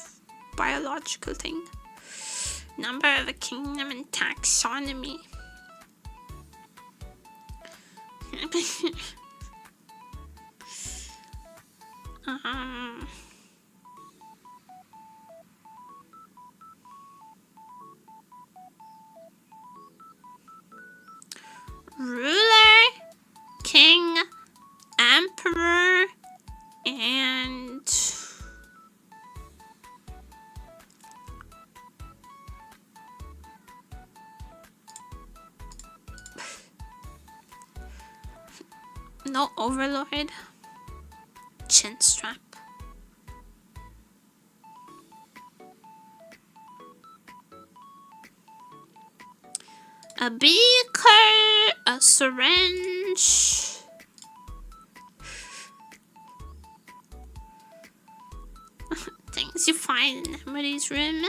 biological thing. Number of a kingdom and taxonomy. Ruler, king, emperor, and no overlord. Chin strap. A beaker, a syringe, things you find in Nemuri's room.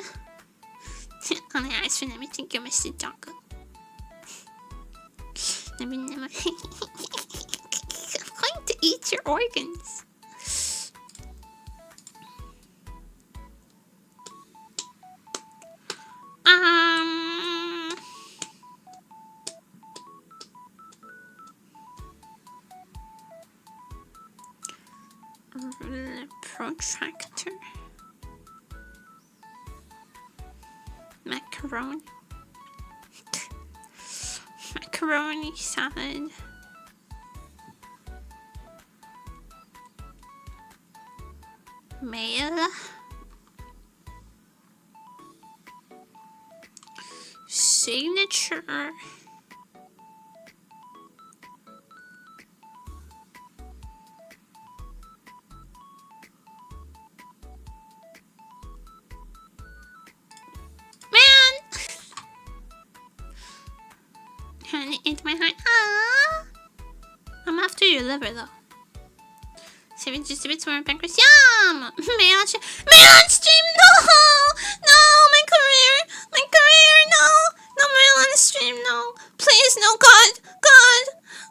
On the ice for Nemuri, think you're Mr. Jungle. Nemuri. I'm going to eat your organs. Protractor. Macaroni. Macaroni salad. Mail. Signature. Into my heart. Aww. I'm after your liver though. Saving just a bit more pancreas. Yum! Mail on stream. No! No! My career! No! No mail on the stream, no! Please, no, God!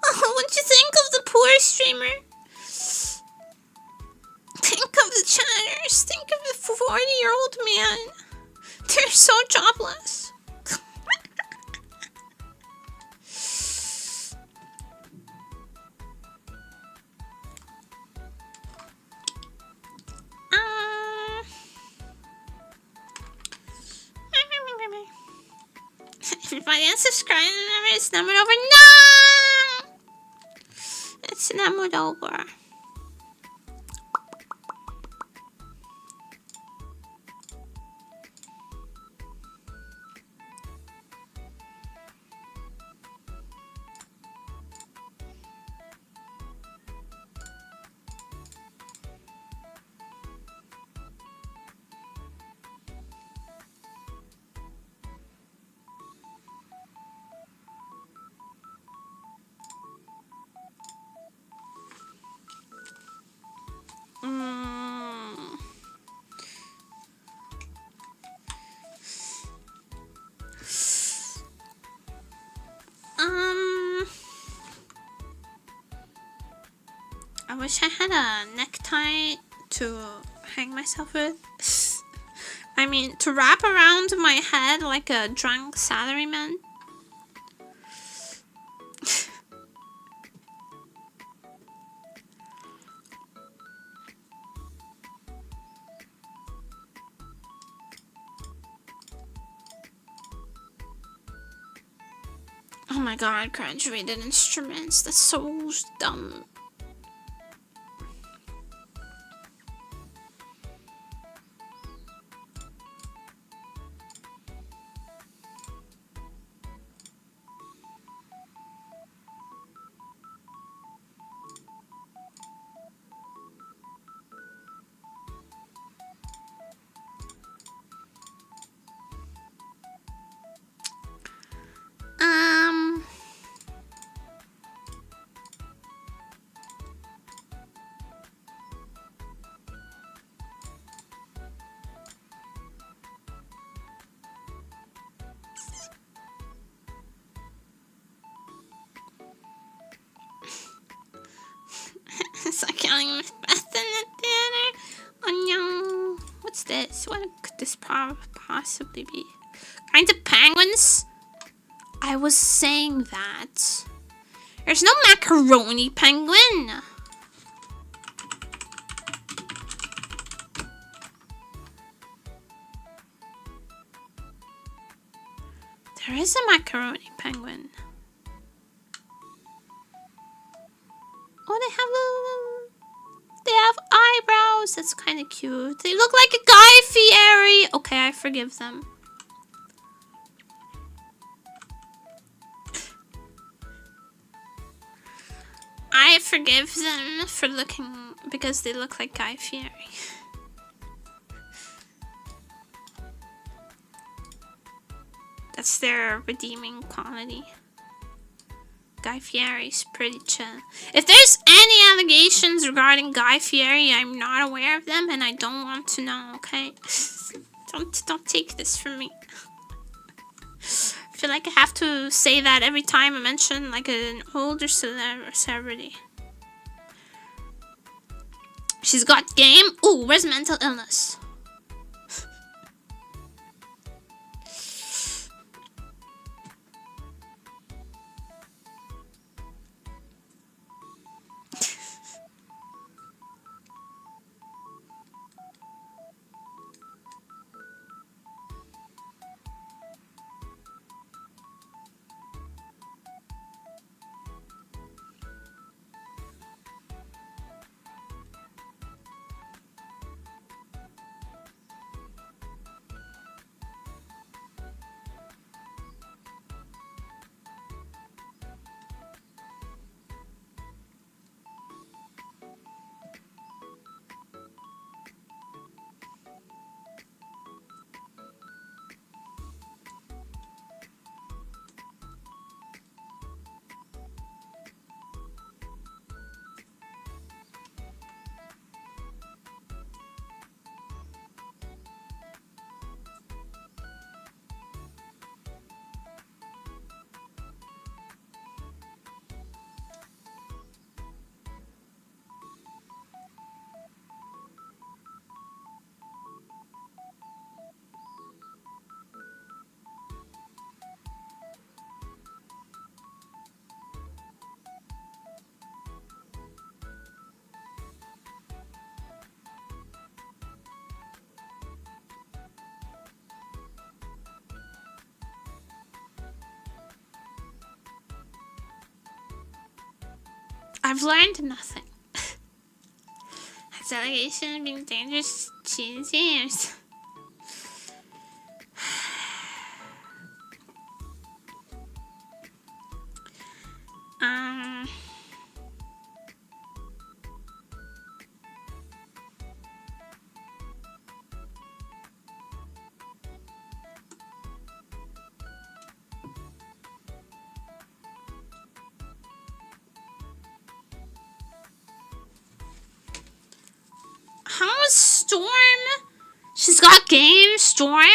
Oh, what do you think of the poor streamer? Think of the chatters. Think of the 40-year-old man. They're so jobless. didn't subscribe. It's numbered over. No! It's numbered over. I wish I had a necktie to hang myself with. I mean, to wrap around my head like a drunk salaryman. Oh my god, graduated instruments. That's so dumb. It's like yelling Macbeth in the theater. Oh no. What's this? What could this possibly be? Kinds of penguins? I was saying that. There's no macaroni penguin. There is a macaroni penguin. Oh, they have eyebrows. That's kind of cute. They look like a Guy Fieri. Okay, I forgive them. I forgive them for looking because they look like Guy Fieri. That's their redeeming quality. Guy Fieri's pretty chill. If there's any allegations regarding Guy Fieri, I'm not aware of them and I don't want to know, okay? Don't take this from me. I feel like I have to say that every time I mention like an older celebrity. She's got game. Ooh, where's mental illness? I've learned nothing. Has allegation been dangerous to years? How is Storm? She's got game, Storm?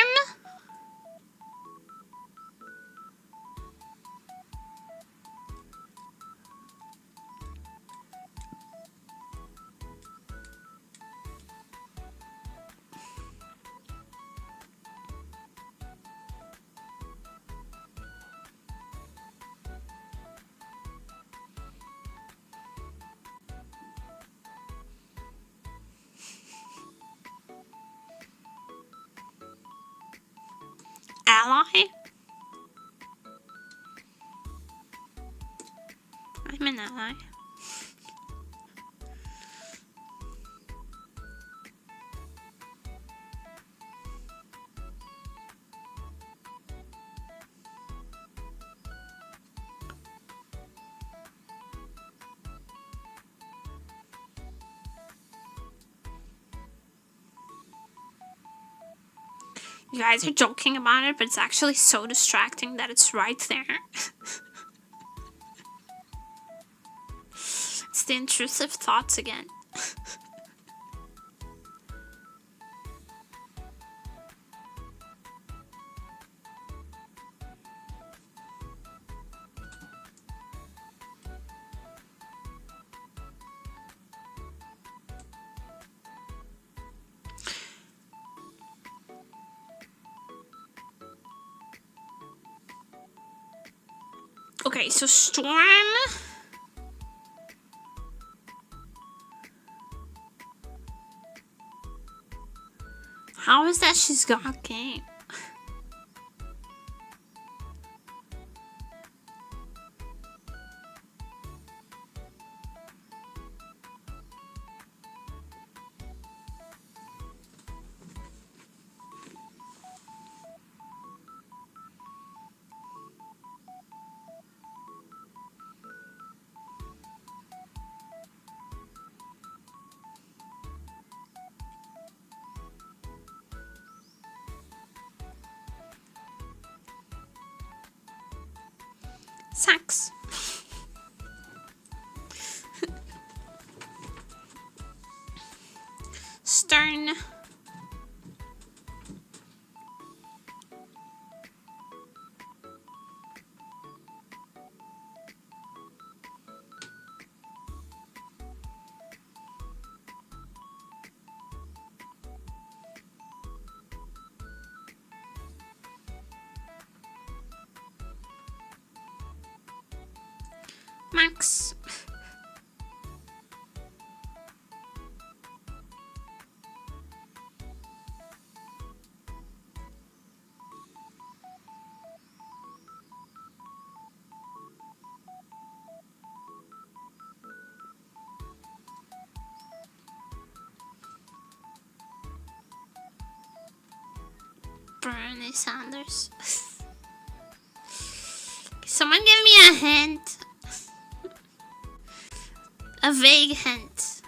Ally? I'm an ally. You guys are joking about it, but it's actually so distracting that it's right there. It's the intrusive thoughts again. Okay, so Storm. How is that she's got game? Sax. Stern. Max. Bernie Sanders. Someone give me a hint. A vague hint.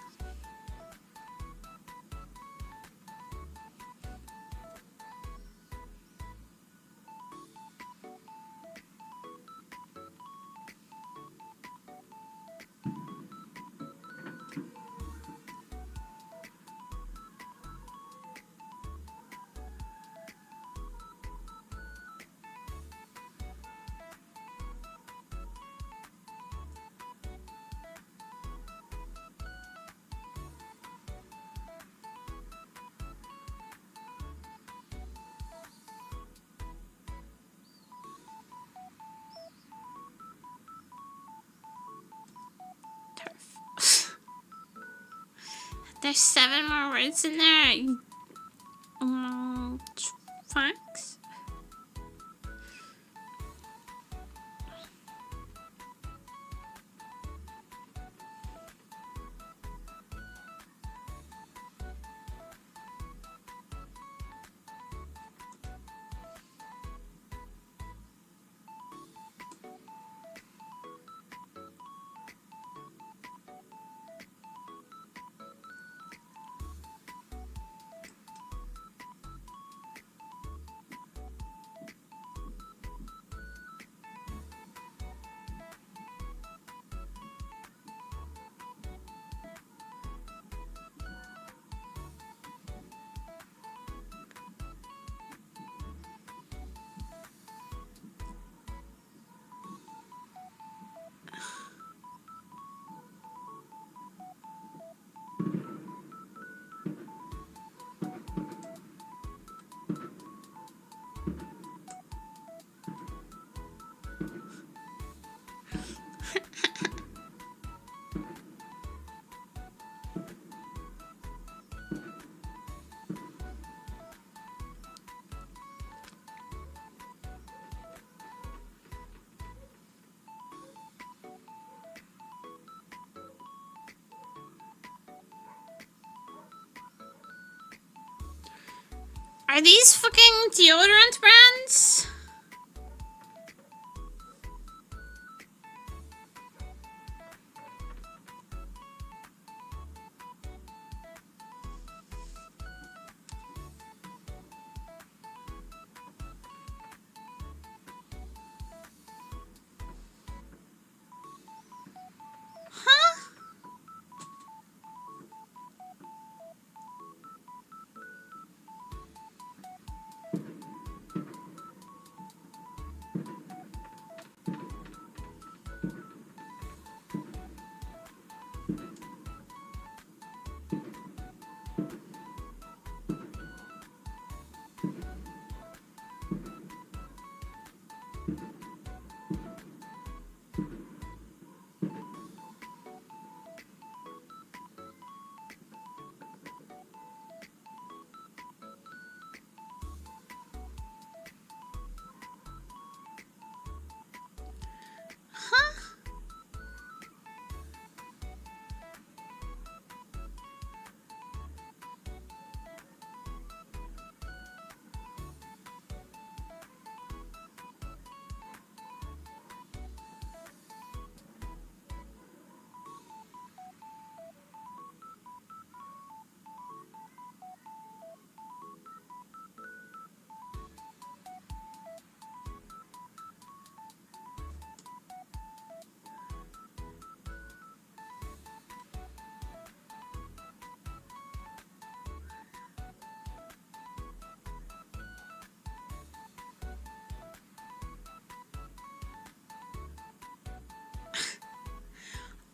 There's 7 more words in there. Facts. Are these fucking deodorant brands?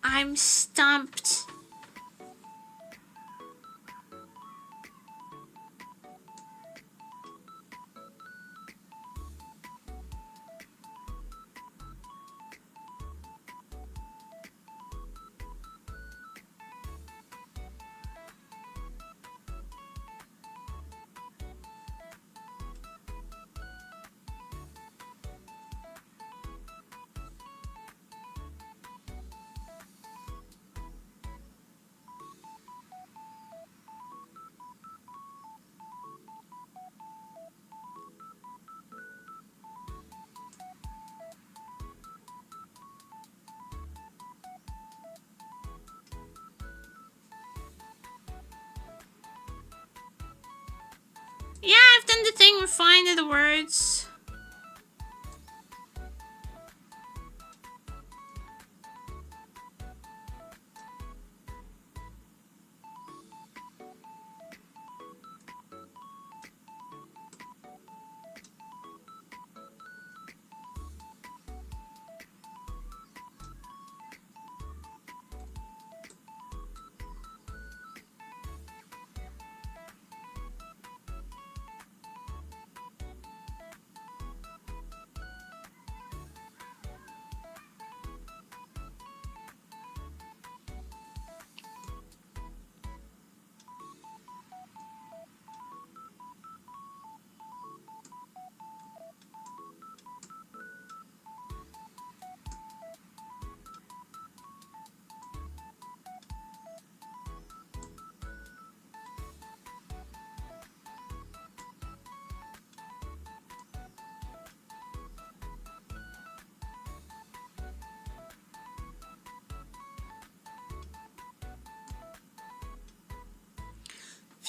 I'm stumped. Yeah, I've done the thing with finding the words.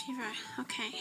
Fever, okay.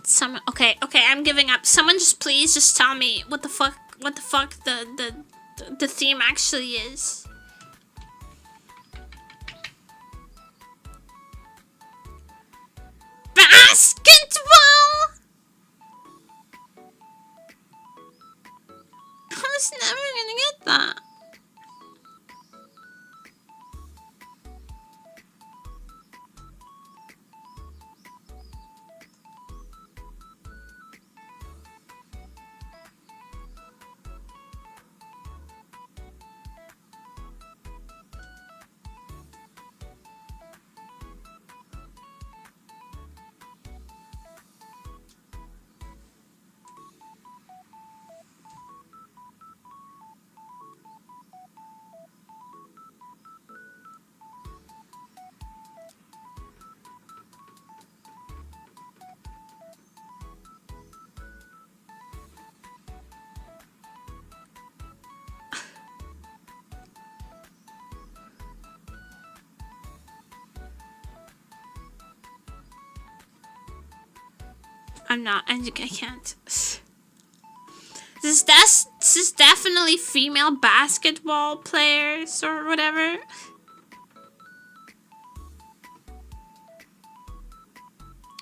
Someone, okay, I'm giving up. Someone just please just tell me what the fuck the theme actually is. Basketball! I'm not. I can't. This is definitely female basketball players or whatever.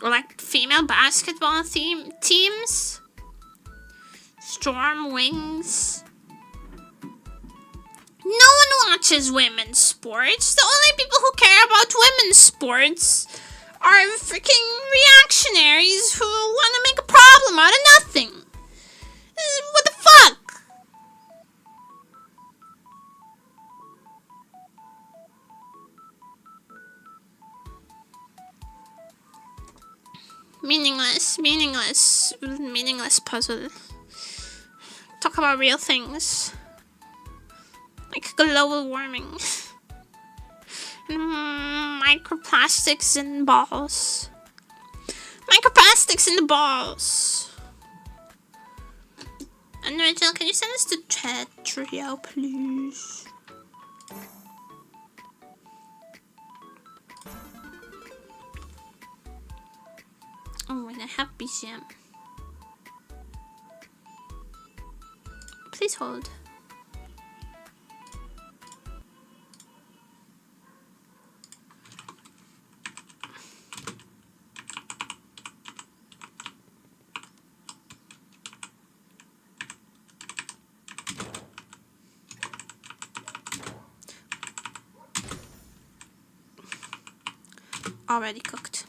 Or like female basketball teams. Storm Wings. No one watches women's sports. The only people who care about women's sports are freaking reactionaries who want to make a problem out of nothing. What the fuck? Meaningless puzzle. Talk about real things. Like global warming. Microplastics in balls. Microplastics in the balls. And Rachel, can you send us the chat trio, please? Oh, wait, I have BCM. Please hold. Already cooked.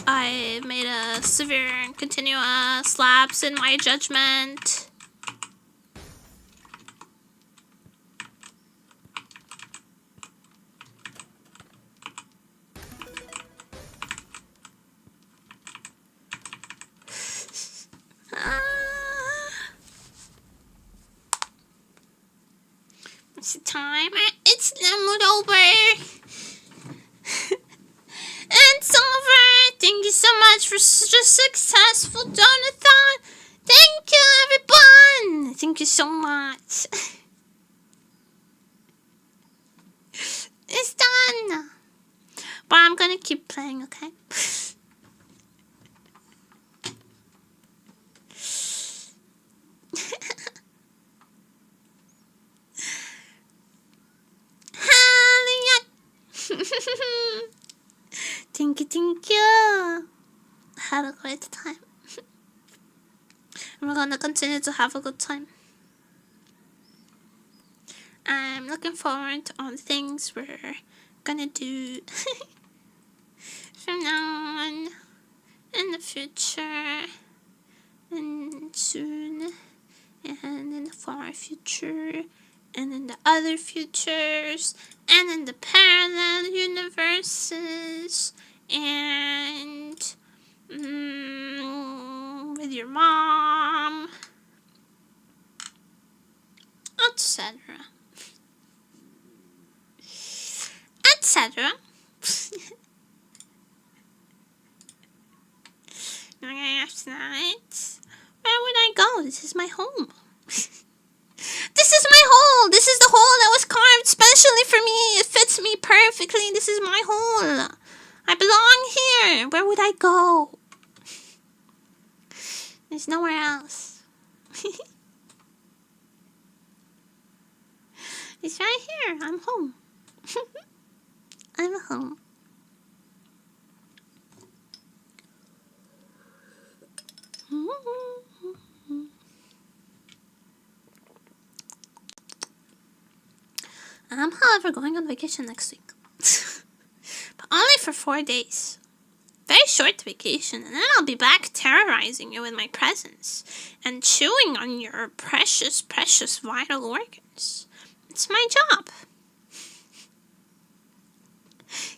I made a severe and continuous lapse in my judgment. What's the time? It's over. It's over. Thank you so much for such a successful donathon. Thank you, everyone. Thank you so much. It's done. But I'm gonna keep playing, okay? Thank you. Had a great time. And we're gonna continue to have a good time. I'm looking forward to all the things we're gonna do from now on, in the future, and soon, and in the far future, and in the other futures, and in the parallel universes, and with your mom, etc. etc. Okay, after that, where would I go? This is my home. This is my hole. This is the hole that was carved specially for me. It fits me perfectly. This is my hole. I belong here. Where would I go? There's nowhere else. It's right here. I'm home. I'm home. I'm, however, going on vacation next week. But only for 4 days. Very short vacation, and then I'll be back terrorizing you with my presence and chewing on your precious, precious vital organs. It's my job.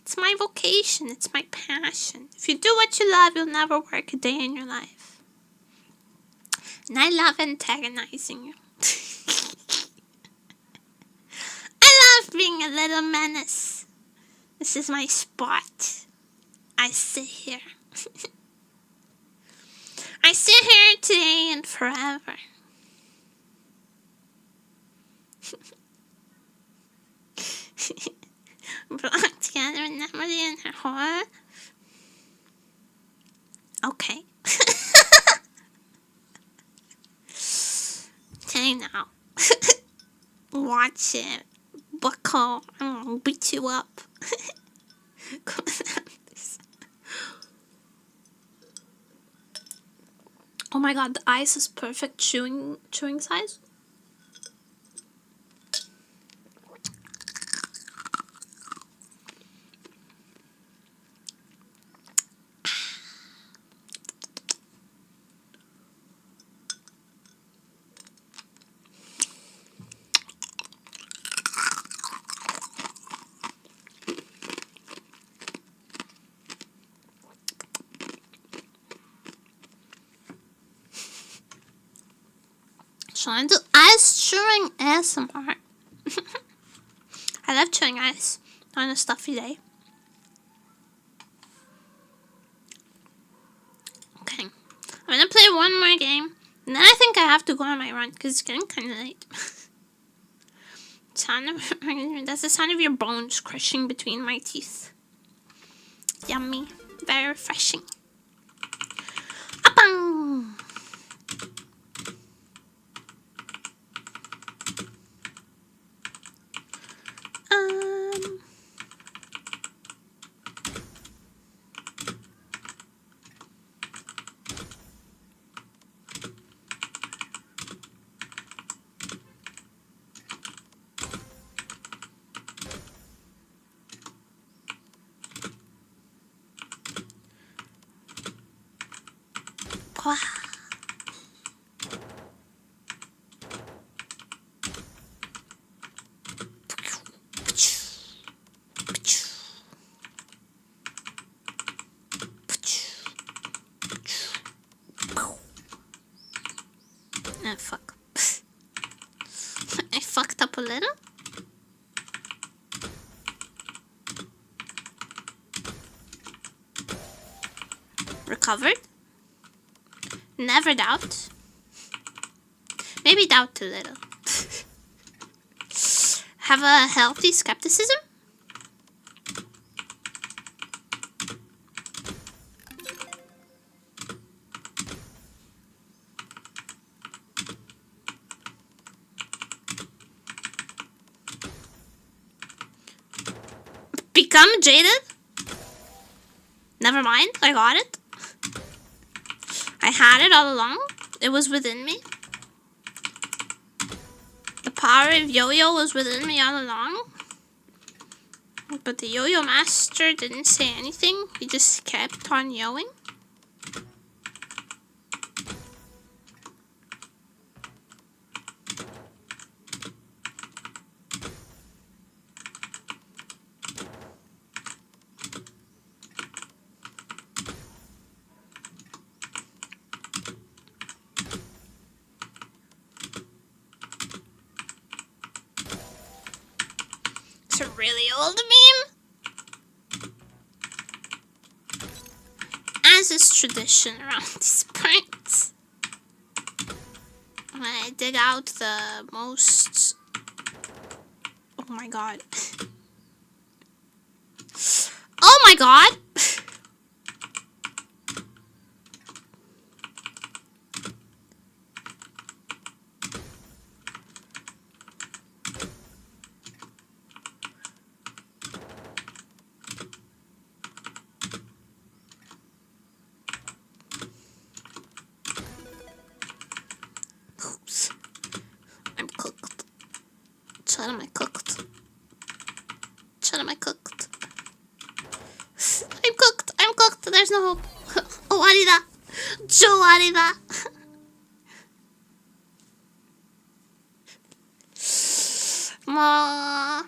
It's my vocation. It's my passion. If you do what you love, you'll never work a day in your life. And I love antagonizing you. I love being a little menace. This is my spot. I sit here. I sit here today and forever. Brought together a nemuri and her horror. Okay. Okay now. Watch it. Bucko. I'm gonna beat you up. Oh my god, the ice is perfect chewing size. So I do ice chewing ASMR. I love chewing ice on a stuffy day. Okay, I'm gonna play one more game, and then I think I have to go on my run because it's getting kind of late. That's the sound of your bones crushing between my teeth. Yummy, very refreshing. Apang! Wow. Ah, fuck. I fucked up a little. Recovered. Never doubt. Maybe doubt a little. Have a healthy skepticism. become jaded? Never mind, I got it. I had it all along. It was within me. The power of yo-yo was within me all along. But the yo-yo master didn't say anything. He just kept on yoing. It's a really old meme. As is tradition around these parts, I dig out the most... Oh my god. Oh my god! Oops. I'm cooked. Shut am I cooked? Shut am I cooked? I'm cooked. I'm cooked. There's no hope. 終わりだ。終わりだ。もう。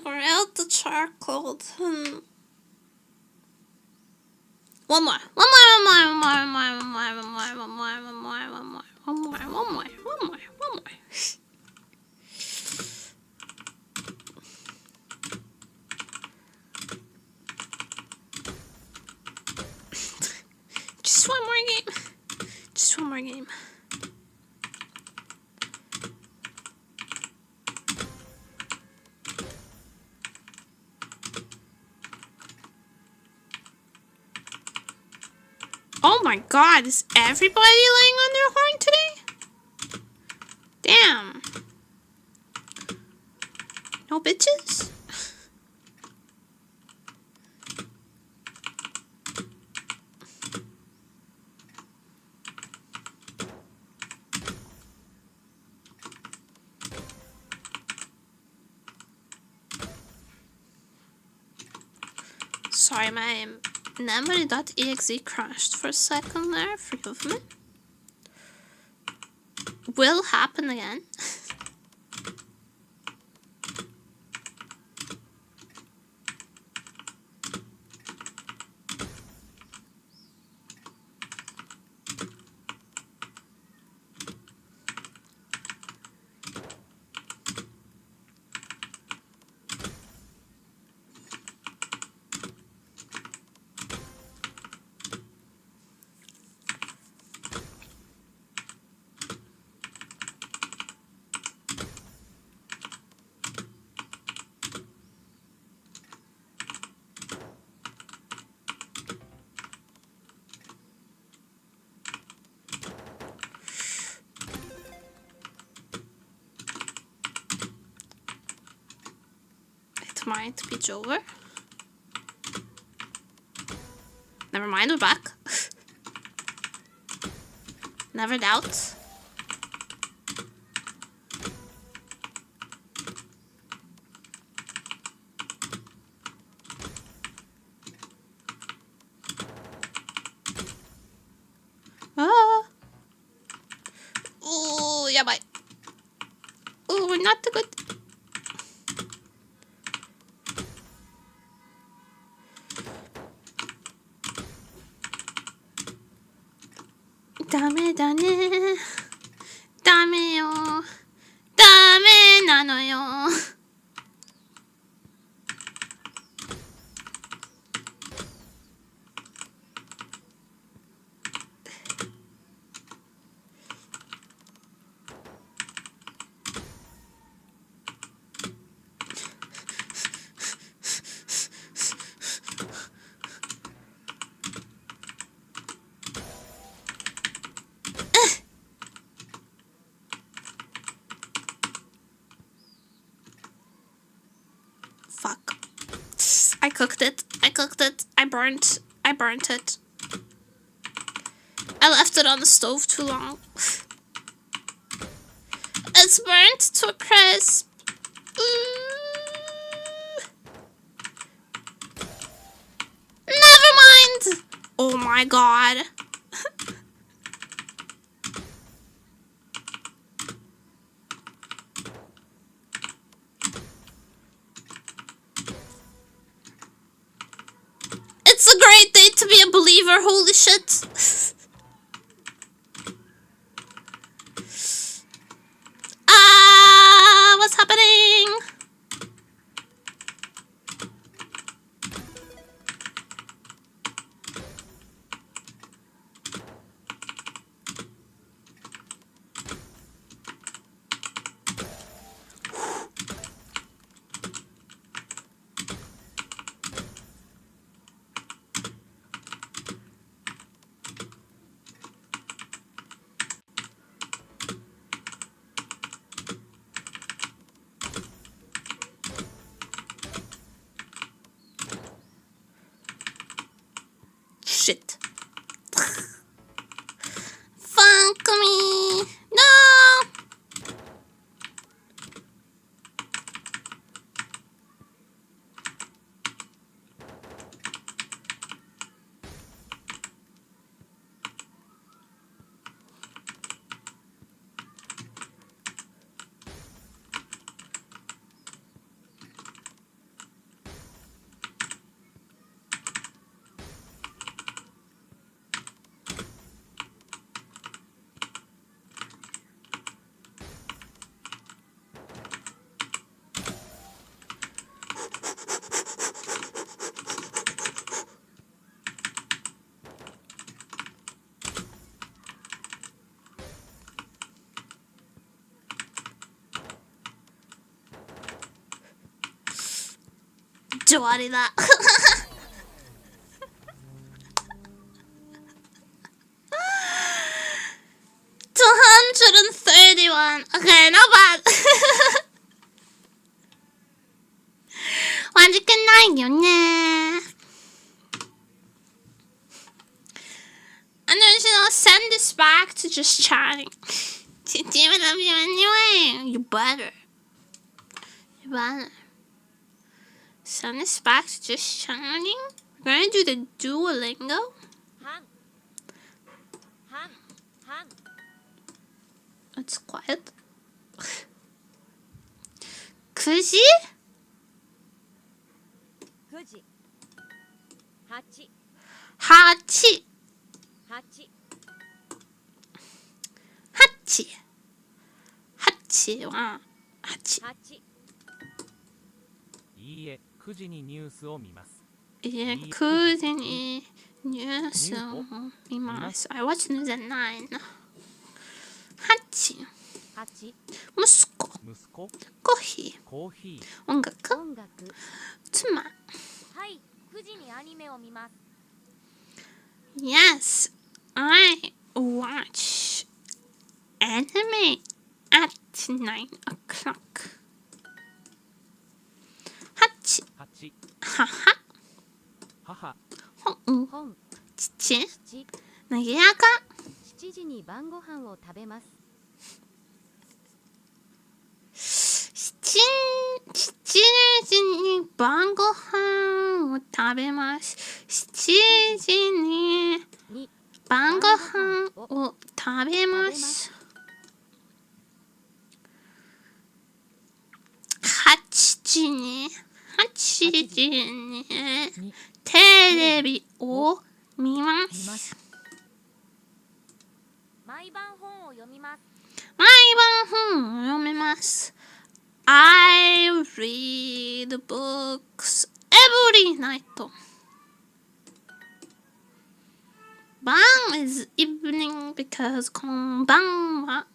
Grilled the charcoal. One more. Just one more game. Just one more game. Oh my god, is everybody laying on their horn today? Damn. No bitches? Sorry, my nemuri.exe crashed for a second there. Forgive me. Will happen again. It might be Jover. Never mind, we're back. Never doubt. Ah. Oh, yeah, bye. Oh, we're not too good. Dame da ne. Dame yo. Dame nano yo. I cooked it. I burnt it. I left it on the stove too long. It's burnt to a crisp. Never mind. Oh my god. It's a great day to be a believer, holy shit. What's happening? Shit. Fuck me. No. Jawari da. 231. Okay, not bad. 悪くないよね。And then she'll send this back to just chatting. To do it of you anyway. You better. Send this back to just chatting. We're gonna do the Duolingo. It's quiet. 9時 9時8 8 8は8 8いいえ、9時にニュースを見ます。いえ、9時にニュースを見ます。I watch news at 9. 8 8息子息子、コーヒーコーヒー、音楽音楽妻はい9時にアニメを見ます Yes, I watch anime at 9 o'clock. 8 8、母母、本本父7なぎやか7時に晩ご飯を食べます7時に晩ご飯を食べます。7時に2晩ご飯を食べます。8時にテレビを見ます。毎晩本を読みます毎晩本を読みます。I read books every night. 晩 is evening because こんばんは。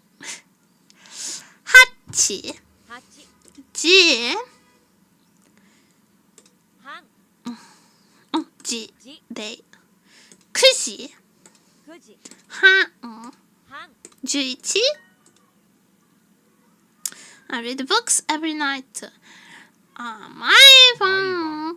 8 8時半時時で9時9時半半11 I read books every night. 毎晩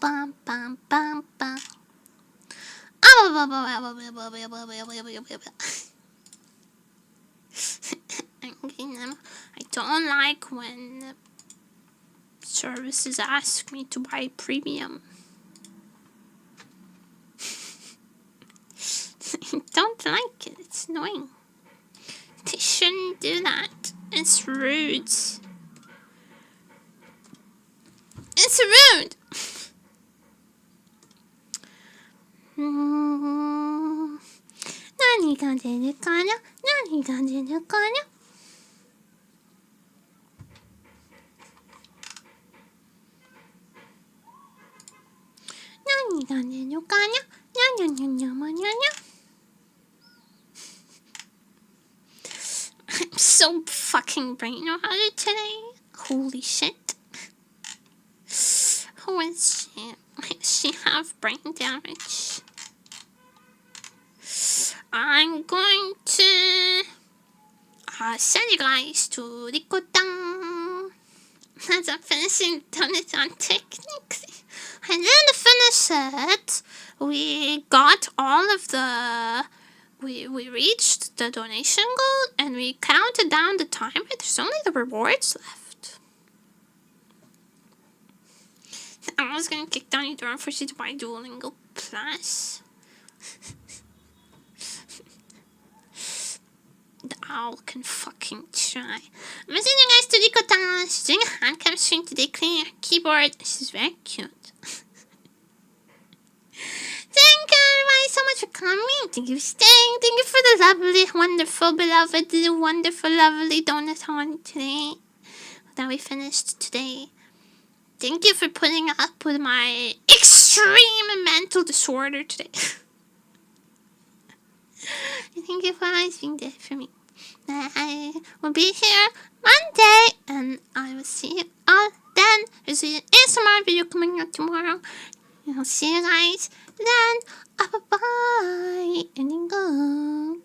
bum, bum, bum, bum. I don't like when services ask me to buy premium. I don't like it. It's annoying. They shouldn't do that. It's rude. It's rude. Nani ga deru kana? Nani ga deru kana? Nani ga deru kana? I'm so fucking brain-rotted today. Holy shit. Who is she? Does she have brain damage? I'm going to send you guys to Rikotan. As I'm finishing donut on technically. I didn't finish it. We got all of the... We reached the donation goal and we counted down the timer. There's only the rewards left. I was gonna kick down your door and force you to buy Duolingo Plus. The owl can fucking try. I'm sending you guys to Rikotan. She's doing a hand cam stream today, cleaning her keyboard. She's very cute. Thank you everybody so much for coming. Thank you for staying. Thank you for the lovely, wonderful, beloved, wonderful, lovely donut on today that we finished today. Thank you for putting up with my extreme mental disorder today. Thank you for always being there for me. I will be here Monday, and I will see you all then. There's an ASMR video coming out tomorrow. And I'll see you guys then. Bye-bye. And then go.